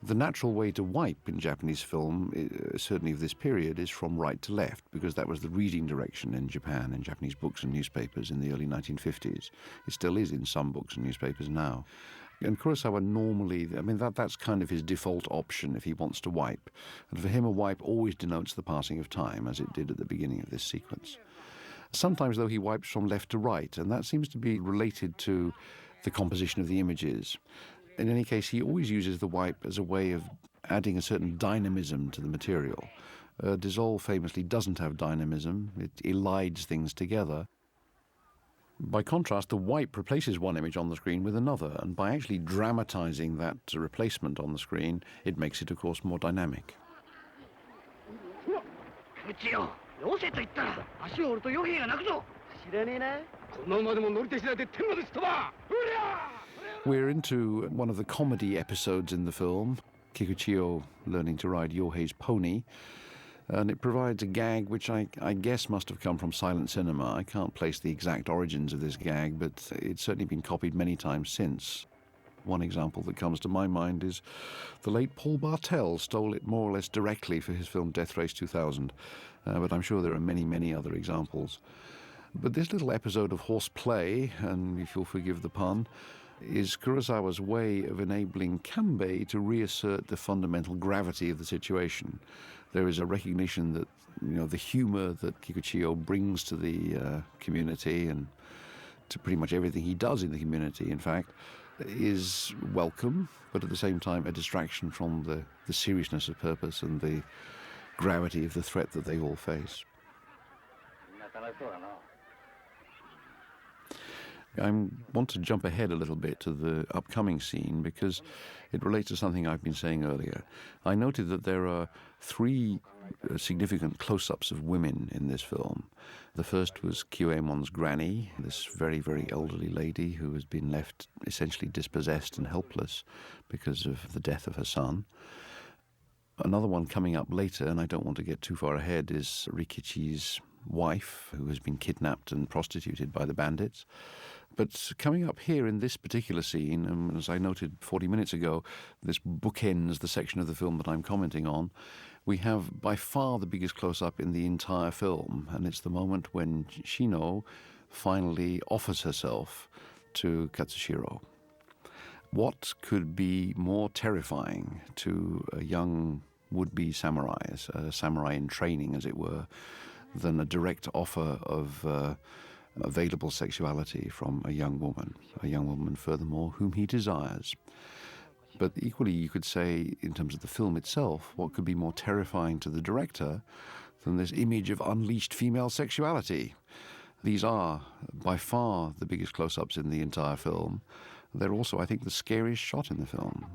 The natural way to wipe in Japanese film, certainly of this period, is from right to left, because that was the reading direction in Japan, in Japanese books and newspapers in the early 1950s. It still is in some books and newspapers now. And Kurosawa normally, I mean, that's kind of his default option if he wants to wipe. And for him, a wipe always denotes the passing of time, as it did at the beginning of this sequence. Sometimes, though, he wipes from left to right, and that seems to be related to the composition of the images. In any case, he always uses the wipe as a way of adding a certain dynamism to the material. Dissolve famously doesn't have dynamism. It elides things together. By contrast, the wipe replaces one image on the screen with another, and by actually dramatizing that replacement on the screen, it makes it, of course, more dynamic. We're into one of the comedy episodes in the film, Kikuchiyo learning to ride Yohei's pony, and it provides a gag which I guess must have come from silent cinema. I can't place the exact origins of this gag, but it's certainly been copied many times since. One example that comes to my mind is the late Paul Bartel stole it more or less directly for his film Death Race 2000, but I'm sure there are many, many other examples. But this little episode of horseplay, and if you'll forgive the pun, is Kurosawa's way of enabling Kanbei to reassert the fundamental gravity of the situation. There is a recognition that, the humor that Kikuchiyo brings to the community and to pretty much everything he does in the community, in fact, is welcome, but at the same time a distraction from the seriousness of purpose and the gravity of the threat that they all face. I want to jump ahead a little bit to the upcoming scene because it relates to something I've been saying earlier. I noted that there are 3 significant close-ups of women in this film. The first was Kyoemon's granny, this very, very elderly lady who has been left essentially dispossessed and helpless because of the death of her son. Another one coming up later, and I don't want to get too far ahead, is Rikichi's wife, who has been kidnapped and prostituted by the bandits. But coming up here in this particular scene, as I noted 40 minutes ago, this bookends the section of the film that I'm commenting on, we have by far the biggest close-up in the entire film, and it's the moment when Shino finally offers herself to Katsushiro. What could be more terrifying to a young would-be samurai, a samurai in training, as it were, than a direct offer of available sexuality from a young woman, furthermore, whom he desires. But equally, you could say, in terms of the film itself, what could be more terrifying to the director than this image of unleashed female sexuality? These are, by far, the biggest close-ups in the entire film. They're also, I think, the scariest shot in the film.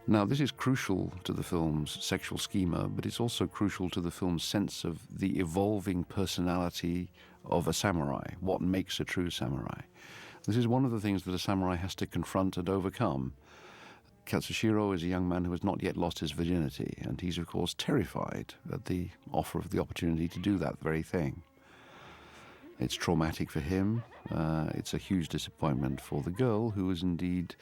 Now, this is crucial to the film's sexual schema, but it's also crucial to the film's sense of the evolving personality of a samurai, what makes a true samurai. This is one of the things that a samurai has to confront and overcome. Katsushiro is a young man who has not yet lost his virginity, and he's, of course, terrified at the offer of the opportunity to do that very thing. It's traumatic for him. It's a huge disappointment for the girl, who is indeed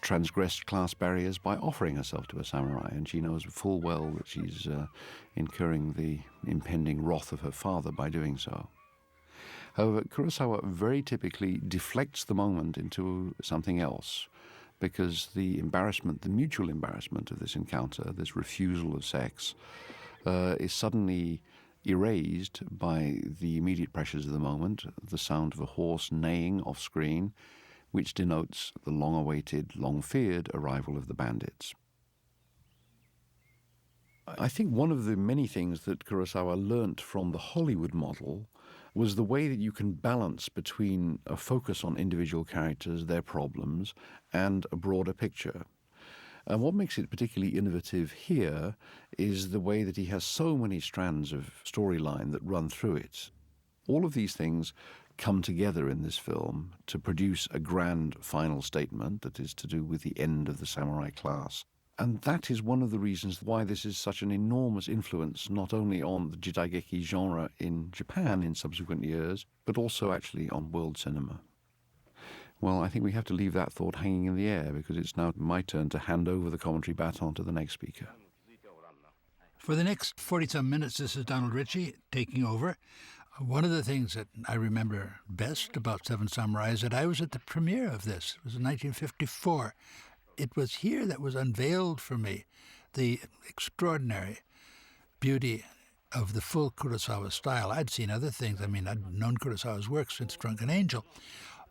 transgressed class barriers by offering herself to a samurai, and she knows full well that she's incurring the impending wrath of her father by doing so. However, Kurosawa very typically deflects the moment into something else, because the embarrassment, the mutual embarrassment of this encounter, this refusal of sex, is suddenly erased by the immediate pressures of the moment, the sound of a horse neighing off-screen, which denotes the long-awaited, long-feared arrival of the bandits. I think one of the many things that Kurosawa learnt from the Hollywood model was the way that you can balance between a focus on individual characters, their problems, and a broader picture. And what makes it particularly innovative here is the way that he has so many strands of storyline that run through it. All of these things come together in this film to produce a grand final statement that is to do with the end of the samurai class. And that is one of the reasons why this is such an enormous influence, not only on the jidaigeki genre in Japan in subsequent years, but also actually on world cinema. Well, I think we have to leave that thought hanging in the air, because it's now my turn to hand over the commentary baton to the next speaker. For the next 40-some minutes, this is Donald Richie taking over. One of the things that I remember best about Seven Samurai is that I was at the premiere of this. It was in 1954. It was here that was unveiled for me the extraordinary beauty of the full Kurosawa style. I'd seen other things. I mean, I'd known Kurosawa's work since Drunken Angel,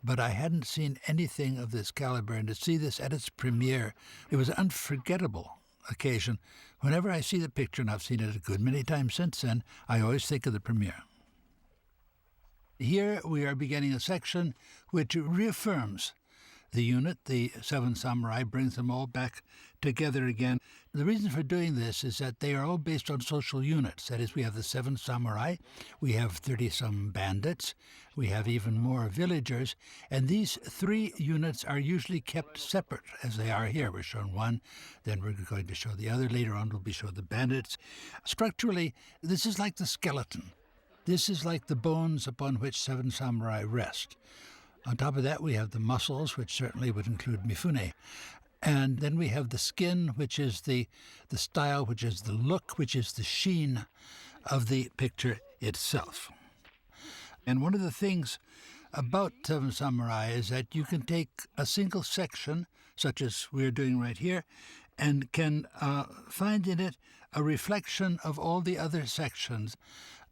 but I hadn't seen anything of this caliber. And to see this at its premiere, it was an unforgettable occasion. Whenever I see the picture, and I've seen it a good many times since then, I always think of the premiere. Here we are beginning a section which reaffirms the unit, the Seven Samurai, brings them all back together again. The reason for doing this is that they are all based on social units. That is, we have the Seven Samurai, we have 30-some bandits, we have even more villagers, and these three units are usually kept separate, as they are here. We're shown one, then we're going to show the other. Later on, we'll be shown the bandits. Structurally, this is like the skeleton. This is like the bones upon which Seven Samurai rest. On top of that, we have the muscles, which certainly would include Mifune. And then we have the skin, which is the style, which is the look, which is the sheen of the picture itself. And one of the things about Seven Samurai is that you can take a single section, such as we're doing right here, and can find in it a reflection of all the other sections.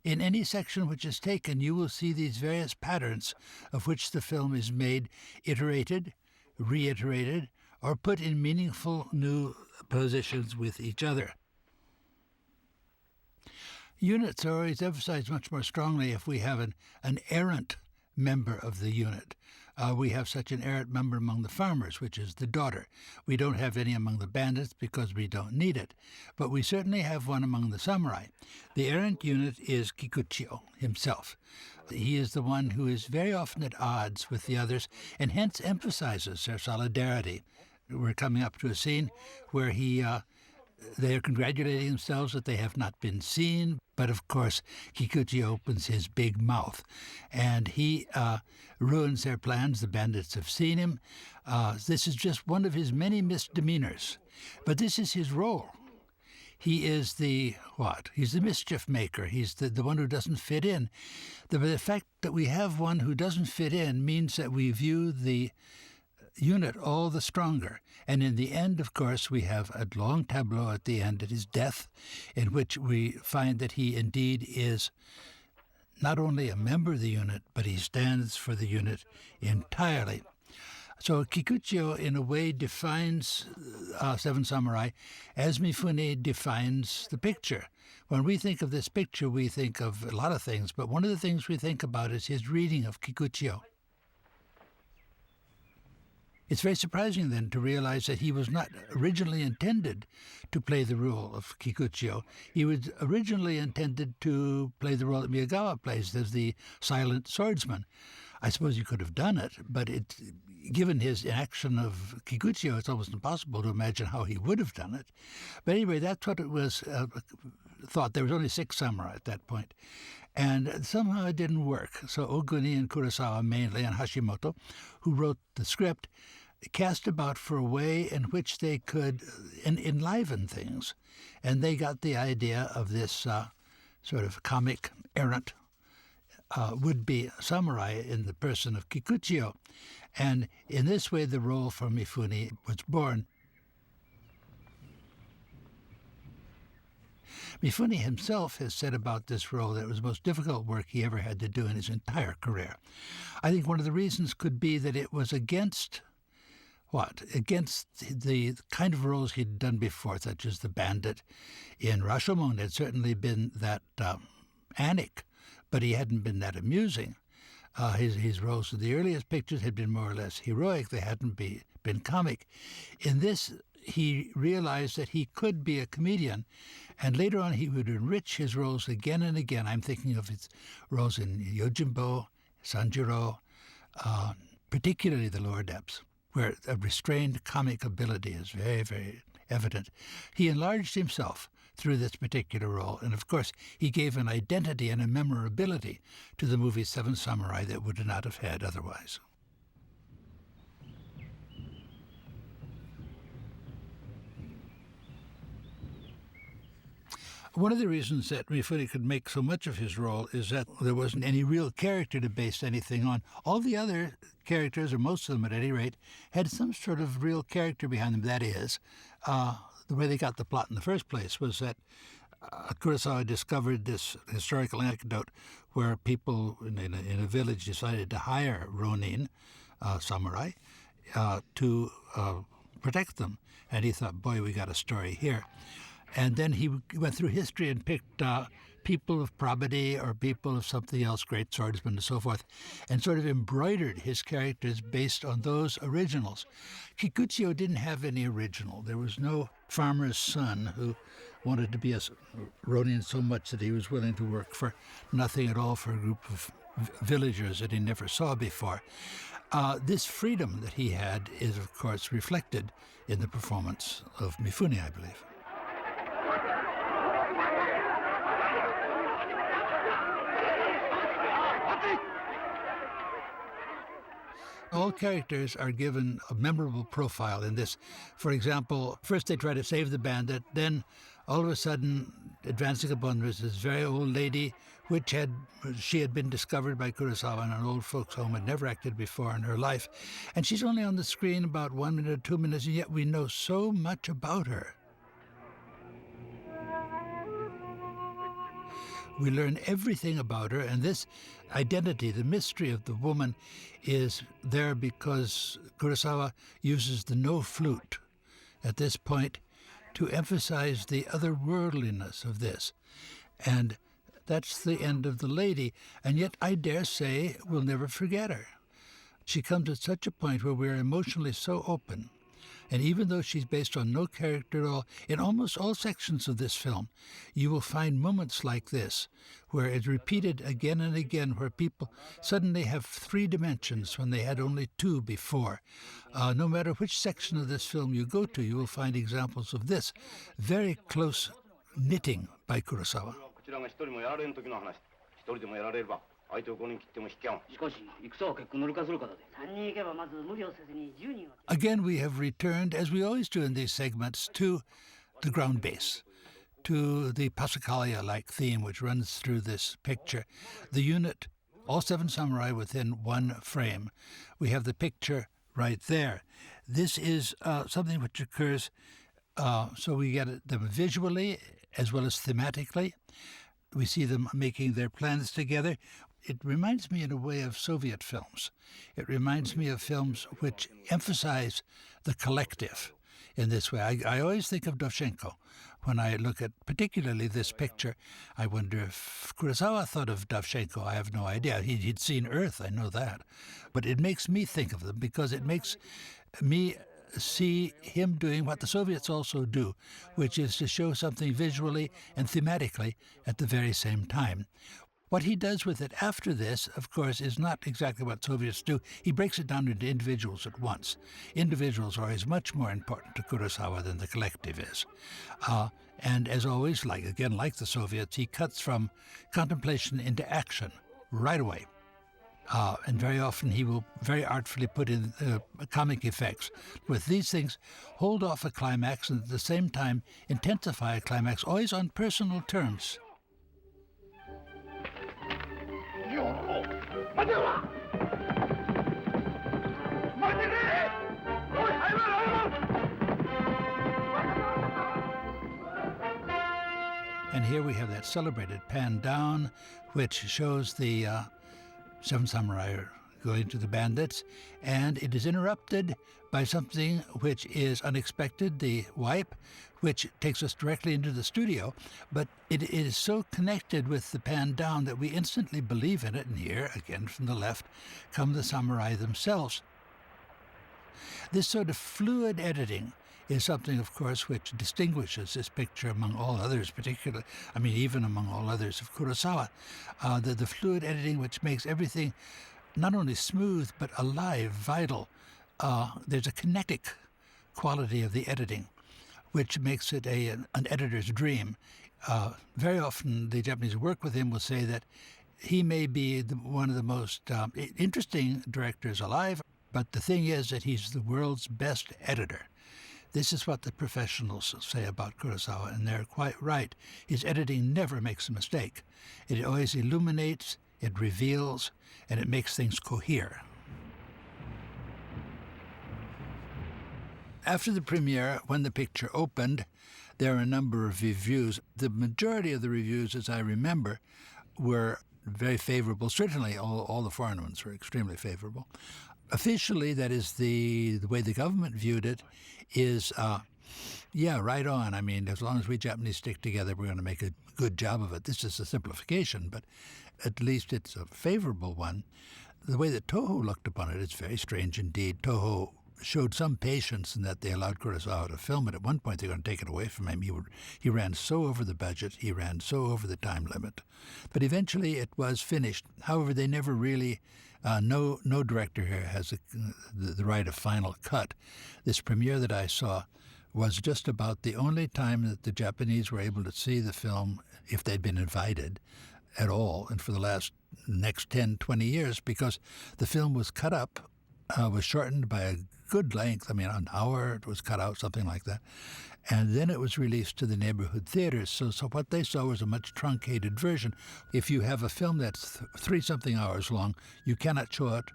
In any section which is taken, you will see these various patterns of which the film is made, iterated, reiterated, or put in meaningful new positions with each other. Units are always emphasized much more strongly if we have an errant member of the unit. We have such an errant member among the farmers, which is the daughter. We don't have any among the bandits because we don't need it. But we certainly have one among the samurai. The errant unit is Kikuchiyo himself. He is the one who is very often at odds with the others and hence emphasizes their solidarity. We're coming up to a scene where they are congratulating themselves that they have not been seen, but of course Kikuchi opens his big mouth and he ruins their plans. The bandits have seen him. This is just one of his many misdemeanors, but this is his role. He is the He's the mischief maker. He's the one who doesn't fit in. The fact that we have one who doesn't fit in means that we view the unit all the stronger. And in the end, of course, we have a long tableau at the end at his death, in which we find that he indeed is not only a member of the unit, but he stands for the unit entirely. So Kikuchiyo, in a way, defines Seven Samurai as Mifune defines the picture. When we think of this picture, we think of a lot of things, but one of the things we think about is his reading of Kikuchiyo. It's very surprising, then, to realize that he was not originally intended to play the role of Kikuchiyo. He was originally intended to play the role that Miyagawa plays as the silent swordsman. I suppose he could have done it, but given his action of Kikuchiyo, it's almost impossible to imagine how he would have done it. But anyway, that's what it was thought. There was only 6 samurai at that point. And somehow it didn't work. So Oguni and Kurosawa mainly, and Hashimoto, who wrote the script, cast about for a way in which they could enliven things. And they got the idea of this sort of comic, errant, would-be samurai in the person of Kikuchiyo. And in this way, the role for Mifune was born. Mifune himself has said about this role that it was the most difficult work he ever had to do in his entire career. I think one of the reasons could be that it was against the kind of roles he'd done before, such as the bandit. In Rashomon had certainly been that Anik, but he hadn't been that amusing. His roles in the earliest pictures had been more or less heroic. They hadn't been comic. In this, he realized that he could be a comedian, and later on he would enrich his roles again and again. I'm thinking of his roles in Yojimbo, Sanjiro, particularly the lower depths, where a restrained comic ability is very, very evident. He enlarged himself through this particular role, and of course he gave an identity and a memorability to the movie Seven Samurai that would not have had otherwise. One of the reasons that Mifune could make so much of his role is that there wasn't any real character to base anything on. All the other characters, or most of them at any rate, had some sort of real character behind them. That is, the way they got the plot in the first place was that Kurosawa discovered this historical anecdote where people in a village decided to hire ronin, samurai, to protect them. And he thought, boy, we got a story here. And then he went through history and picked people of probity or people of something else, great swordsmen and so forth, and sort of embroidered his characters based on those originals. Kikuchiyo didn't have any original. There was no farmer's son who wanted to be a ronin so much that he was willing to work for nothing at all for a group of villagers that he never saw before. This freedom that he had is, of course, reflected in the performance of Mifune, I believe. All characters are given a memorable profile in this. For example, first they try to save the bandit, then all of a sudden, advancing upon this very old lady, she had been discovered by Kurosawa in an old folks' home, had never acted before in her life. And she's only on the screen about 1 minute or 2 minutes, and yet we know so much about her. We learn everything about her, and this identity, the mystery of the woman, is there because Kurosawa uses the no flute at this point to emphasize the otherworldliness of this. And that's the end of the lady, and yet I dare say we'll never forget her. She comes at such a point where we're emotionally so open. And even though she's based on no character at all, in almost all sections of this film, you will find moments like this, where it's repeated again and again, where people suddenly have 3 dimensions when they had only 2 before. No matter which section of this film you go to, you will find examples of this very close knitting by Kurosawa. Again, we have returned, as we always do in these segments, to the ground base, to the Passacaglia-like theme which runs through this picture. The unit, all 7 samurai within 1 frame. We have the picture right there. This is something which occurs, so we get them visually as well as thematically. We see them making their plans together. It reminds me in a way of Soviet films. It reminds me of films which emphasize the collective in this way. I always think of Dovzhenko when I look at particularly this picture. I wonder if Kurosawa thought of Dovzhenko. I have no idea. He'd seen Earth, I know that. But it makes me think of them because it makes me see him doing what the Soviets also do, which is to show something visually and thematically at the very same time. What he does with it after this, of course, is not exactly what Soviets do. He breaks it down into individuals at once. Individuals are as much more important to Kurosawa than the collective is. And as always, like the Soviets, he cuts from contemplation into action right away. And very often he will very artfully put in comic effects. With these things, hold off a climax and at the same time intensify a climax, always on personal terms. And here we have that celebrated pan down, which shows the Seven Samurai going to the bandits, and it is interrupted by something which is unexpected, the wipe, which takes us directly into the studio, but it is so connected with the pan down that we instantly believe in it, and here, again from the left, come the samurai themselves. This sort of fluid editing is something, of course, which distinguishes this picture among all others, particularly, even among all others of Kurosawa. The fluid editing which makes everything not only smooth, but alive, vital. There's a kinetic quality of the editing, which makes it an editor's dream. Very often the Japanese who work with him will say that he may be one of the most interesting directors alive, but the thing is that he's the world's best editor. This is what the professionals say about Kurosawa, and they're quite right. His editing never makes a mistake. It always illuminates, it reveals, and it makes things cohere. After the premiere, when the picture opened, there are a number of reviews. The majority of the reviews, as I remember, were very favorable. Certainly all the foreign ones were extremely favorable. Officially, that is the way the government viewed it, is, right on. As long as we Japanese stick together, we're going to make a good job of it. This is a simplification, but at least it's a favorable one. The way that Toho looked upon it is very strange indeed. Toho showed some patience in that they allowed Kurosawa to film it. At one point, they're going to take it away from him. He ran so over the budget. He ran so over the time limit. But eventually, it was finished. However, they never really... no director here has the right of final cut. This premiere that I saw was just about the only time that the Japanese were able to see the film, if they'd been invited at all, and for the next 10, 20 years, because the film was cut up, was shortened by a good length. An hour it was cut out, something like that. And then it was released to the neighborhood theaters. So what they saw was a much truncated version. If you have a film that's 3-something hours long, you cannot show it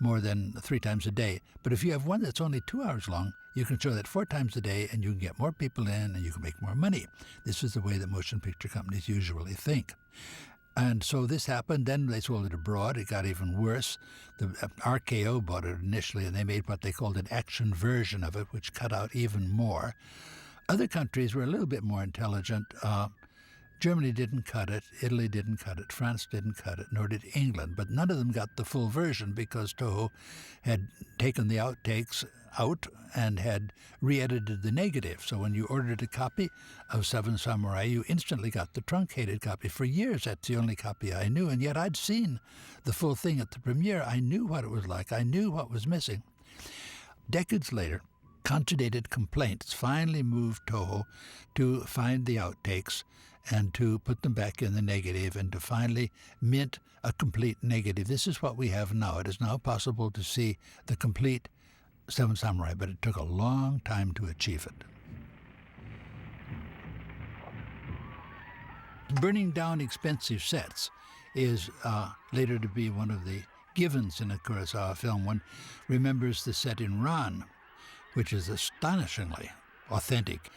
more than 3 times a day. But if you have one that's only 2 hours long, you can show that 4 times a day, and you can get more people in, and you can make more money. This is the way that motion picture companies usually think. And so this happened. Then they sold it abroad. It got even worse. The RKO bought it initially, and they made what they called an action version of it, which cut out even more. Other countries were a little bit more intelligent. Germany didn't cut it. Italy didn't cut it. France didn't cut it, nor did England. But none of them got the full version because Toho had taken the outtakes out and had re-edited the negative. So when you ordered a copy of Seven Samurai, you instantly got the truncated copy. For years, that's the only copy I knew, and yet I'd seen the full thing at the premiere. I knew what it was like. I knew what was missing. Decades later, conjugated complaints finally moved Toho to find the outtakes and to put them back in the negative and to finally mint a complete negative. This is what we have now. It is now possible to see the complete Seven Samurai, but it took a long time to achieve it. Burning down expensive sets is later to be one of the givens in a Kurosawa film. One remembers the set in Ran, which is astonishingly authentic.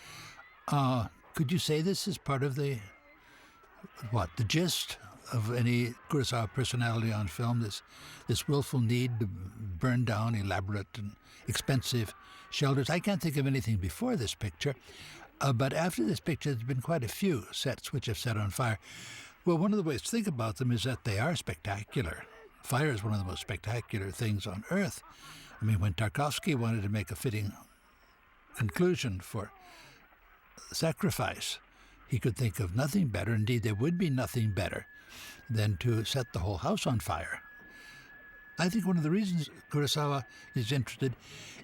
Could you say this is part of the gist of any Kurosawa personality on film, this willful need to burn down elaborate and expensive shelters? I can't think of anything before this picture, but after this picture, there's been quite a few sets which have set on fire. Well, one of the ways to think about them is that they are spectacular. Fire is one of the most spectacular things on earth. When Tarkovsky wanted to make a fitting conclusion for sacrifice, he could think of nothing better. Indeed, there would be nothing better than to set the whole house on fire. I think one of the reasons Kurosawa is interested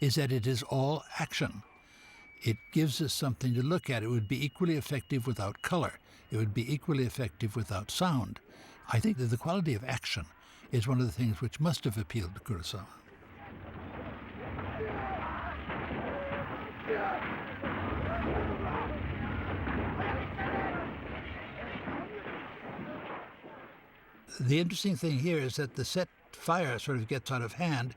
is that it is all action. It gives us something to look at. It would be equally effective without color. It would be equally effective without sound. I think that the quality of action is one of the things which must have appealed to Kurosawa. The interesting thing here is that the set fire sort of gets out of hand,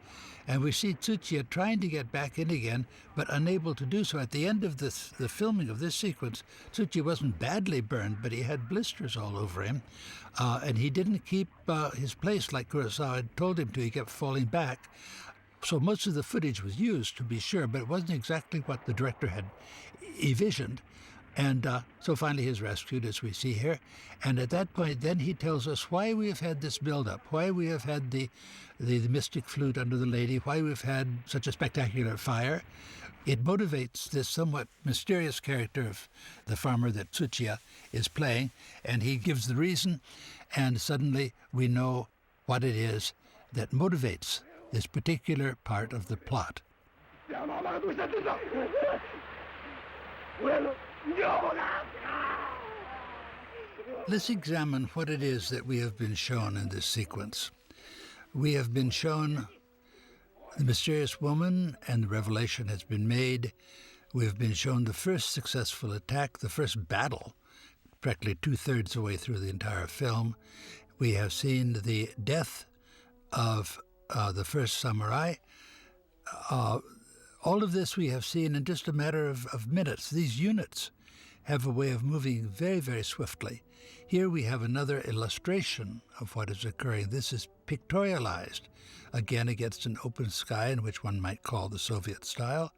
and we see Tsuchiya trying to get back in again, but unable to do so. At the end of the filming of this sequence, Tsuchiya wasn't badly burned, but he had blisters all over him, and he didn't keep his place like Kurosawa had told him to. He kept falling back. So most of the footage was used, to be sure, but it wasn't exactly what the director had envisioned. And so finally he's rescued, as we see here. And at that point, then he tells us why we have had this build-up, why we have had the mystic flute under the lady, why we've had such a spectacular fire. It motivates this somewhat mysterious character of the farmer that Tsuchiya is playing, and he gives the reason, and suddenly we know what it is that motivates this particular part of the plot. Let's examine what it is that we have been shown in this sequence. We have been shown the mysterious woman, and the revelation has been made. We have been shown the first successful attack, the first battle, practically 2/3 the way through the entire film. We have seen the death of the first samurai. All of this we have seen in just a matter of minutes. These units have a way of moving very, very swiftly. Here we have another illustration of what is occurring. This is pictorialized, again against an open sky, in which one might call the Soviet style,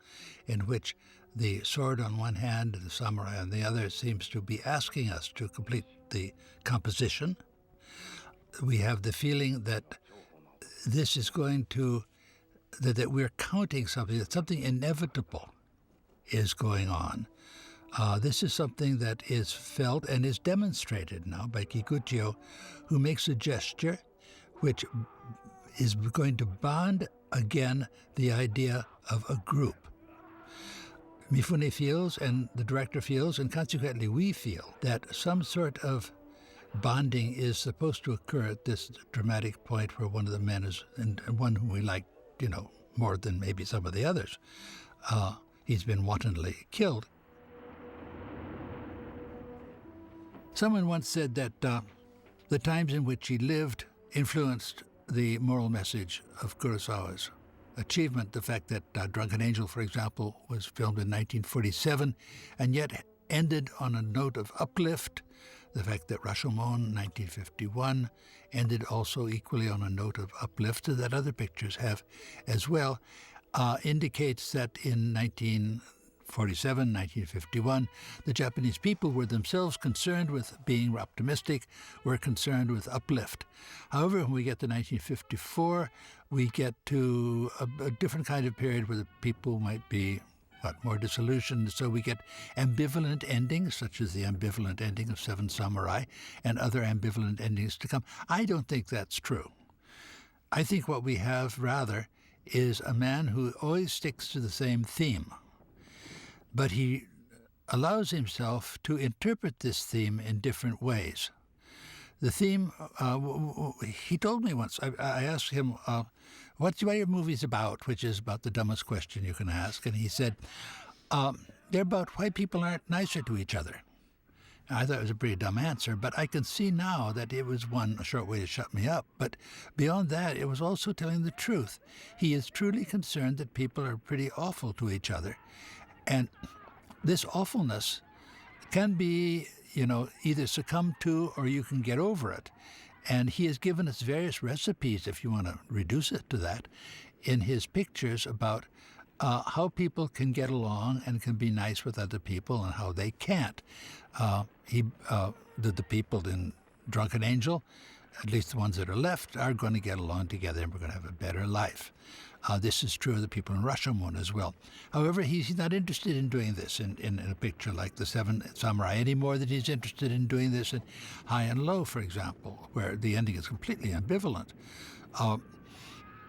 in which the sword on one hand and the samurai on the other seems to be asking us to complete the composition. We have the feeling that this is going to, that we're counting something, that something inevitable is going on. This is something that is felt and is demonstrated now by Kikuchiyo, who makes a gesture which is going to bond again the idea of a group. Mifune feels, and the director feels, and consequently we feel, that some sort of bonding is supposed to occur at this dramatic point where one of the men is, and one whom we like, more than maybe some of the others, he's been wantonly killed. Someone once said that the times in which he lived influenced the moral message of Kurosawa's achievement. The fact that Drunken Angel, for example, was filmed in 1947 and yet ended on a note of uplift. The fact that Rashomon, 1951, ended also equally on a note of uplift, and that other pictures have as well, indicates that in 1947, 1951, the Japanese people were themselves concerned with being optimistic, were concerned with uplift. However, when we get to 1954, we get to a different kind of period where the people might be more disillusioned. So we get ambivalent endings, such as the ambivalent ending of Seven Samurai, and other ambivalent endings to come. I don't think that's true. I think what we have, rather, is a man who always sticks to the same theme, but he allows himself to interpret this theme in different ways. The theme, he told me once, I asked him, what are your movies about, which is about the dumbest question you can ask, and he said, they're about why people aren't nicer to each other. I thought it was a pretty dumb answer, but I can see now that it was a short way to shut me up. But beyond that, it was also telling the truth. He is truly concerned that people are pretty awful to each other. And this awfulness can be, either succumb to or you can get over it. And he has given us various recipes, if you want to reduce it to that, in his pictures about how people can get along and can be nice with other people and how they can't. The people in Drunken Angel, at least the ones that are left, are going to get along together and we're going to have a better life. This is true of the people in Rashomon as well. However, he's not interested in doing this in a picture like The Seven Samurai any more than he's interested in doing this in High and Low, for example, where the ending is completely ambivalent.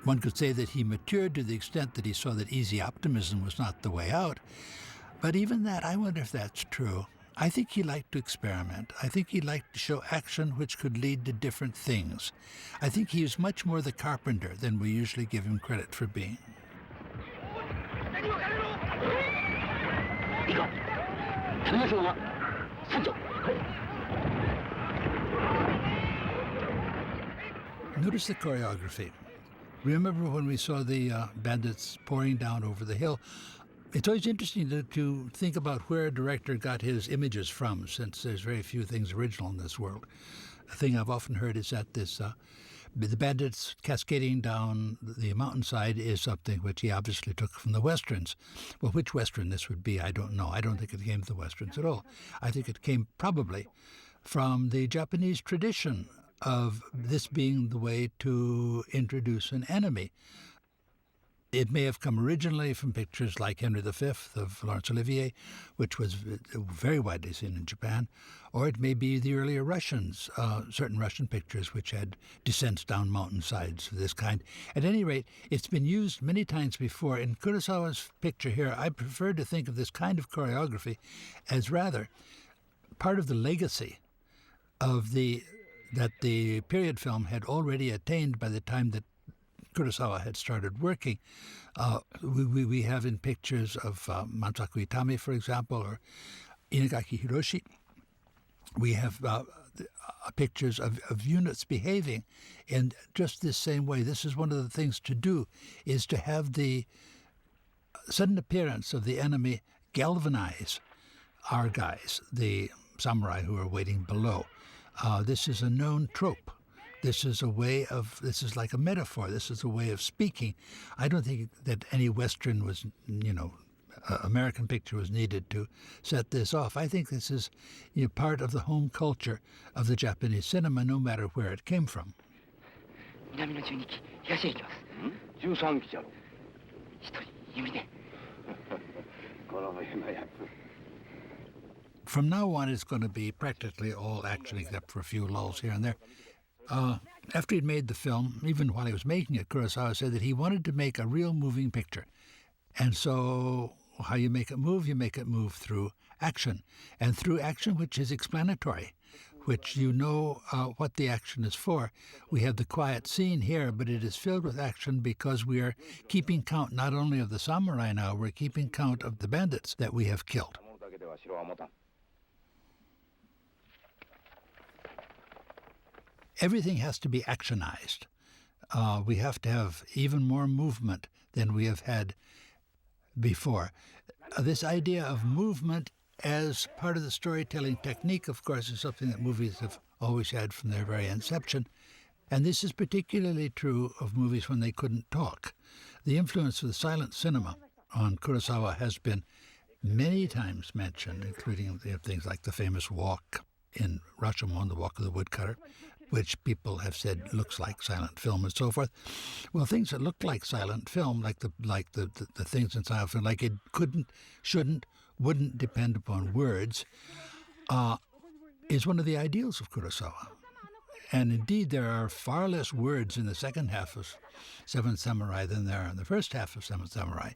One could say that he matured to the extent that he saw that easy optimism was not the way out. But even that, I wonder if that's true. I think he liked to experiment. I think he liked to show action which could lead to different things. I think he was much more the carpenter than we usually give him credit for being. Notice the choreography. Remember when we saw the bandits pouring down over the hill? It's always interesting to think about where a director got his images from, since there's very few things original in this world. A thing I've often heard is that the bandits cascading down the mountainside is something which he obviously took from the Westerns. Well, which Western this would be, I don't know. I don't think it came from the Westerns at all. I think it came probably from the Japanese tradition of this being the way to introduce an enemy. It may have come originally from pictures like Henry V of Laurence Olivier, which was very widely seen in Japan, or it may be the earlier Russians, certain Russian pictures which had descents down mountainsides of this kind. At any rate, it's been used many times before. In Kurosawa's picture here, I prefer to think of this kind of choreography as rather part of the legacy of that the period film had already attained by the time that Kurosawa had started working. We have in pictures of Mansaku Itami, for example, or Inagaki Hiroshi, we have pictures of units behaving in just this same way. This is one of the things to do, is to have the sudden appearance of the enemy galvanize our guys, the samurai who are waiting below. This is a known trope. This is like a metaphor. This is a way of speaking. I don't think that any Western was, American picture was needed to set this off. I think this is part of the home culture of the Japanese cinema, no matter where it came from. 南の12機、東へ行きます。13機じゃろ。一人、弓で。この上のやつ。 From now on, it's going to be practically all action except for a few lulls here and there. After he'd made the film, even while he was making it, Kurosawa said that he wanted to make a real moving picture. And so how you make it move through action. And through action which is explanatory, which what the action is for. We have the quiet scene here, but it is filled with action because we are keeping count not only of the samurai now, we're keeping count of the bandits that we have killed. Everything has to be actionized. We have to have even more movement than we have had before. This idea of movement as part of the storytelling technique, of course, is something that movies have always had from their very inception. And this is particularly true of movies when they couldn't talk. The influence of the silent cinema on Kurosawa has been many times mentioned, including things like the famous walk in Rashomon, the Walk of the Woodcutter, which people have said looks like silent film and so forth. Well, things that look like silent film, like the things in silent film, like it couldn't, shouldn't, wouldn't depend upon words, is one of the ideals of Kurosawa. And indeed, there are far less words in the second half of Seven Samurai than there are in the first half of Seven Samurai.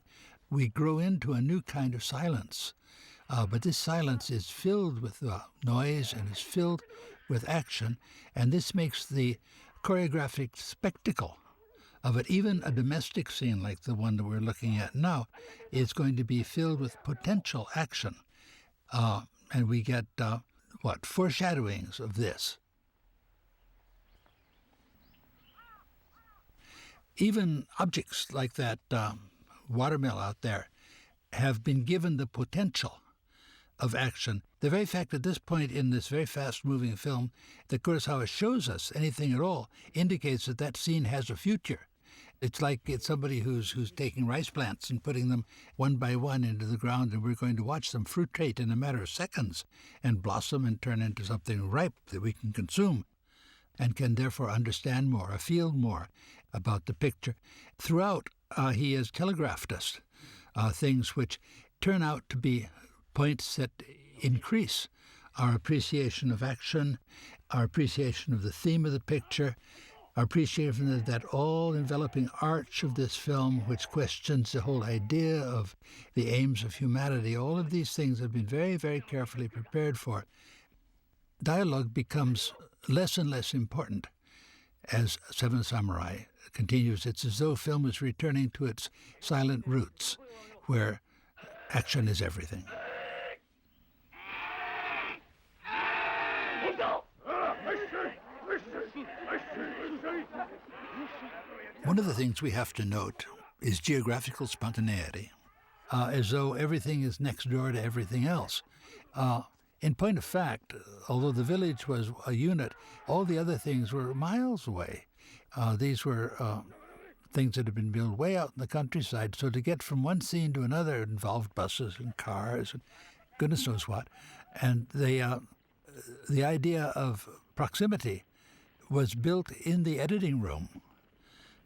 We grow into a new kind of silence, but this silence is filled with noise and is filled with action, and this makes the choreographic spectacle of it. Even a domestic scene like the one that we're looking at now is going to be filled with potential action. And we get, foreshadowings of this. Even objects like that watermill out there have been given the potential of action. The very fact at this point in this very fast-moving film that Kurosawa shows us anything at all indicates that that scene has a future. It's like it's somebody who's taking rice plants and putting them one by one into the ground, and we're going to watch them fructate in a matter of seconds and blossom and turn into something ripe that we can consume and can therefore understand more or feel more about the picture. Throughout, he has telegraphed us things which turn out to be points that increase our appreciation of action, our appreciation of the theme of the picture, our appreciation of that all-enveloping arch of this film, which questions the whole idea of the aims of humanity. All of these things have been very, very carefully prepared for. Dialogue becomes less and less important as Seven Samurai continues. It's as though film is returning to its silent roots, where action is everything. One of the things we have to note is geographical spontaneity, as though everything is next door to everything else. In point of fact, although the village was a unit, all the other things were miles away. These were things that had been built way out in the countryside, so to get from one scene to another involved buses and cars and goodness knows what. And the idea of proximity was built in the editing room,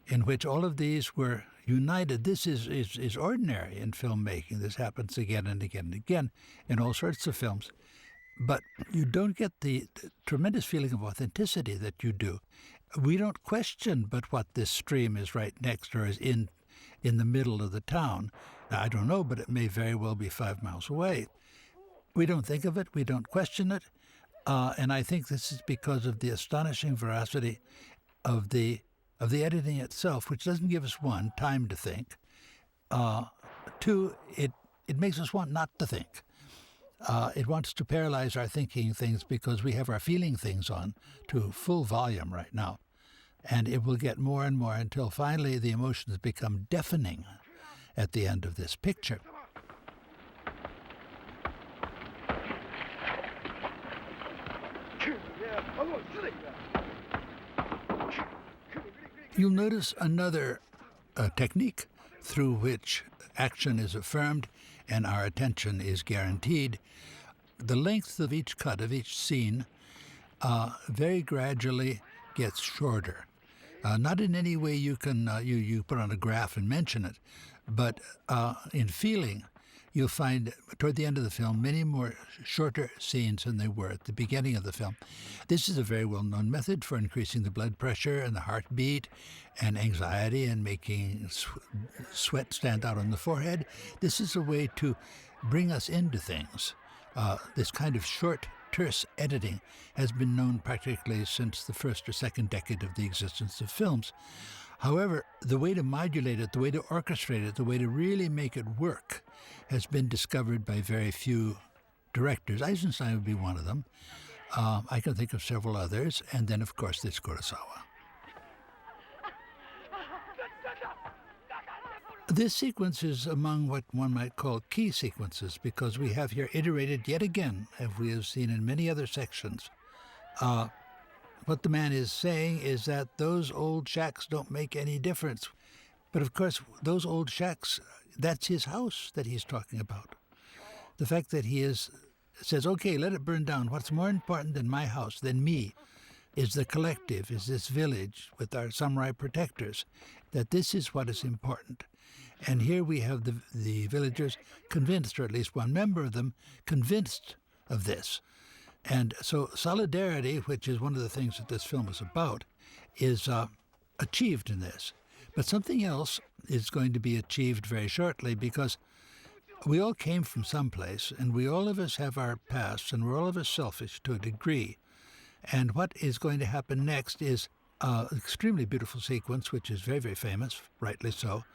in which all of these were united. This is ordinary in filmmaking. This happens again and again and again in all sorts of films. But you don't get the tremendous feeling of authenticity that you do. We don't question but what this stream is right next or is in the middle of the town. Now, I don't know, but it may very well be 5 miles away. We don't think of it. We don't question it. And I think this is because of the astonishing veracity of the editing itself, which doesn't give us, one, time to think. Two, it makes us want not to think. It wants to paralyze our thinking things because we have our feeling things on to full volume right now. And it will get more and more until finally the emotions become deafening at the end of this picture. You'll notice another technique through which action is affirmed and our attention is guaranteed. The length of each cut, of each scene, very gradually gets shorter. Not in any way you can you put on a graph and mention it, but in feeling, you'll find toward the end of the film many more shorter scenes than they were at the beginning of the film. This is a very well-known method for increasing the blood pressure and the heartbeat and anxiety and making sweat stand out on the forehead. This is a way to bring us into things. This kind of short, terse editing has been known practically since the first or second decade of the existence of films. However, the way to modulate it, the way to orchestrate it, the way to really make it work has been discovered by very few directors. Eisenstein would be one of them. I can think of several others. And then, of course, there's Kurosawa. This sequence is among what one might call key sequences because we have here iterated yet again, as we have seen in many other sections. What the man is saying is that those old shacks don't make any difference. But of course, those old shacks, that's his house that he's talking about. The fact that he says, okay, let it burn down. What's more important than my house, than me, is the collective, is this village with our samurai protectors, that this is what is important. And here we have the villagers convinced, or at least one member of them, convinced of this. And so solidarity, which is one of the things that this film is about, is achieved in this. But something else is going to be achieved very shortly because we all came from someplace and we all of us have our pasts and we're all of us selfish to a degree. And what is going to happen next is an extremely beautiful sequence, which is very, very famous, rightly so,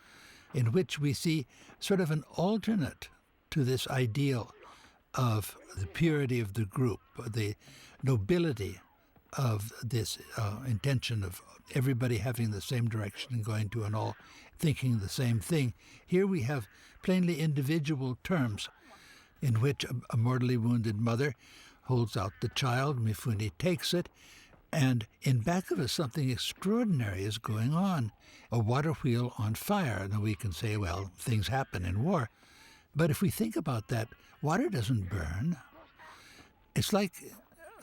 in which we see sort of an alternate to this ideal of the purity of the group, the nobility of this intention of everybody having the same direction and going to and all thinking the same thing. Here we have plainly individual terms in which a mortally wounded mother holds out the child, Mifune takes it, and in back of us something extraordinary is going on. A water wheel on fire. Now we can say, well, things happen in war. But if we think about that, water doesn't burn. It's like,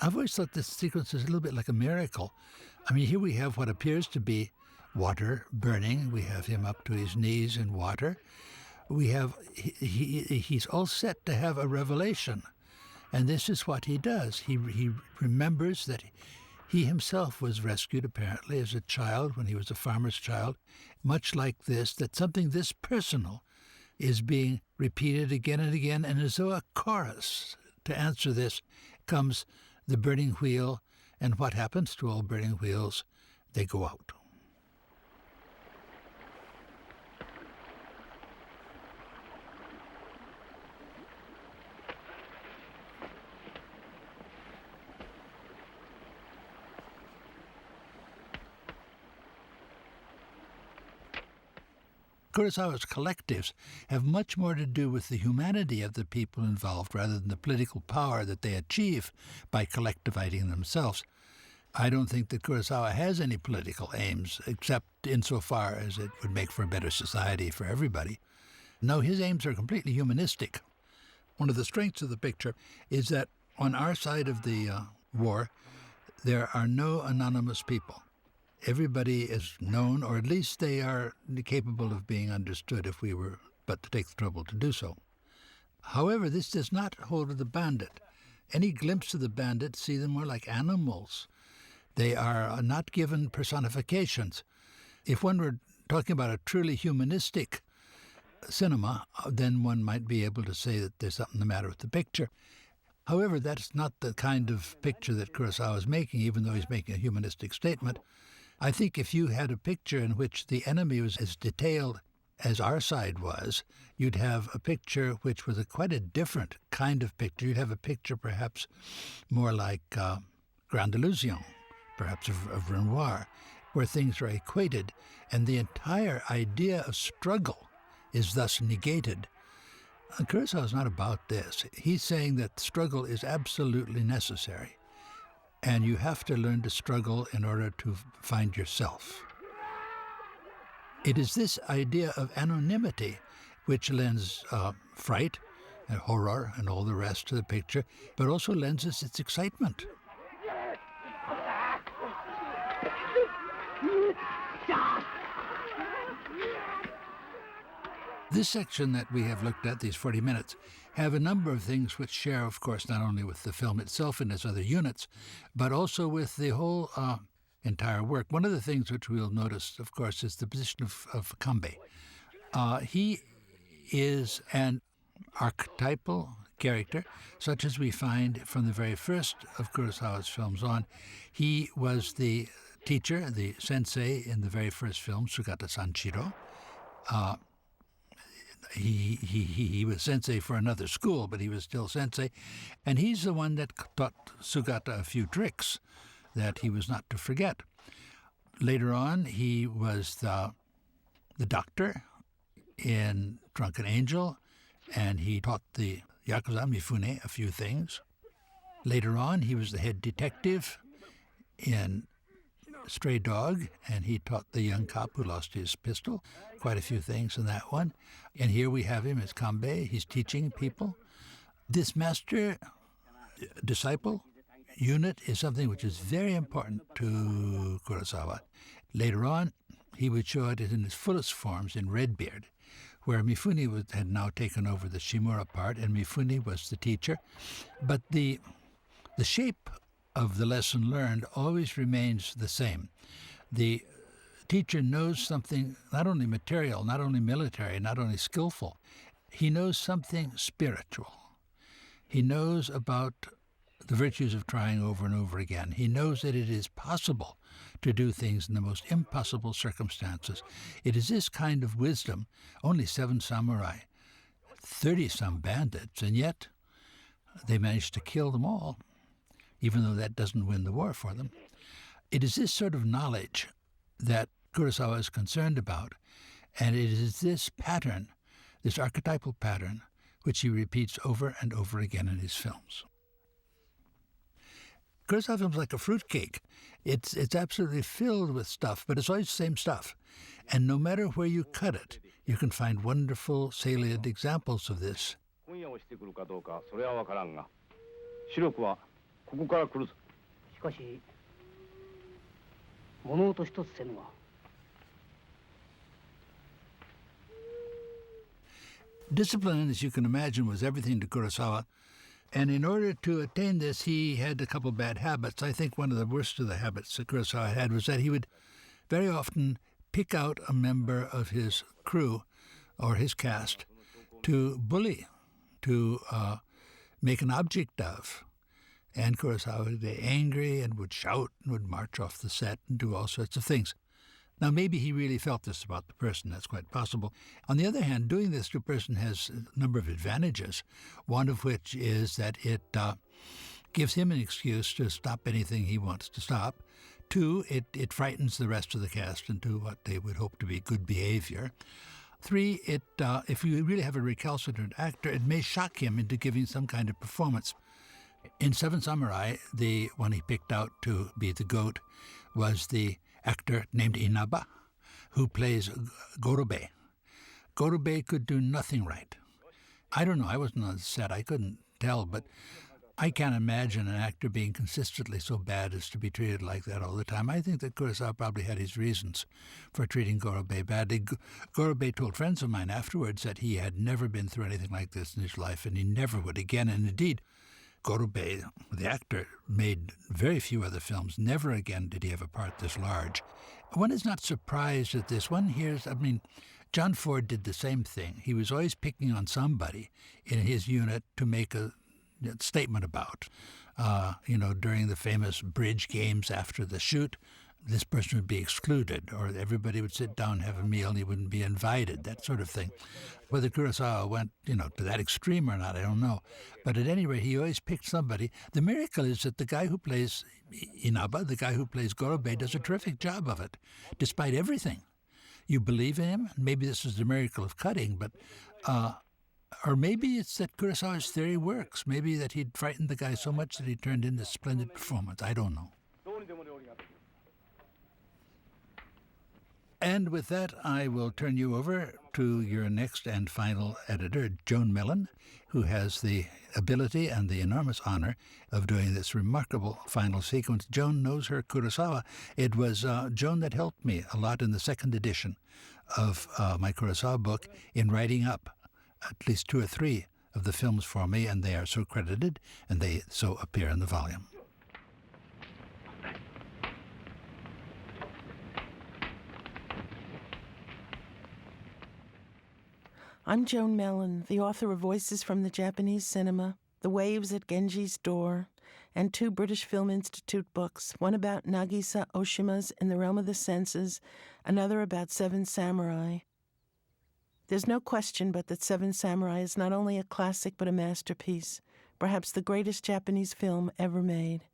I've always thought this sequence is a little bit like a miracle. I mean, here we have what appears to be water burning. We have him up to his knees in water. We have, he's all set to have a revelation. And this is what he does. He remembers that he himself was rescued, apparently, as a child, when he was a farmer's child, much like this, that something this personal is being repeated again and again, and as though a chorus to answer this comes the burning wheel, and what happens to all burning wheels? They go out. Kurosawa's collectives have much more to do with the humanity of the people involved rather than the political power that they achieve by collectivizing themselves. I don't think that Kurosawa has any political aims, except insofar as it would make for a better society for everybody. No, his aims are completely humanistic. One of the strengths of the picture is that on our side of the war, there are no anonymous people. Everybody is known, or at least they are capable of being understood if we were but to take the trouble to do so. However, this does not hold of the bandit. Any glimpse of the bandit see them more like animals. They are not given personifications. If one were talking about a truly humanistic cinema, then one might be able to say that there's something the matter with the picture. However, that's not the kind of picture that Kurosawa is making, even though he's making a humanistic statement. I think if you had a picture in which the enemy was as detailed as our side was, you'd have a picture which was quite a different kind of picture. You'd have a picture perhaps more like Grande Illusion, perhaps of Renoir, where things are equated, and the entire idea of struggle is thus negated. Kurosawa is not about this. He's saying that struggle is absolutely necessary, and you have to learn to struggle in order to find yourself. It is this idea of anonymity which lends fright and horror and all the rest to the picture, but also lends us its excitement. This section that we have looked at, these 40 minutes, have a number of things which share, of course, not only with the film itself and its other units, but also with the whole entire work. One of the things which we'll notice, of course, is the position of Kanbei. He is an archetypal character, such as we find from the very first of Kurosawa's films on. He was the teacher, the sensei in the very first film, Sugata Sanshiro. He was sensei for another school, but he was still sensei. And he's the one that taught Sugata a few tricks that he was not to forget. Later on, he was the doctor in Drunken Angel, and he taught the Yakuza Mifune a few things. Later on, he was the head detective in Stray Dog, and he taught the young cop who lost his pistol quite a few things in that one. And here we have him as Kanbei. He's teaching people. This master-disciple unit is something which is very important to Kurosawa. Later on, he would show it in its fullest forms in Redbeard, where Mifune had now taken over the Shimura part, and Mifune was the teacher. But the shape of the lesson learned always remains the same. The teacher knows something not only material, not only military, not only skillful. He knows something spiritual. He knows about the virtues of trying over and over again. He knows that it is possible to do things in the most impossible circumstances. It is this kind of wisdom, only 7 samurai, 30-some bandits, and yet they managed to kill them all, even though that doesn't win the war for them. It is this sort of knowledge that Kurosawa is concerned about, and it is this pattern, this archetypal pattern, which he repeats over and over again in his films. Kurosawa films like a fruitcake. It's absolutely filled with stuff, but it's always the same stuff. And no matter where you cut it, you can find wonderful, salient examples of this. 今夜をしてくるかどうかそれは分からんが視力はここから来るぞしかし物音一つせぬわ Discipline, as you can imagine, was everything to Kurosawa. And in order to attain this, he had a couple bad habits. I think one of the worst of the habits that Kurosawa had was that he would very often pick out a member of his crew or his cast to bully, to make an object of. And Kurosawa would be angry and would shout and would march off the set and do all sorts of things. Now, maybe he really felt this about the person. That's quite possible. On the other hand, doing this to a person has a number of advantages, one of which is that it gives him an excuse to stop anything he wants to stop. 2, it frightens the rest of the cast into what they would hope to be good behavior. Three, if you really have a recalcitrant actor, it may shock him into giving some kind of performance. In Seven Samurai, the one he picked out to be the GOAT was the actor named Inaba, who plays Gorobei. Gorobei could do nothing right. I don't know, I wasn't on the set, I couldn't tell, but I can't imagine an actor being consistently so bad as to be treated like that all the time. I think that Kurosawa probably had his reasons for treating Gorobei badly. Gorobei told friends of mine afterwards that he had never been through anything like this in his life, and he never would again. And indeed, Gorobei, the actor, made very few other films. Never again did he have a part this large. One is not surprised at this. One hears, John Ford did the same thing. He was always picking on somebody in his unit to make a statement about. During the famous bridge games after the shoot, this person would be excluded, or everybody would sit down, have a meal, and he wouldn't be invited, that sort of thing. Whether Kurosawa went, to that extreme or not, I don't know. But at any rate, he always picked somebody. The miracle is that the guy who plays Inaba, the guy who plays Gorobei, does a terrific job of it, despite everything. You believe in him. Maybe this is the miracle of cutting, but or maybe it's that Kurosawa's theory works. Maybe that he'd frightened the guy so much that he turned in this splendid performance. I don't know. And with that, I will turn you over to your next and final editor, Joan Mellen, who has the ability and the enormous honor of doing this remarkable final sequence. Joan knows her Kurosawa. It was Joan that helped me a lot in the second edition of my Kurosawa book in writing up at least 2 or 3 of the films for me, and they are so credited, and they so appear in the volume. I'm Joan Mellen, the author of Voices from the Japanese Cinema, The Waves at Genji's Door, and 2 British Film Institute books, one about Nagisa Oshima's In the Realm of the Senses, another about Seven Samurai. There's no question but that Seven Samurai is not only a classic but a masterpiece, perhaps the greatest Japanese film ever made.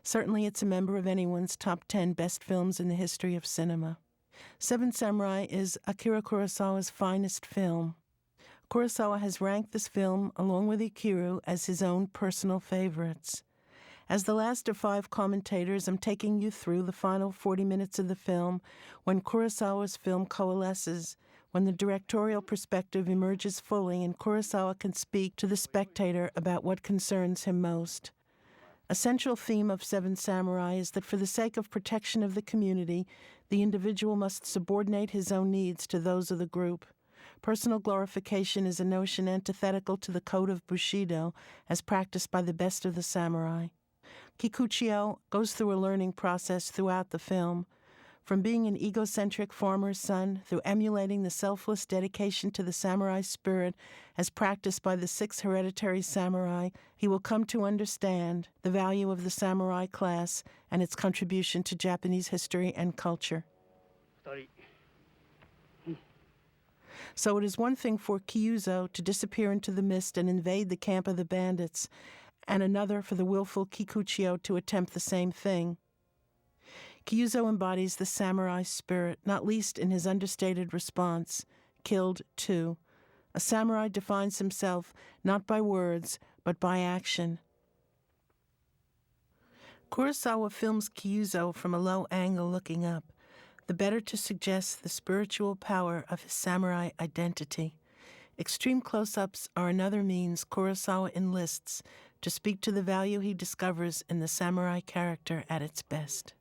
Certainly it's a member of anyone's top 10 best films in the history of cinema. Seven Samurai is Akira Kurosawa's finest film. Kurosawa has ranked this film, along with Ikiru, as his own personal favorites. As the last of 5 commentators, I'm taking you through the final 40 minutes of the film, when Kurosawa's film coalesces, when the directorial perspective emerges fully and Kurosawa can speak to the spectator about what concerns him most. A central theme of Seven Samurai is that for the sake of protection of the community, the individual must subordinate his own needs to those of the group. Personal glorification is a notion antithetical to the code of Bushido as practiced by the best of the samurai. Kikuchiyo goes through a learning process throughout the film. From being an egocentric farmer's son, through emulating the selfless dedication to the samurai spirit as practiced by the 6 hereditary samurai, he will come to understand the value of the samurai class and its contribution to Japanese history and culture. So it is one thing for Kyuzo to disappear into the mist and invade the camp of the bandits, and another for the willful Kikuchiyo to attempt the same thing. Kyuzo embodies the samurai spirit, not least in his understated response, killed too. A samurai defines himself not by words, but by action. Kurosawa films Kyuzo from a low angle looking up, the better to suggest the spiritual power of his samurai identity. Extreme close-ups are another means Kurosawa enlists to speak to the value he discovers in the samurai character at its best.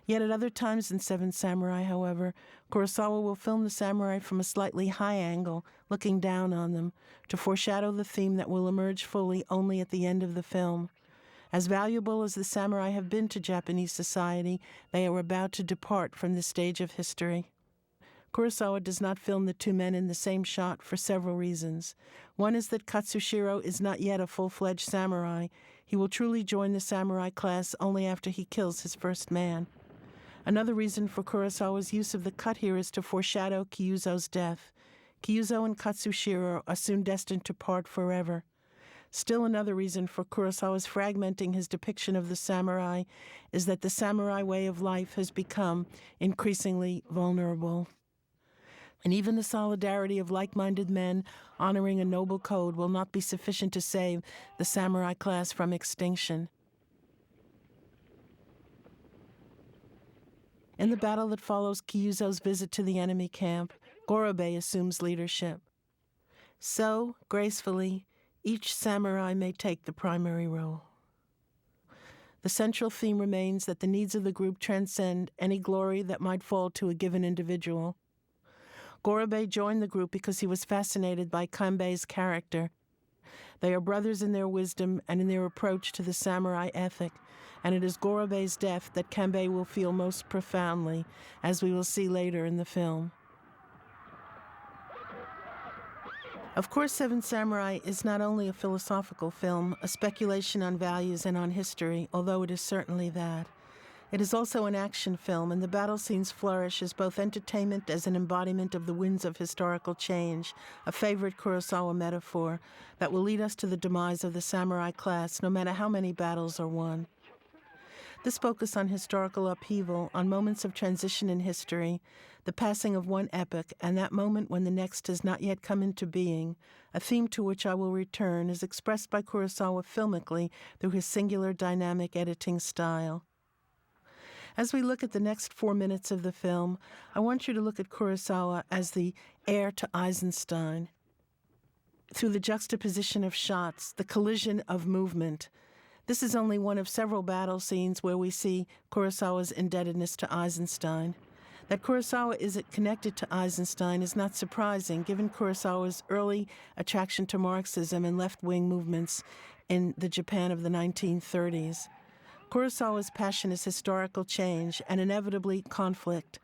Yet at other times in Seven Samurai, however, Kurosawa will film the samurai from a slightly high angle, looking down on them, to foreshadow the theme that will emerge fully only at the end of the film. As valuable as the samurai have been to Japanese society, they are about to depart from this stage of history. Kurosawa does not film the 2 men in the same shot for several reasons. One is that Katsushiro is not yet a full-fledged samurai. He will truly join the samurai class only after he kills his first man. Another reason for Kurosawa's use of the cut here is to foreshadow Kyuzo's death. Kyuzo and Katsushiro are soon destined to part forever. Still another reason for Kurosawa's fragmenting his depiction of the samurai is that the samurai way of life has become increasingly vulnerable. And even the solidarity of like-minded men honoring a noble code will not be sufficient to save the samurai class from extinction. In the battle that follows Kyuzo's visit to the enemy camp, Gorobei assumes leadership. So, gracefully, each samurai may take the primary role. The central theme remains that the needs of the group transcend any glory that might fall to a given individual. Gorobei joined the group because he was fascinated by Kanbei's character. They are brothers in their wisdom and in their approach to the samurai ethic, and it is Gorobei's death that Kanbei will feel most profoundly, as we will see later in the film. Of course, Seven Samurai is not only a philosophical film, a speculation on values and on history, although it is certainly that. It is also an action film, and the battle scenes flourish as both entertainment as an embodiment of the winds of historical change, a favorite Kurosawa metaphor that will lead us to the demise of the samurai class, no matter how many battles are won. This focus on historical upheaval, on moments of transition in history, the passing of one epoch, and that moment when the next has not yet come into being, a theme to which I will return, is expressed by Kurosawa filmically through his singular dynamic editing style. As we look at the next 4 minutes of the film, I want you to look at Kurosawa as the heir to Eisenstein. Through the juxtaposition of shots, the collision of movement, this is only one of several battle scenes where we see Kurosawa's indebtedness to Eisenstein. That Kurosawa is connected to Eisenstein is not surprising, given Kurosawa's early attraction to Marxism and left-wing movements in the Japan of the 1930s. Kurosawa's passion is historical change and inevitably conflict.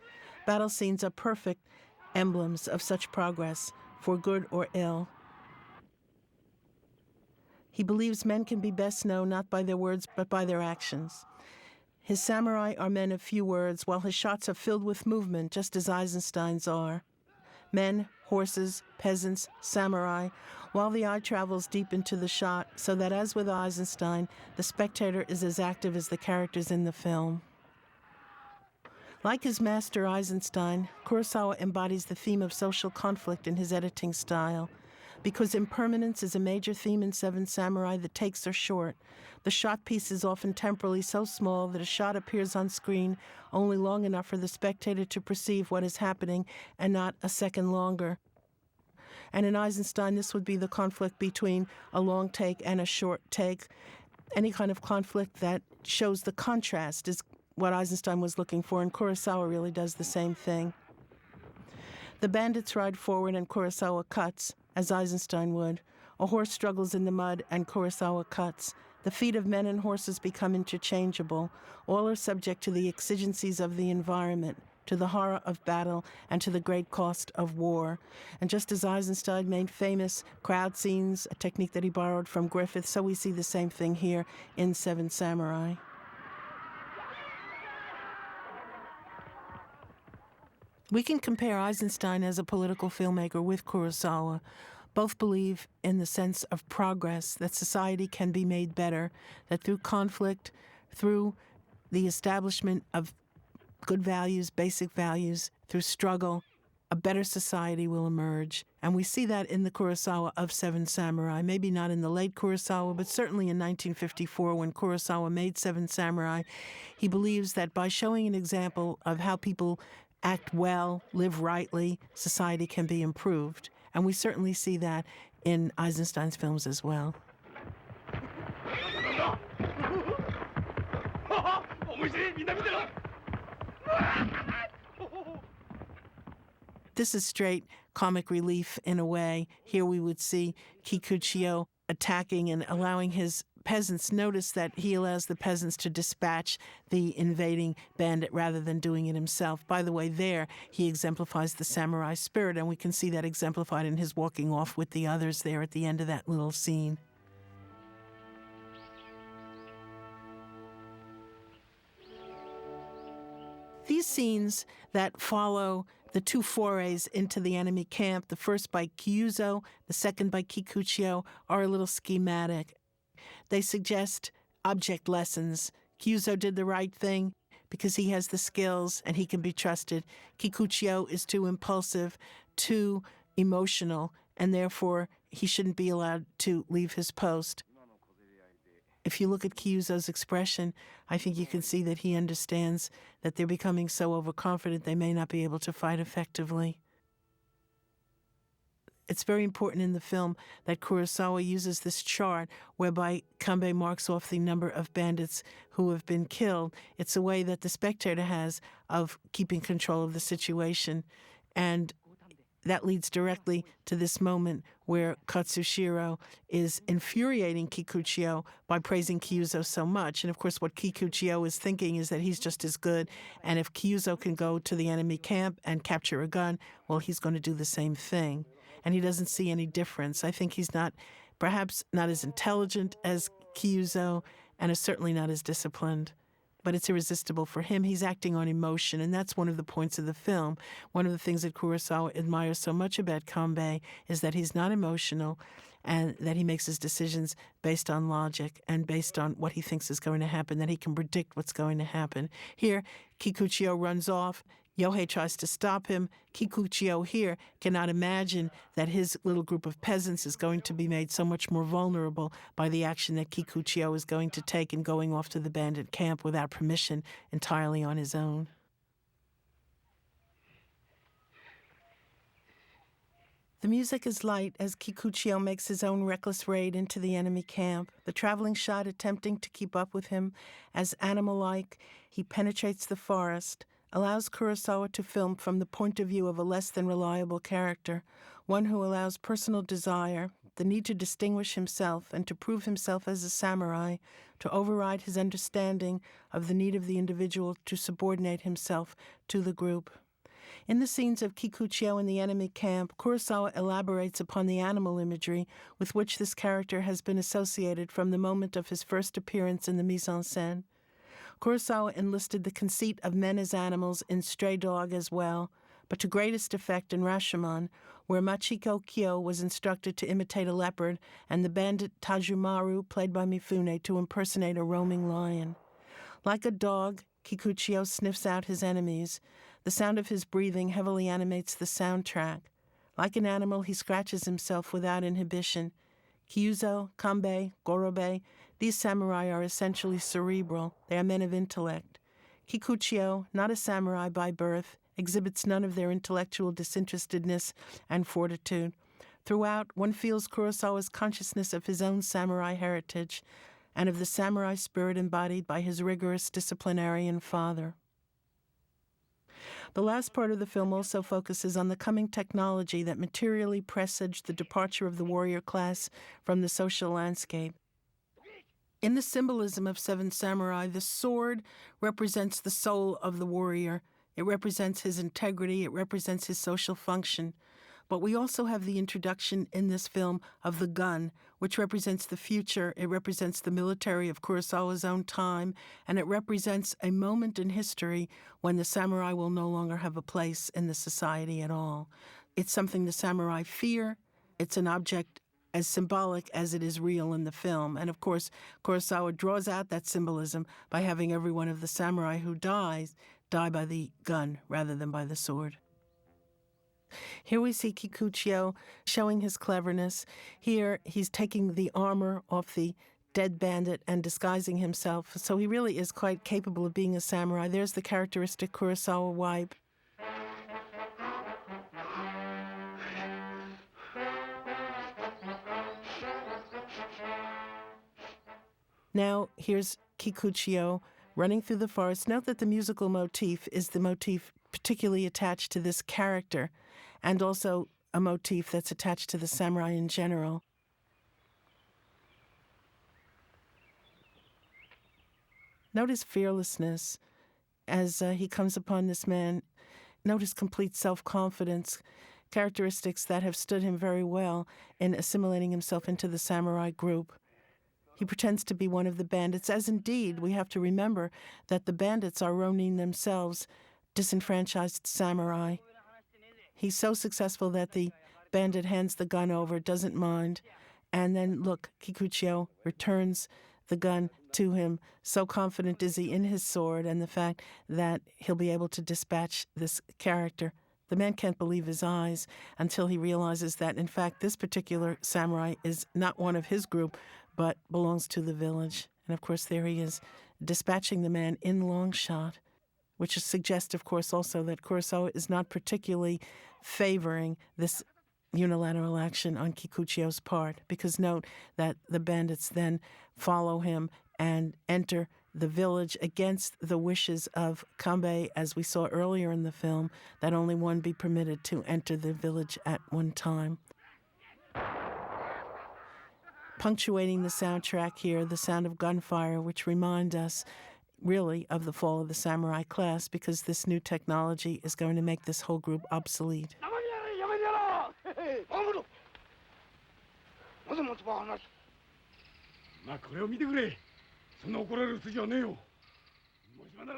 Battle scenes are perfect emblems of such progress, for good or ill. He believes men can be best known not by their words but by their actions. His samurai are men of few words, while his shots are filled with movement, just as Eisenstein's are. Men, horses, peasants, samurai, while the eye travels deep into the shot, so that as with Eisenstein, the spectator is as active as the characters in the film. Like his master Eisenstein, Kurosawa embodies the theme of social conflict in his editing style. Because impermanence is a major theme in Seven Samurai, the takes are short. The shot piece is often temporally so small that a shot appears on screen only long enough for the spectator to perceive what is happening and not a second longer. And in Eisenstein, this would be the conflict between a long take and a short take. Any kind of conflict that shows the contrast is what Eisenstein was looking for, and Kurosawa really does the same thing. The bandits ride forward and Kurosawa cuts, as Eisenstein would. A horse struggles in the mud and Kurosawa cuts. The feet of men and horses become interchangeable. All are subject to the exigencies of the environment, to the horror of battle, and to the great cost of war. And just as Eisenstein made famous crowd scenes, a technique that he borrowed from Griffith, so we see the same thing here in Seven Samurai. We can compare Eisenstein as a political filmmaker with Kurosawa. Both believe in the sense of progress, that society can be made better, that through conflict, through the establishment of good values, basic values, through struggle, a better society will emerge. And we see that in the Kurosawa of Seven Samurai. Maybe not in the late Kurosawa, but certainly in 1954 when Kurosawa made Seven Samurai. He believes that by showing an example of how people act well, live rightly, society can be improved. And we certainly see that in Eisenstein's films as well. This is straight comic relief in a way. Here we would see Kikuchiyo attacking and allowing his peasants. Notice that he allows the peasants to dispatch the invading bandit rather than doing it himself. By the way, there he exemplifies the samurai spirit, and we can see that exemplified in his walking off with the others there at the end of that little scene. These scenes that follow the two forays into the enemy camp, the first by Kyuzo, the second by Kikuchiyo, are a little schematic. They suggest object lessons. Kyuzo did the right thing because he has the skills and he can be trusted. Kikuchiyo is too impulsive too emotional, and therefore he shouldn't be allowed to leave his post. If you look at Kyuzo's expression, I think you can see that he understands that they're becoming so overconfident they may not be able to fight effectively. It's very important in the film that Kurosawa uses this chart whereby Kanbei marks off the number of bandits who have been killed. It's a way that the spectator has of keeping control of the situation. And that leads directly to this moment where Katsushiro is infuriating Kikuchiyo by praising Kyuzo so much. And of course, what Kikuchiyo is thinking is that he's just as good. And if Kyuzo can go to the enemy camp and capture a gun, well, he's going to do the same thing. And he doesn't see any difference. I think he's perhaps not as intelligent as Kyuzo, and is certainly not as disciplined. But it's irresistible for him. He's acting on emotion, and that's one of the points of the film. One of the things that Kurosawa admires so much about Kanbei is that he's not emotional, and that he makes his decisions based on logic and based on what he thinks is going to happen, that he can predict what's going to happen. Here, Kikuchiyo runs off. Yohei tries to stop him. Kikuchiyo here cannot imagine that his little group of peasants is going to be made so much more vulnerable by the action that Kikuchiyo is going to take in going off to the bandit camp without permission, entirely on his own. The music is light as Kikuchiyo makes his own reckless raid into the enemy camp, the traveling shot attempting to keep up with him. As animal-like, he penetrates the forest, allows Kurosawa to film from the point of view of a less than reliable character, one who allows personal desire, the need to distinguish himself and to prove himself as a samurai, to override his understanding of the need of the individual to subordinate himself to the group. In the scenes of Kikuchiyo in the enemy camp, Kurosawa elaborates upon the animal imagery with which this character has been associated from the moment of his first appearance in the mise-en-scène. Kurosawa enlisted the conceit of men as animals in Stray Dog as well, but to greatest effect in Rashomon, where Machiko Kyo was instructed to imitate a leopard and the bandit Tajumaru, played by Mifune, to impersonate a roaming lion. Like a dog, Kikuchiyo sniffs out his enemies. The sound of his breathing heavily animates the soundtrack. Like an animal, he scratches himself without inhibition. Kyuzo, Kanbei, Gorobe, these samurai are essentially cerebral. They are men of intellect. Kikuchiyo, not a samurai by birth, exhibits none of their intellectual disinterestedness and fortitude. Throughout, one feels Kurosawa's consciousness of his own samurai heritage and of the samurai spirit embodied by his rigorous disciplinarian father. The last part of the film also focuses on the coming technology that materially presaged the departure of the warrior class from the social landscape. In the symbolism of Seven Samurai, the sword represents the soul of the warrior. It represents his integrity. It represents his social function. But we also have the introduction in this film of the gun, which represents the future. It represents the military of Kurosawa's own time, and it represents a moment in history when the samurai will no longer have a place in the society at all. It's something the samurai fear. It's an object as symbolic as it is real in the film. And of course, Kurosawa draws out that symbolism by having every one of the samurai who die by the gun rather than by the sword. Here we see Kikuchiyo showing his cleverness. Here he's taking the armor off the dead bandit and disguising himself. So he really is quite capable of being a samurai. There's the characteristic Kurosawa wipe. Now here's Kikuchiyo running through the forest. Note that the musical motif is the motif particularly attached to this character, and also a motif that's attached to the samurai in general. Note his fearlessness as he comes upon this man. Note his complete self-confidence, characteristics that have stood him very well in assimilating himself into the samurai group. He pretends to be one of the bandits, as indeed we have to remember that the bandits are Ronin themselves, disenfranchised samurai. He's so successful that the bandit hands the gun over, doesn't mind, and then, look, Kikuchiyo returns the gun to him. So confident is he in his sword and the fact that he'll be able to dispatch this character The man can't believe his eyes until he realizes that, in fact, this particular samurai is not one of his group, but belongs to the village. And, of course, there he is, dispatching the man in long shot, which suggests, of course, also that Kurosawa is not particularly favoring this unilateral action on Kikuchio's part, because note that the bandits then follow him and enter the village against the wishes of Kanbei, as we saw earlier in the film, that only one be permitted to enter the village at one time. Punctuating the soundtrack here, the sound of gunfire, which remind us really of the fall of the samurai class, because this new technology is going to make this whole group obsolete.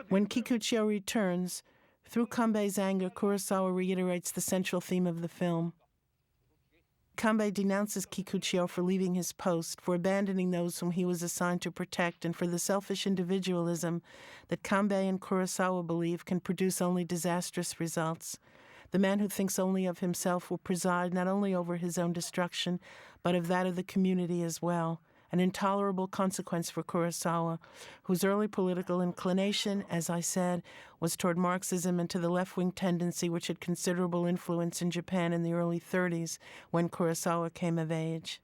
When Kikuchio returns, through Kanbei's anger, Kurosawa reiterates the central theme of the film. Kanbei denounces Kikuchio for leaving his post, for abandoning those whom he was assigned to protect, and for the selfish individualism that Kanbei and Kurosawa believe can produce only disastrous results. The man who thinks only of himself will preside not only over his own destruction, but of that of the community as well. An intolerable consequence for Kurosawa, whose early political inclination, as I said, was toward Marxism and to the left-wing tendency which had considerable influence in Japan in the early 30s when Kurosawa came of age.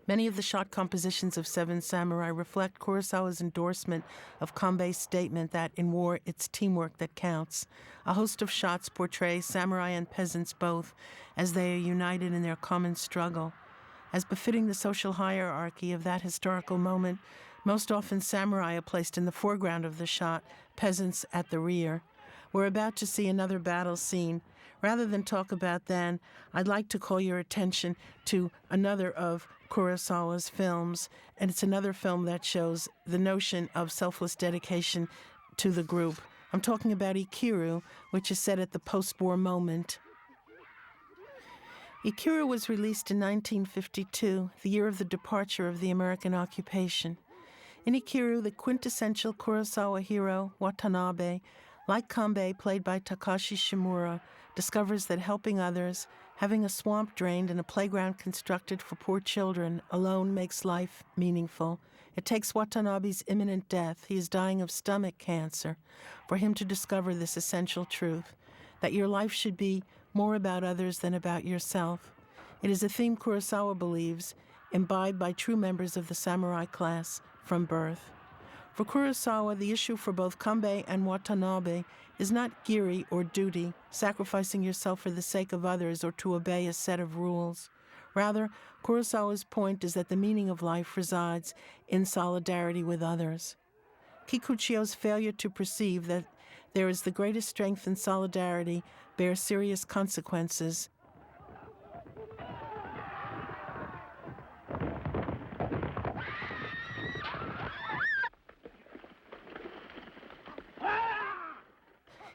Many of the shot compositions of Seven Samurai reflect Kurosawa's endorsement of Kanbei's statement that in war it's teamwork that counts. A host of shots portray samurai and peasants both as they are united in their common struggle. As befitting the social hierarchy of that historical moment, most often samurai are placed in the foreground of the shot, peasants at the rear. We're about to see another battle scene. Rather than talk about that, I'd like to call your attention to another of Kurosawa's films, and it's another film that shows the notion of selfless dedication to the group. I'm talking about Ikiru, which is set at the post-war moment. Ikiru was released in 1952, the year of the departure of the American occupation. In Ikiru, the quintessential Kurosawa hero, Watanabe, like Kanbei, played by Takashi Shimura, discovers that helping others, having a swamp drained and a playground constructed for poor children, alone makes life meaningful. It takes Watanabe's imminent death, he is dying of stomach cancer, for him to discover this essential truth, that your life should be more about others than about yourself. It is a theme Kurosawa believes, imbibed by true members of the samurai class from birth. For Kurosawa, the issue for both Kanbei and Watanabe is not giri or duty, sacrificing yourself for the sake of others or to obey a set of rules. Rather, Kurosawa's point is that the meaning of life resides in solidarity with others. Kikuchio's failure to perceive that there is the greatest strength in solidarity bears serious consequences.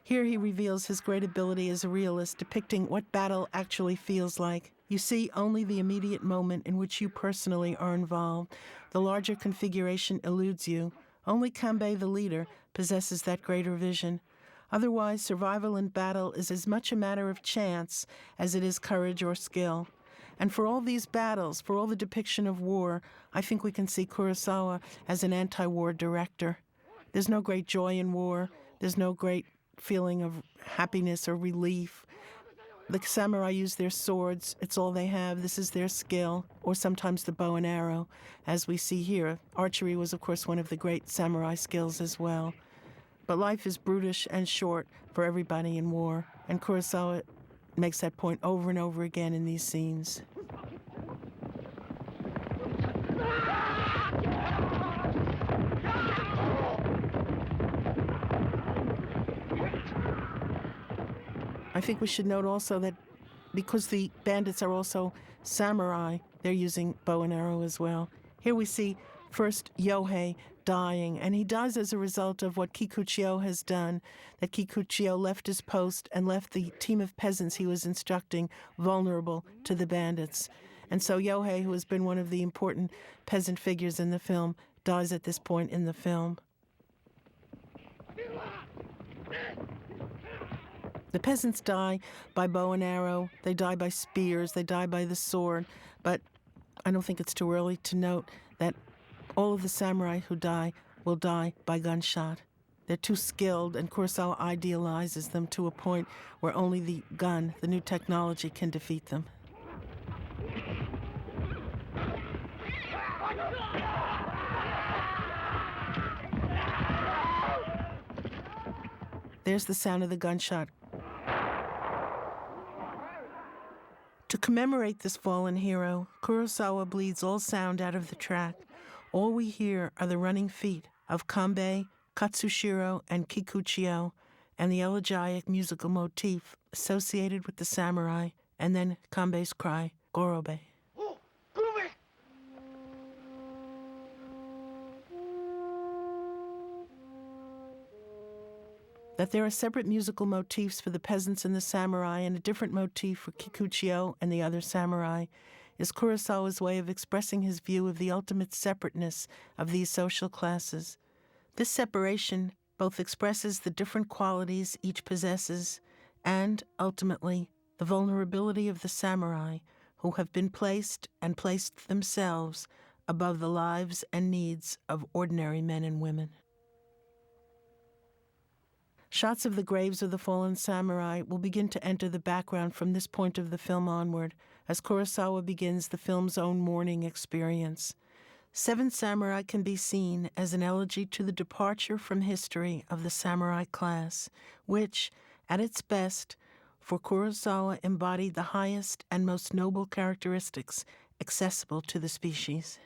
Here he reveals his great ability as a realist, depicting what battle actually feels like. You see only the immediate moment in which you personally are involved. The larger configuration eludes you. Only Kanbei, the leader, possesses that greater vision. Otherwise, survival in battle is as much a matter of chance as it is courage or skill. And for all these battles, for all the depiction of war, I think we can see Kurosawa as an anti-war director. There's no great joy in war. There's no great feeling of happiness or relief. The samurai use their swords. It's all they have. This is their skill, or sometimes the bow and arrow, as we see here. Archery was, of course, one of the great samurai skills as well. But life is brutish and short for everybody in war, and Kurosawa makes that point over and over again in these scenes. I think we should note also that because the bandits are also samurai, they're using bow and arrow as well. Here we see first Yohei dying, and he dies as a result of what Kikuchio has done, that Kikuchio left his post and left the team of peasants he was instructing vulnerable to the bandits. And so Yohei, who has been one of the important peasant figures in the film, dies at this point in the film. The peasants die by bow and arrow, they die by spears, they die by the sword, but I don't think it's too early to note that all of the samurai who die will die by gunshot. They're too skilled, and Kurosawa idealizes them to a point where only the gun, the new technology, can defeat them. There's the sound of the gunshot. To commemorate this fallen hero, Kurosawa bleeds all sound out of the track. All we hear are the running feet of Kanbei, Katsushiro, and Kikuchiyo, and the elegiac musical motif associated with the samurai, and then Kanbei's cry, Gorobe. That there are separate musical motifs for the peasants and the samurai and a different motif for Kikuchiyo and the other samurai is Kurosawa's way of expressing his view of the ultimate separateness of these social classes. This separation both expresses the different qualities each possesses and, ultimately, the vulnerability of the samurai who have been placed and placed themselves above the lives and needs of ordinary men and women. Shots of the graves of the fallen samurai will begin to enter the background from this point of the film onward, as Kurosawa begins the film's own mourning experience. Seven Samurai can be seen as an elegy to the departure from history of the samurai class, which, at its best, for Kurosawa embodied the highest and most noble characteristics accessible to the species.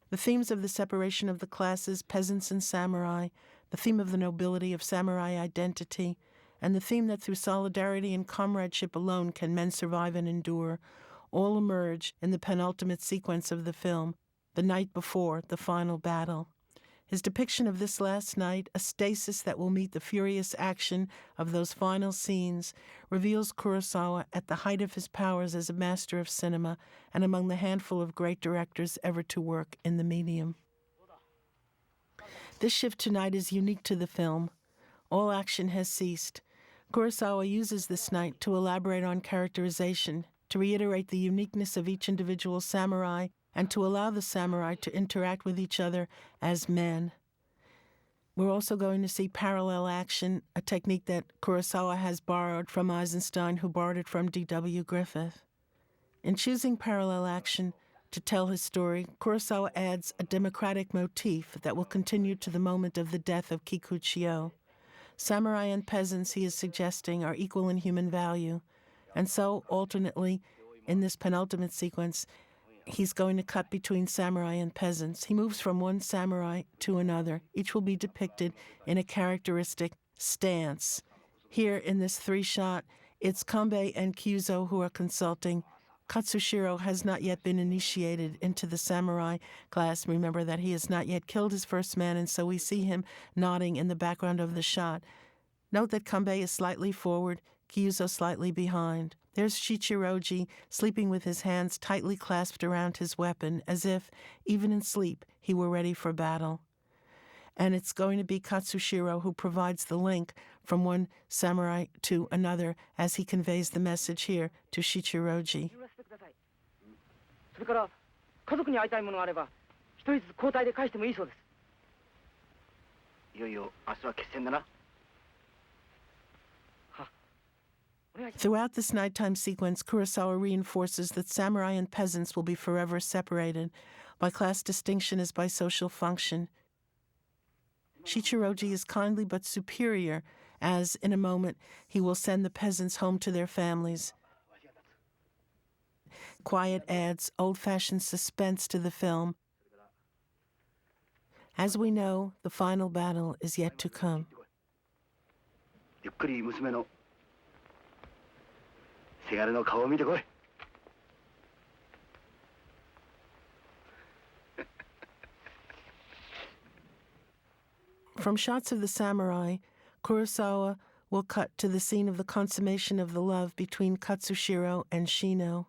The themes of the separation of the classes, peasants and samurai, the theme of the nobility of samurai identity, and the theme that through solidarity and comradeship alone can men survive and endure, all emerge in the penultimate sequence of the film, the night before the final battle. His depiction of this last night, a stasis that will meet the furious action of those final scenes, reveals Kurosawa at the height of his powers as a master of cinema and among the handful of great directors ever to work in the medium. This shift tonight is unique to the film. All action has ceased. Kurosawa uses this night to elaborate on characterization, to reiterate the uniqueness of each individual samurai, and to allow the samurai to interact with each other as men. We're also going to see parallel action, a technique that Kurosawa has borrowed from Eisenstein, who borrowed it from D.W. Griffith. In choosing parallel action to tell his story, Kurosawa adds a democratic motif that will continue to the moment of the death of Kikuchiyo. Samurai and peasants, he is suggesting, are equal in human value, and so, alternately, in this penultimate sequence, he's going to cut between samurai and peasants. He moves from one samurai to another. Each will be depicted in a characteristic stance. Here in this three-shot, it's Kanbei and Kyuzo who are consulting. Katsushiro has not yet been initiated into the samurai class. Remember that he has not yet killed his first man, and so we see him nodding in the background of the shot. Note that Kanbei is slightly forward, Kyuzo slightly behind. There's Shichiroji sleeping with his hands tightly clasped around his weapon, as if, even in sleep, he were ready for battle. And it's going to be Katsushiro who provides the link from one samurai to another as he conveys the message here to Shichiroji. それから家族に会いたいものがあれば一人ずつ交代で返してもいいそうです。いよいよ明日は決戦だな。 Throughout this nighttime sequence, Kurosawa reinforces that samurai and peasants will be forever separated by class distinction as by social function. Shichiroji is kindly but superior, as, in a moment, he will send the peasants home to their families. Quiet adds old-fashioned suspense to the film. As we know, the final battle is yet to come. ゆっくり娘のせがれの顔を見てこい。From shots of the samurai, Kurosawa will cut to the scene of the consummation of the love between Katsushiro and Shino.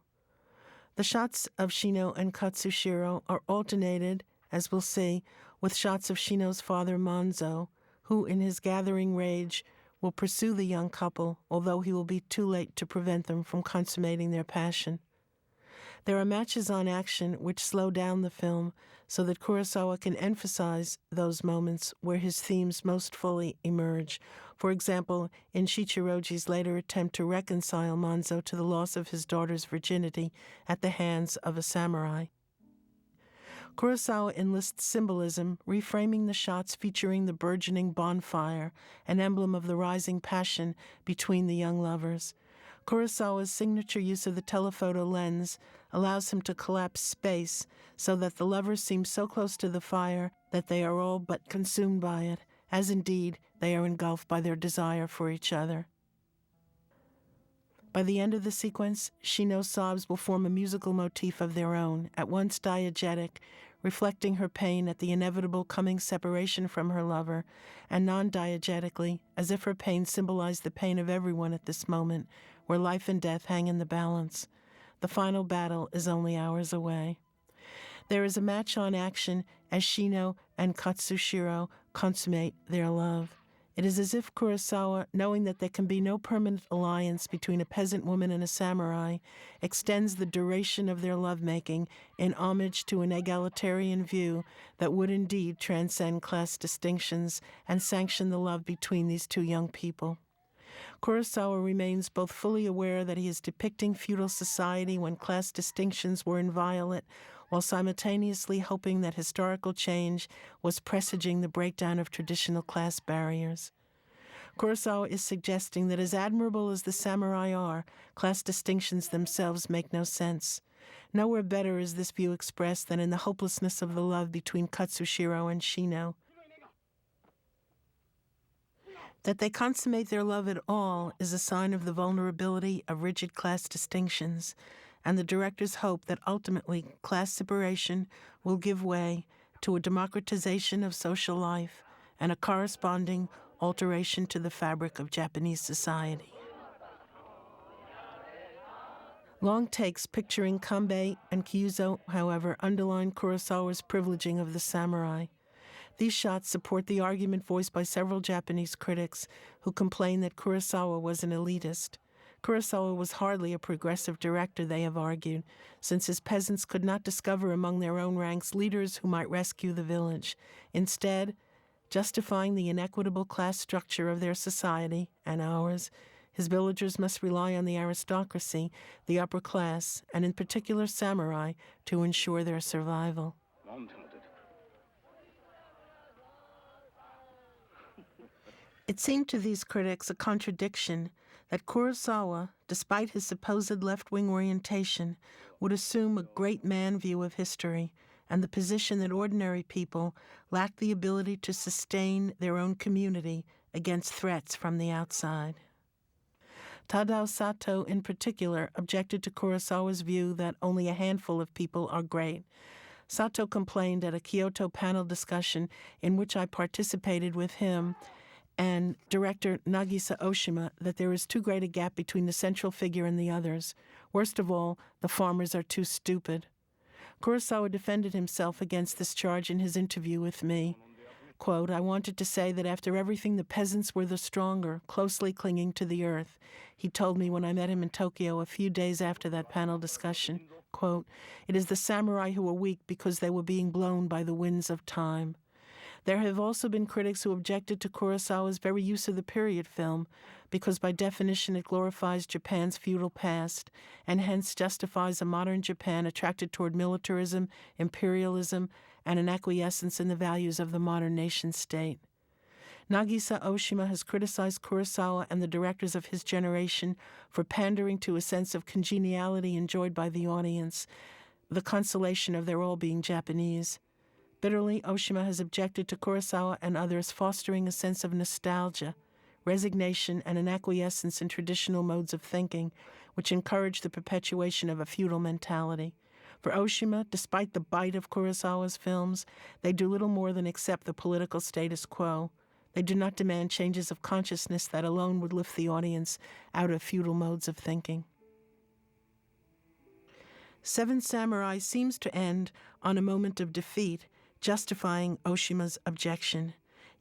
The shots of Shino and Katsushiro are alternated, as we'll see, with shots of Shino's father Manzo, who, in his gathering rage, will pursue the young couple, although he will be too late to prevent them from consummating their passion. There are matches on action which slow down the film so that Kurosawa can emphasize those moments where his themes most fully emerge. For example, in Shichiroji's later attempt to reconcile Manzo to the loss of his daughter's virginity at the hands of a samurai. Kurosawa enlists symbolism, reframing the shots featuring the burgeoning bonfire, an emblem of the rising passion between the young lovers. Kurosawa's signature use of the telephoto lens allows him to collapse space so that the lovers seem so close to the fire that they are all but consumed by it, as indeed they are engulfed by their desire for each other. By the end of the sequence, Shino's sobs will form a musical motif of their own, at once diegetic, reflecting her pain at the inevitable coming separation from her lover, and non-diegetically, as if her pain symbolized the pain of everyone at this moment, where life and death hang in the balance. The final battle is only hours away. There is a match on action as Shino and Katsushiro consummate their love. It is as if Kurosawa, knowing that there can be no permanent alliance between a peasant woman and a samurai, extends the duration of their lovemaking in homage to an egalitarian view that would indeed transcend class distinctions and sanction the love between these two young people. Kurosawa remains both fully aware that he is depicting feudal society when class distinctions were inviolate, while simultaneously hoping that historical change was presaging the breakdown of traditional class barriers. Kurosawa is suggesting that as admirable as the samurai are, class distinctions themselves make no sense. Nowhere better is this view expressed than in the hopelessness of the love between Katsushiro and Shino. That they consummate their love at all is a sign of the vulnerability of rigid class distinctions, and the director's hope that ultimately class separation will give way to a democratization of social life and a corresponding alteration to the fabric of Japanese society. Long takes picturing Kanbei and Kyuzo, however, underline Kurosawa's privileging of the samurai. These shots support the argument voiced by several Japanese critics who complain that Kurosawa was an elitist. Kurosawa was hardly a progressive director, they have argued, since his peasants could not discover among their own ranks leaders who might rescue the village. Instead, justifying the inequitable class structure of their society and ours, his villagers must rely on the aristocracy, the upper class, and in particular samurai, to ensure their survival. It seemed to these critics a contradiction that Kurosawa, despite his supposed left-wing orientation, would assume a great man view of history and the position that ordinary people lack the ability to sustain their own community against threats from the outside. Tadao Sato, in particular, objected to Kurosawa's view that only a handful of people are great. Sato complained at a Kyoto panel discussion in which I participated with him and director Nagisa Oshima that there is too great a gap between the central figure and the others. Worst of all, the farmers are too stupid. Kurosawa defended himself against this charge in his interview with me. Quote, "I wanted to say that after everything, the peasants were the stronger, closely clinging to the earth," he told me when I met him in Tokyo a few days after that panel discussion. Quote, "It is the samurai who are weak because they were being blown by the winds of time." There have also been critics who objected to Kurosawa's very use of the period film because by definition it glorifies Japan's feudal past and hence justifies a modern Japan attracted toward militarism, imperialism, and an acquiescence in the values of the modern nation-state. Nagisa Oshima has criticized Kurosawa and the directors of his generation for pandering to a sense of congeniality enjoyed by the audience, the consolation of their all being Japanese. Bitterly, Oshima has objected to Kurosawa and others fostering a sense of nostalgia, resignation, and an acquiescence in traditional modes of thinking, which encourage the perpetuation of a feudal mentality. For Oshima, despite the bite of Kurosawa's films, they do little more than accept the political status quo. They do not demand changes of consciousness that alone would lift the audience out of feudal modes of thinking. Seven Samurai seems to end on a moment of defeat, justifying Oshima's objection.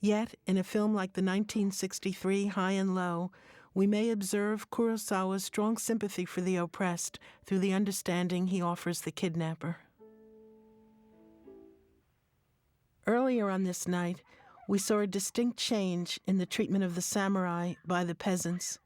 Yet, in a film like the 1963 High and Low, we may observe Kurosawa's strong sympathy for the oppressed through the understanding he offers the kidnapper. Earlier on this night, we saw a distinct change in the treatment of the samurai by the peasants.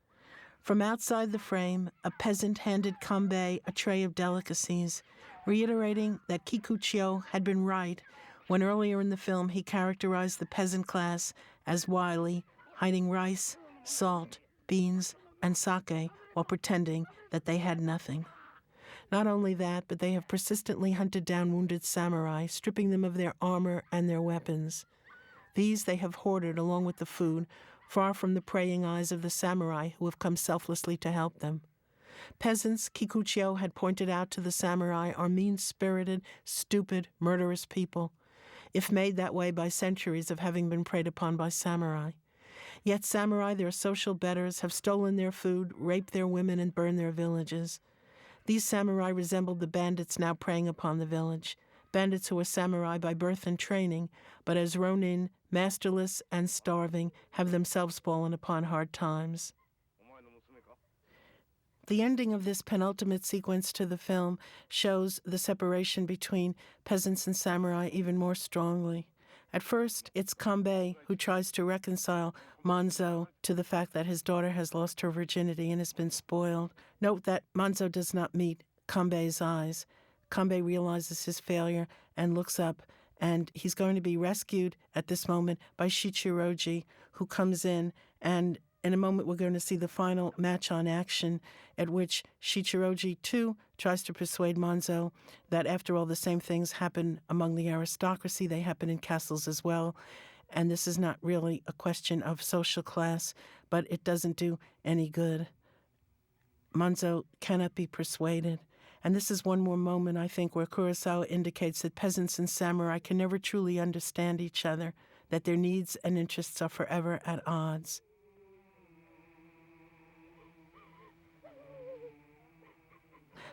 From outside the frame, a peasant handed Kanbei a tray of delicacies, reiterating that Kikuchio had been right when earlier in the film he characterized the peasant class as wily, hiding rice, salt, beans, and sake while pretending that they had nothing. Not only that, but they have persistently hunted down wounded samurai, stripping them of their armor and their weapons. These they have hoarded along with the food, far from the praying eyes of the samurai who have come selflessly to help them. Peasants, Kikuchio had pointed out to the samurai, are mean-spirited, stupid, murderous people, if made that way by centuries of having been preyed upon by samurai. Yet samurai, their social betters, have stolen their food, raped their women, and burned their villages. These samurai resembled the bandits now preying upon the village, bandits who are samurai by birth and training, but as ronin, masterless and starving, have themselves fallen upon hard times. The ending of this penultimate sequence to the film shows the separation between peasants and samurai even more strongly. At first, it's Kanbei who tries to reconcile Manzo to the fact that his daughter has lost her virginity and has been spoiled. Note that Manzo does not meet Kanbei's eyes. Kanbei realizes his failure and looks up, and he's going to be rescued at this moment by Shichiroji, who comes in, and in a moment we're going to see the final match on action at which Shichiroji, too, tries to persuade Manzo that after all the same things happen among the aristocracy, they happen in castles as well, and this is not really a question of social class, but it doesn't do any good. Manzo cannot be persuaded. And this is one more moment, I think, where Kurosawa indicates that peasants and samurai can never truly understand each other, that their needs and interests are forever at odds.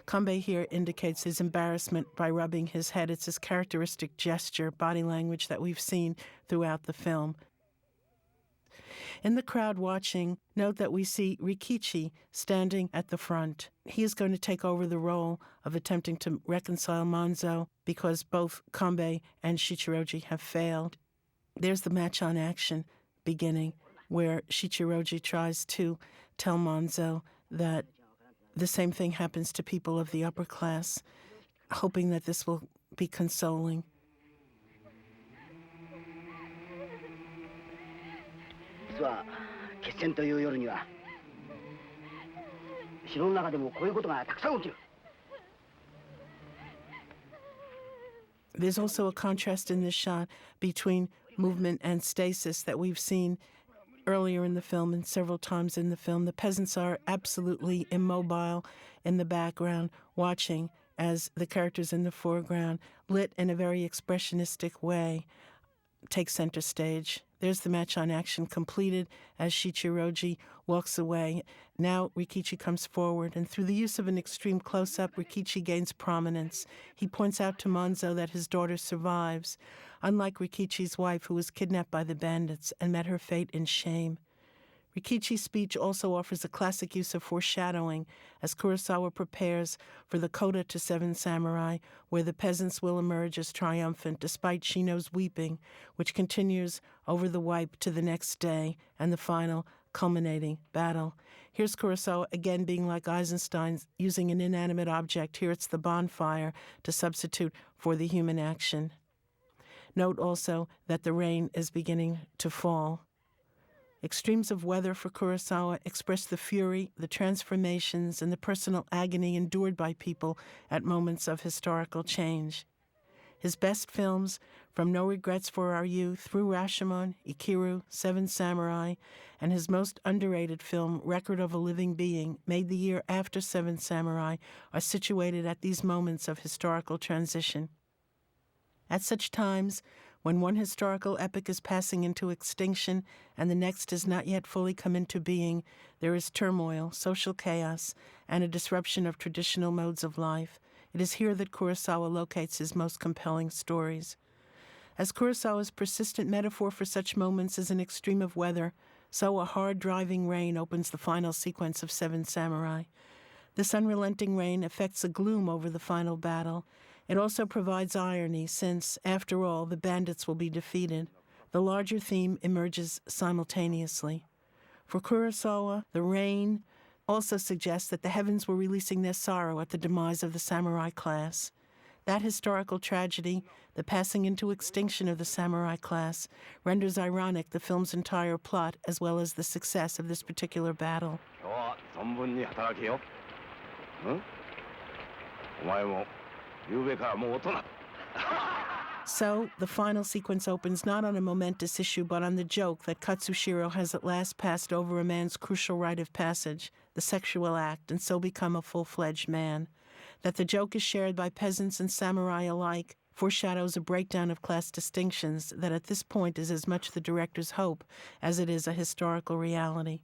Kanbei here indicates his embarrassment by rubbing his head. It's his characteristic gesture, body language that we've seen throughout the film. In the crowd watching, note that we see Rikichi standing at the front. He is going to take over the role of attempting to reconcile Manzo because both Kanbei and Shichiroji have failed. There's the match on action beginning, where Shichiroji tries to tell Manzo that the same thing happens to people of the upper class, hoping that this will be consoling. There's also a contrast in this shot between movement and stasis that we've seen earlier in the film and several times in the film. The peasants are absolutely immobile in the background, watching as the characters in the foreground, lit in a very expressionistic way, take center stage. There's the match on action completed as Shichiroji walks away. Now Rikichi comes forward, and through the use of an extreme close-up, Rikichi gains prominence. He points out to Manzo that his daughter survives, unlike Rikichi's wife, who was kidnapped by the bandits and met her fate in shame. Rikichi's speech also offers a classic use of foreshadowing as Kurosawa prepares for the coda to Seven Samurai, where the peasants will emerge as triumphant despite Shino's weeping, which continues over the wipe to the next day and the final culminating battle. Here's Kurosawa again being like Eisenstein, using an inanimate object. Here it's the bonfire to substitute for the human action. Note also that the rain is beginning to fall. Extremes of weather for Kurosawa express the fury, the transformations, and the personal agony endured by people at moments of historical change. His best films, from No Regrets for Our Youth through Rashomon, Ikiru, Seven Samurai, and his most underrated film, Record of a Living Being, made the year after Seven Samurai, are situated at these moments of historical transition. At such times, when one historical epic is passing into extinction and the next has not yet fully come into being, there is turmoil, social chaos, and a disruption of traditional modes of life. It is here that Kurosawa locates his most compelling stories. As Kurosawa's persistent metaphor for such moments is an extreme of weather, so a hard driving rain opens the final sequence of Seven Samurai. This unrelenting rain affects a gloom over the final battle. It also provides irony since, after all, the bandits will be defeated. The larger theme emerges simultaneously. For Kurosawa, the rain also suggests that the heavens were releasing their sorrow at the demise of the samurai class. That historical tragedy, the passing into extinction of the samurai class, renders ironic the film's entire plot as well as the success of this particular battle. So, the final sequence opens not on a momentous issue but on the joke that Katsushiro has at last passed over a man's crucial rite of passage, the sexual act, and so become a full-fledged man. That the joke is shared by peasants and samurai alike foreshadows a breakdown of class distinctions that at this point is as much the director's hope as it is a historical reality.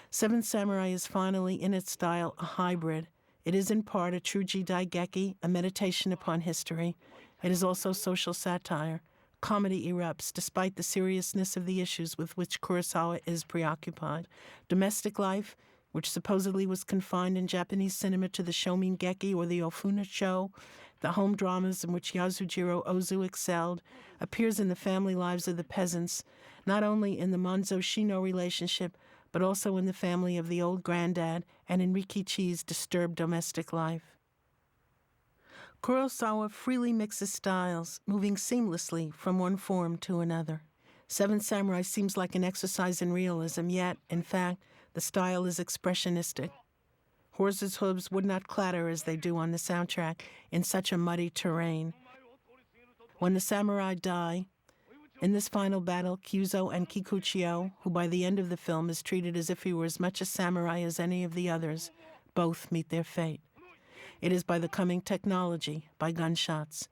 Seven Samurai is finally, in its style, a hybrid. It is in part a true jidaigeki, a meditation upon history. It is also social satire. Comedy erupts despite the seriousness of the issues with which Kurosawa is preoccupied. Domestic life, which supposedly was confined in Japanese cinema to the Shomingeki or the Ofuna show, the home dramas in which Yasujiro Ozu excelled, appears in the family lives of the peasants, not only in the Manzo-Shino relationship, but also in the family of the old granddad and in Rikichi's disturbed domestic life. Kurosawa freely mixes styles, moving seamlessly from one form to another. Seven Samurai seems like an exercise in realism, yet, in fact, the style is expressionistic. Horses' hooves would not clatter as they do on the soundtrack in such a muddy terrain. When the samurai die, in this final battle, Kyuzo and Kikuchiyo, who by the end of the film is treated as if he were as much a samurai as any of the others, both meet their fate. It is by the coming technology, by gunshots.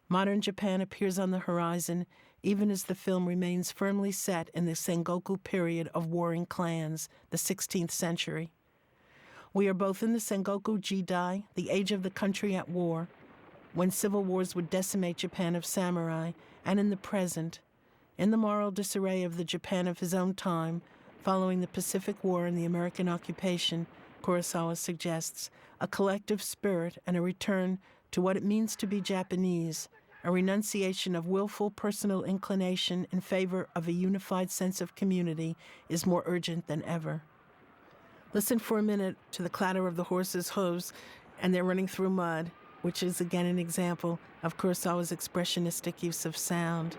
Modern Japan appears on the horizon, even as the film remains firmly set in the Sengoku period of warring clans, the 16th century. We are both in the Sengoku Jidai, the age of the country at war, when civil wars would decimate Japan of samurai, and in the present, in the moral disarray of the Japan of his own time, following the Pacific War and the American occupation, Kurosawa suggests a collective spirit and a return to what it means to be Japanese, a renunciation of willful personal inclination in favor of a unified sense of community is more urgent than ever. Listen for a minute to the clatter of the horses' hooves and they're running through mud, which is again an example of Kurosawa's expressionistic use of sound.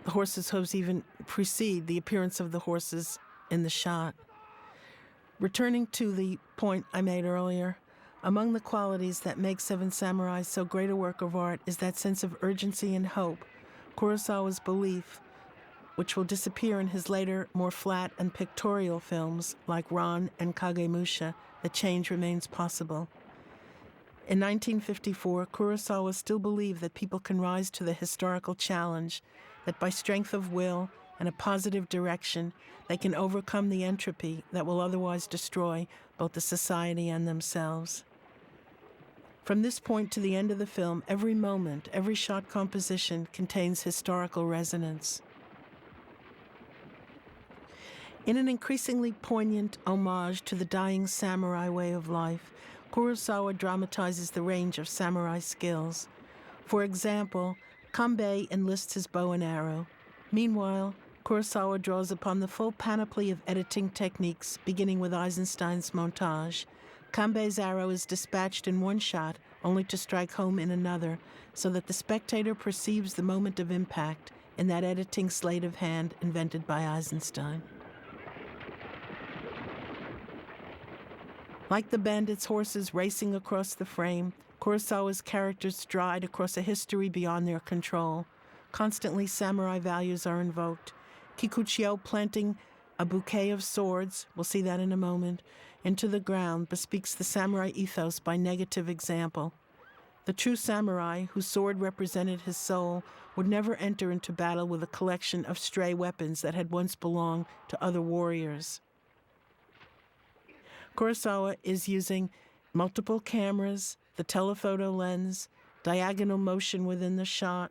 The horses' hooves even precede the appearance of the horses in the shot. Returning to the point I made earlier, among the qualities that make Seven Samurai so great a work of art is that sense of urgency and hope, Kurosawa's belief, which will disappear in his later, more flat and pictorial films like Ran and Kagemusha, that change remains possible. In 1954, Kurosawa still believed that people can rise to the historical challenge, that by strength of will and a positive direction, they can overcome the entropy that will otherwise destroy both the society and themselves. From this point to the end of the film, every moment, every shot composition contains historical resonance. In an increasingly poignant homage to the dying samurai way of life, Kurosawa dramatizes the range of samurai skills. For example, Kanbei enlists his bow and arrow. Meanwhile, Kurosawa draws upon the full panoply of editing techniques, beginning with Eisenstein's montage. Kanbei's arrow is dispatched in one shot, only to strike home in another, so that the spectator perceives the moment of impact in that editing sleight of hand invented by Eisenstein. Like the bandits' horses racing across the frame, Kurosawa's characters stride across a history beyond their control. Constantly, samurai values are invoked. Kikuchiyo planting a bouquet of swords, we'll see that in a moment, into the ground bespeaks the samurai ethos by negative example. The true samurai, whose sword represented his soul, would never enter into battle with a collection of stray weapons that had once belonged to other warriors. Kurosawa is using multiple cameras, the telephoto lens, diagonal motion within the shot,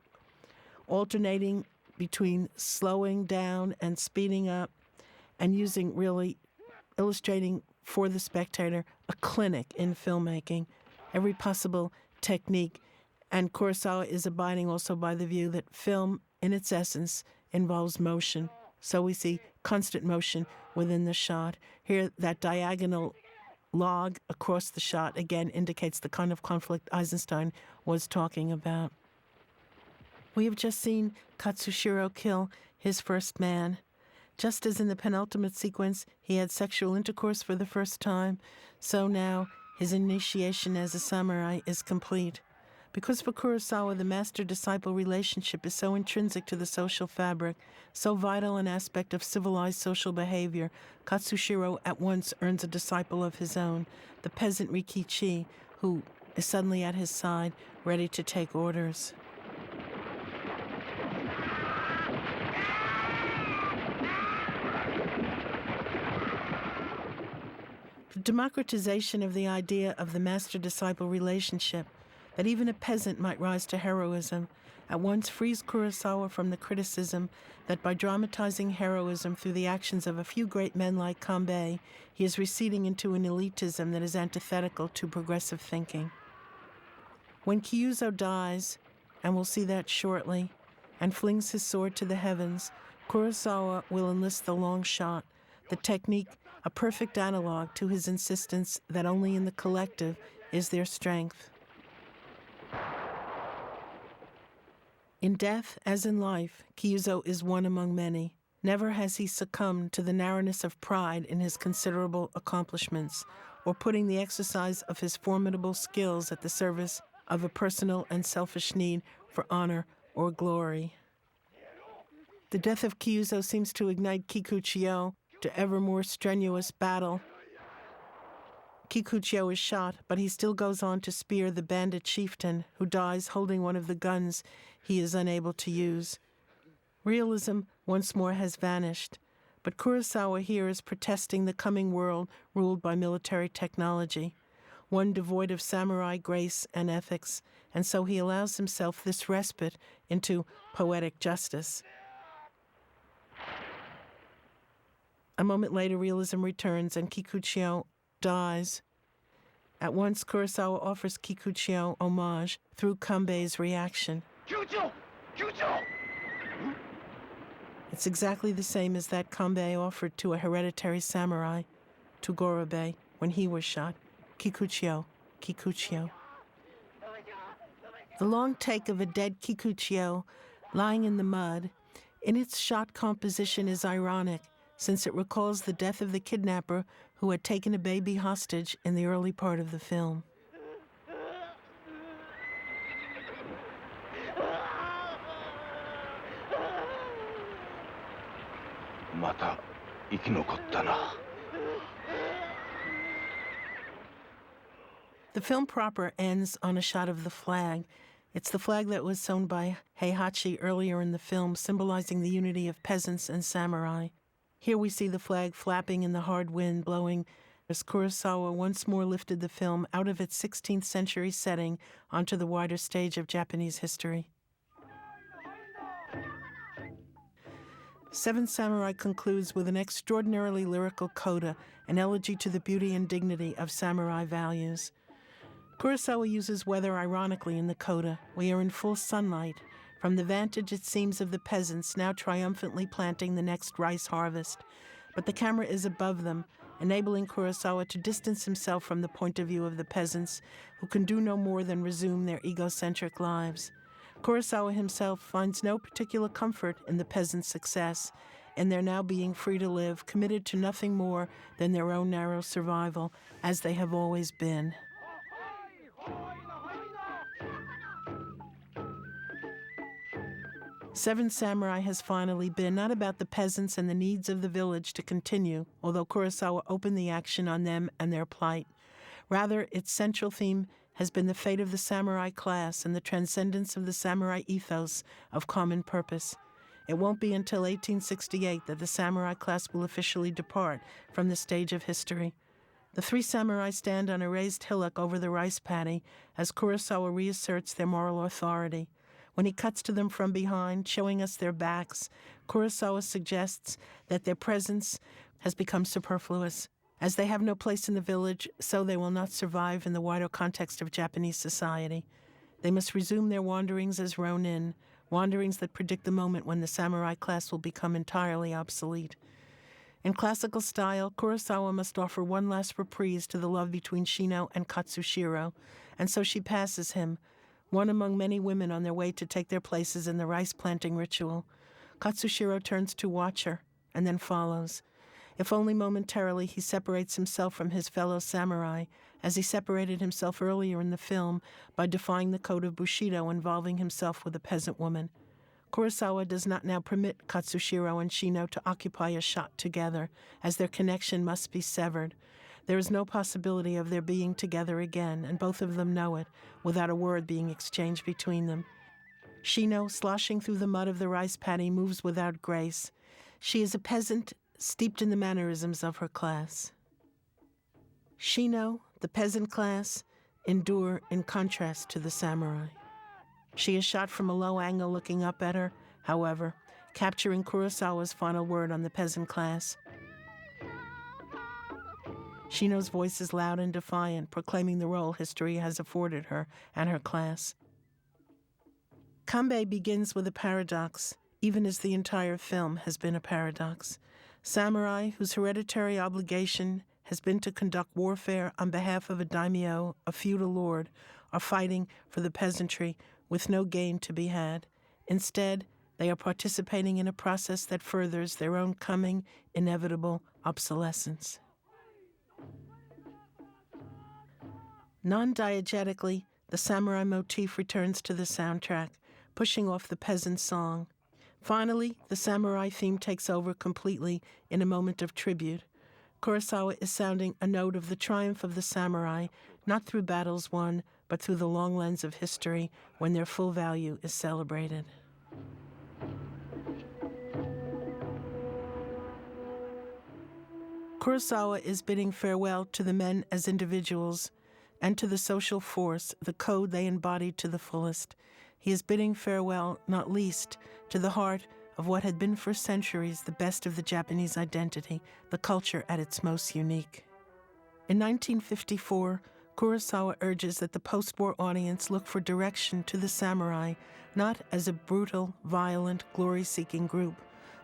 alternating between slowing down and speeding up, and illustrating for the spectator a clinic in filmmaking, every possible technique. And Kurosawa is abiding also by the view that film, in its essence, involves motion. So we see constant motion within the shot. Here, that diagonal log across the shot again indicates the kind of conflict Eisenstein was talking about. We have just seen Katsushiro kill his first man. Just as in the penultimate sequence he had sexual intercourse for the first time, so now his initiation as a samurai is complete. Because for Kurosawa, the master-disciple relationship is so intrinsic to the social fabric, so vital an aspect of civilized social behavior, Katsushiro at once earns a disciple of his own, the peasant Rikichi, who is suddenly at his side, ready to take orders. The democratization of the idea of the master-disciple relationship, that even a peasant might rise to heroism, at once frees Kurosawa from the criticism that by dramatizing heroism through the actions of a few great men like Kanbei, he is receding into an elitism that is antithetical to progressive thinking. When Kyuzo dies, and we'll see that shortly, and flings his sword to the heavens, Kurosawa will enlist the long shot, the technique a perfect analog to his insistence that only in the collective is there strength. In death, as in life, Kyuzo is one among many. Never has he succumbed to the narrowness of pride in his considerable accomplishments, or putting the exercise of his formidable skills at the service of a personal and selfish need for honor or glory. The death of Kyuzo seems to ignite Kikuchiyo to ever more strenuous battle. Kikuchiyo is shot, but he still goes on to spear the bandit chieftain, who dies holding one of the guns he is unable to use. Realism once more has vanished, but Kurosawa here is protesting the coming world ruled by military technology, one devoid of samurai grace and ethics, and so he allows himself this respite into poetic justice. A moment later, realism returns and Kikuchiyo dies. At once, Kurosawa offers Kikuchiyo homage through Kanbei's reaction. Kyuchiyo! Kyuchiyo! It's exactly the same as that Kanbei offered to a hereditary samurai, to Gorobei, when he was shot. Kikuchiyo, Kikuchiyo. The long take of a dead Kikuchiyo lying in the mud, in its shot composition is ironic, since it recalls the death of the kidnapper who had taken a baby hostage in the early part of the film. The film proper ends on a shot of the flag. It's the flag that was sewn by Heihachi earlier in the film, symbolizing the unity of peasants and samurai. Here we see the flag flapping in the hard wind blowing as Kurosawa once more lifted the film out of its 16th century setting onto the wider stage of Japanese history. Seven Samurai concludes with an extraordinarily lyrical coda, an elegy to the beauty and dignity of samurai values. Kurosawa uses weather ironically in the coda. We are in full sunlight. From the vantage, it seems, of the peasants now triumphantly planting the next rice harvest. But the camera is above them, enabling Kurosawa to distance himself from the point of view of the peasants, who can do no more than resume their egocentric lives. Kurosawa himself finds no particular comfort in the peasants' success, and their now being free to live, committed to nothing more than their own narrow survival, as they have always been. Seven Samurai has finally been not about the peasants and the needs of the village to continue, although Kurosawa opened the action on them and their plight. Rather, its central theme has been the fate of the samurai class and the transcendence of the samurai ethos of common purpose. It won't be until 1868 that the samurai class will officially depart from the stage of history. The three samurai stand on a raised hillock over the rice paddy as Kurosawa reasserts their moral authority. When he cuts to them from behind, showing us their backs, Kurosawa suggests that their presence has become superfluous. As they have no place in the village, so they will not survive in the wider context of Japanese society. They must resume their wanderings as ronin, wanderings that predict the moment when the samurai class will become entirely obsolete. In classical style, Kurosawa must offer one last reprise to the love between Shino and Katsushiro, and so she passes him, one among many women on their way to take their places in the rice-planting ritual. Katsushiro turns to watch her, and then follows. If only momentarily, he separates himself from his fellow samurai, as he separated himself earlier in the film by defying the code of Bushido involving himself with a peasant woman. Kurosawa does not now permit Katsushiro and Shino to occupy a shot together, as their connection must be severed. There is no possibility of their being together again, and both of them know it, without a word being exchanged between them. Shino, sloshing through the mud of the rice paddy, moves without grace. She is a peasant steeped in the mannerisms of her class. Shino, the peasant class, endure in contrast to the samurai. She is shot from a low angle looking up at her, however, capturing Kurosawa's final word on the peasant class. Shino's voice is loud and defiant, proclaiming the role history has afforded her and her class. Kanbei begins with a paradox, even as the entire film has been a paradox. Samurai, whose hereditary obligation has been to conduct warfare on behalf of a daimyo, a feudal lord, are fighting for the peasantry with no gain to be had. Instead, they are participating in a process that furthers their own coming, inevitable obsolescence. Non-diegetically, the samurai motif returns to the soundtrack, pushing off the peasant song. Finally, the samurai theme takes over completely in a moment of tribute. Kurosawa is sounding a note of the triumph of the samurai, not through battles won, but through the long lens of history when their full value is celebrated. Kurosawa is bidding farewell to the men as individuals and to the social force, the code they embodied to the fullest. He is bidding farewell, not least, to the heart of what had been for centuries the best of the Japanese identity, the culture at its most unique. In 1954, Kurosawa urges that the post-war audience look for direction to the samurai, not as a brutal, violent, glory-seeking group,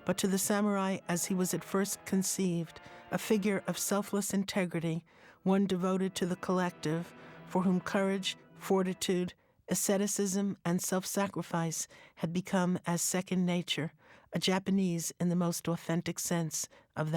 but to the samurai as he was at first conceived, a figure of selfless integrity, one devoted to the collective, for whom courage, fortitude, asceticism, and self-sacrifice had become as second nature, a Japanese in the most authentic sense of that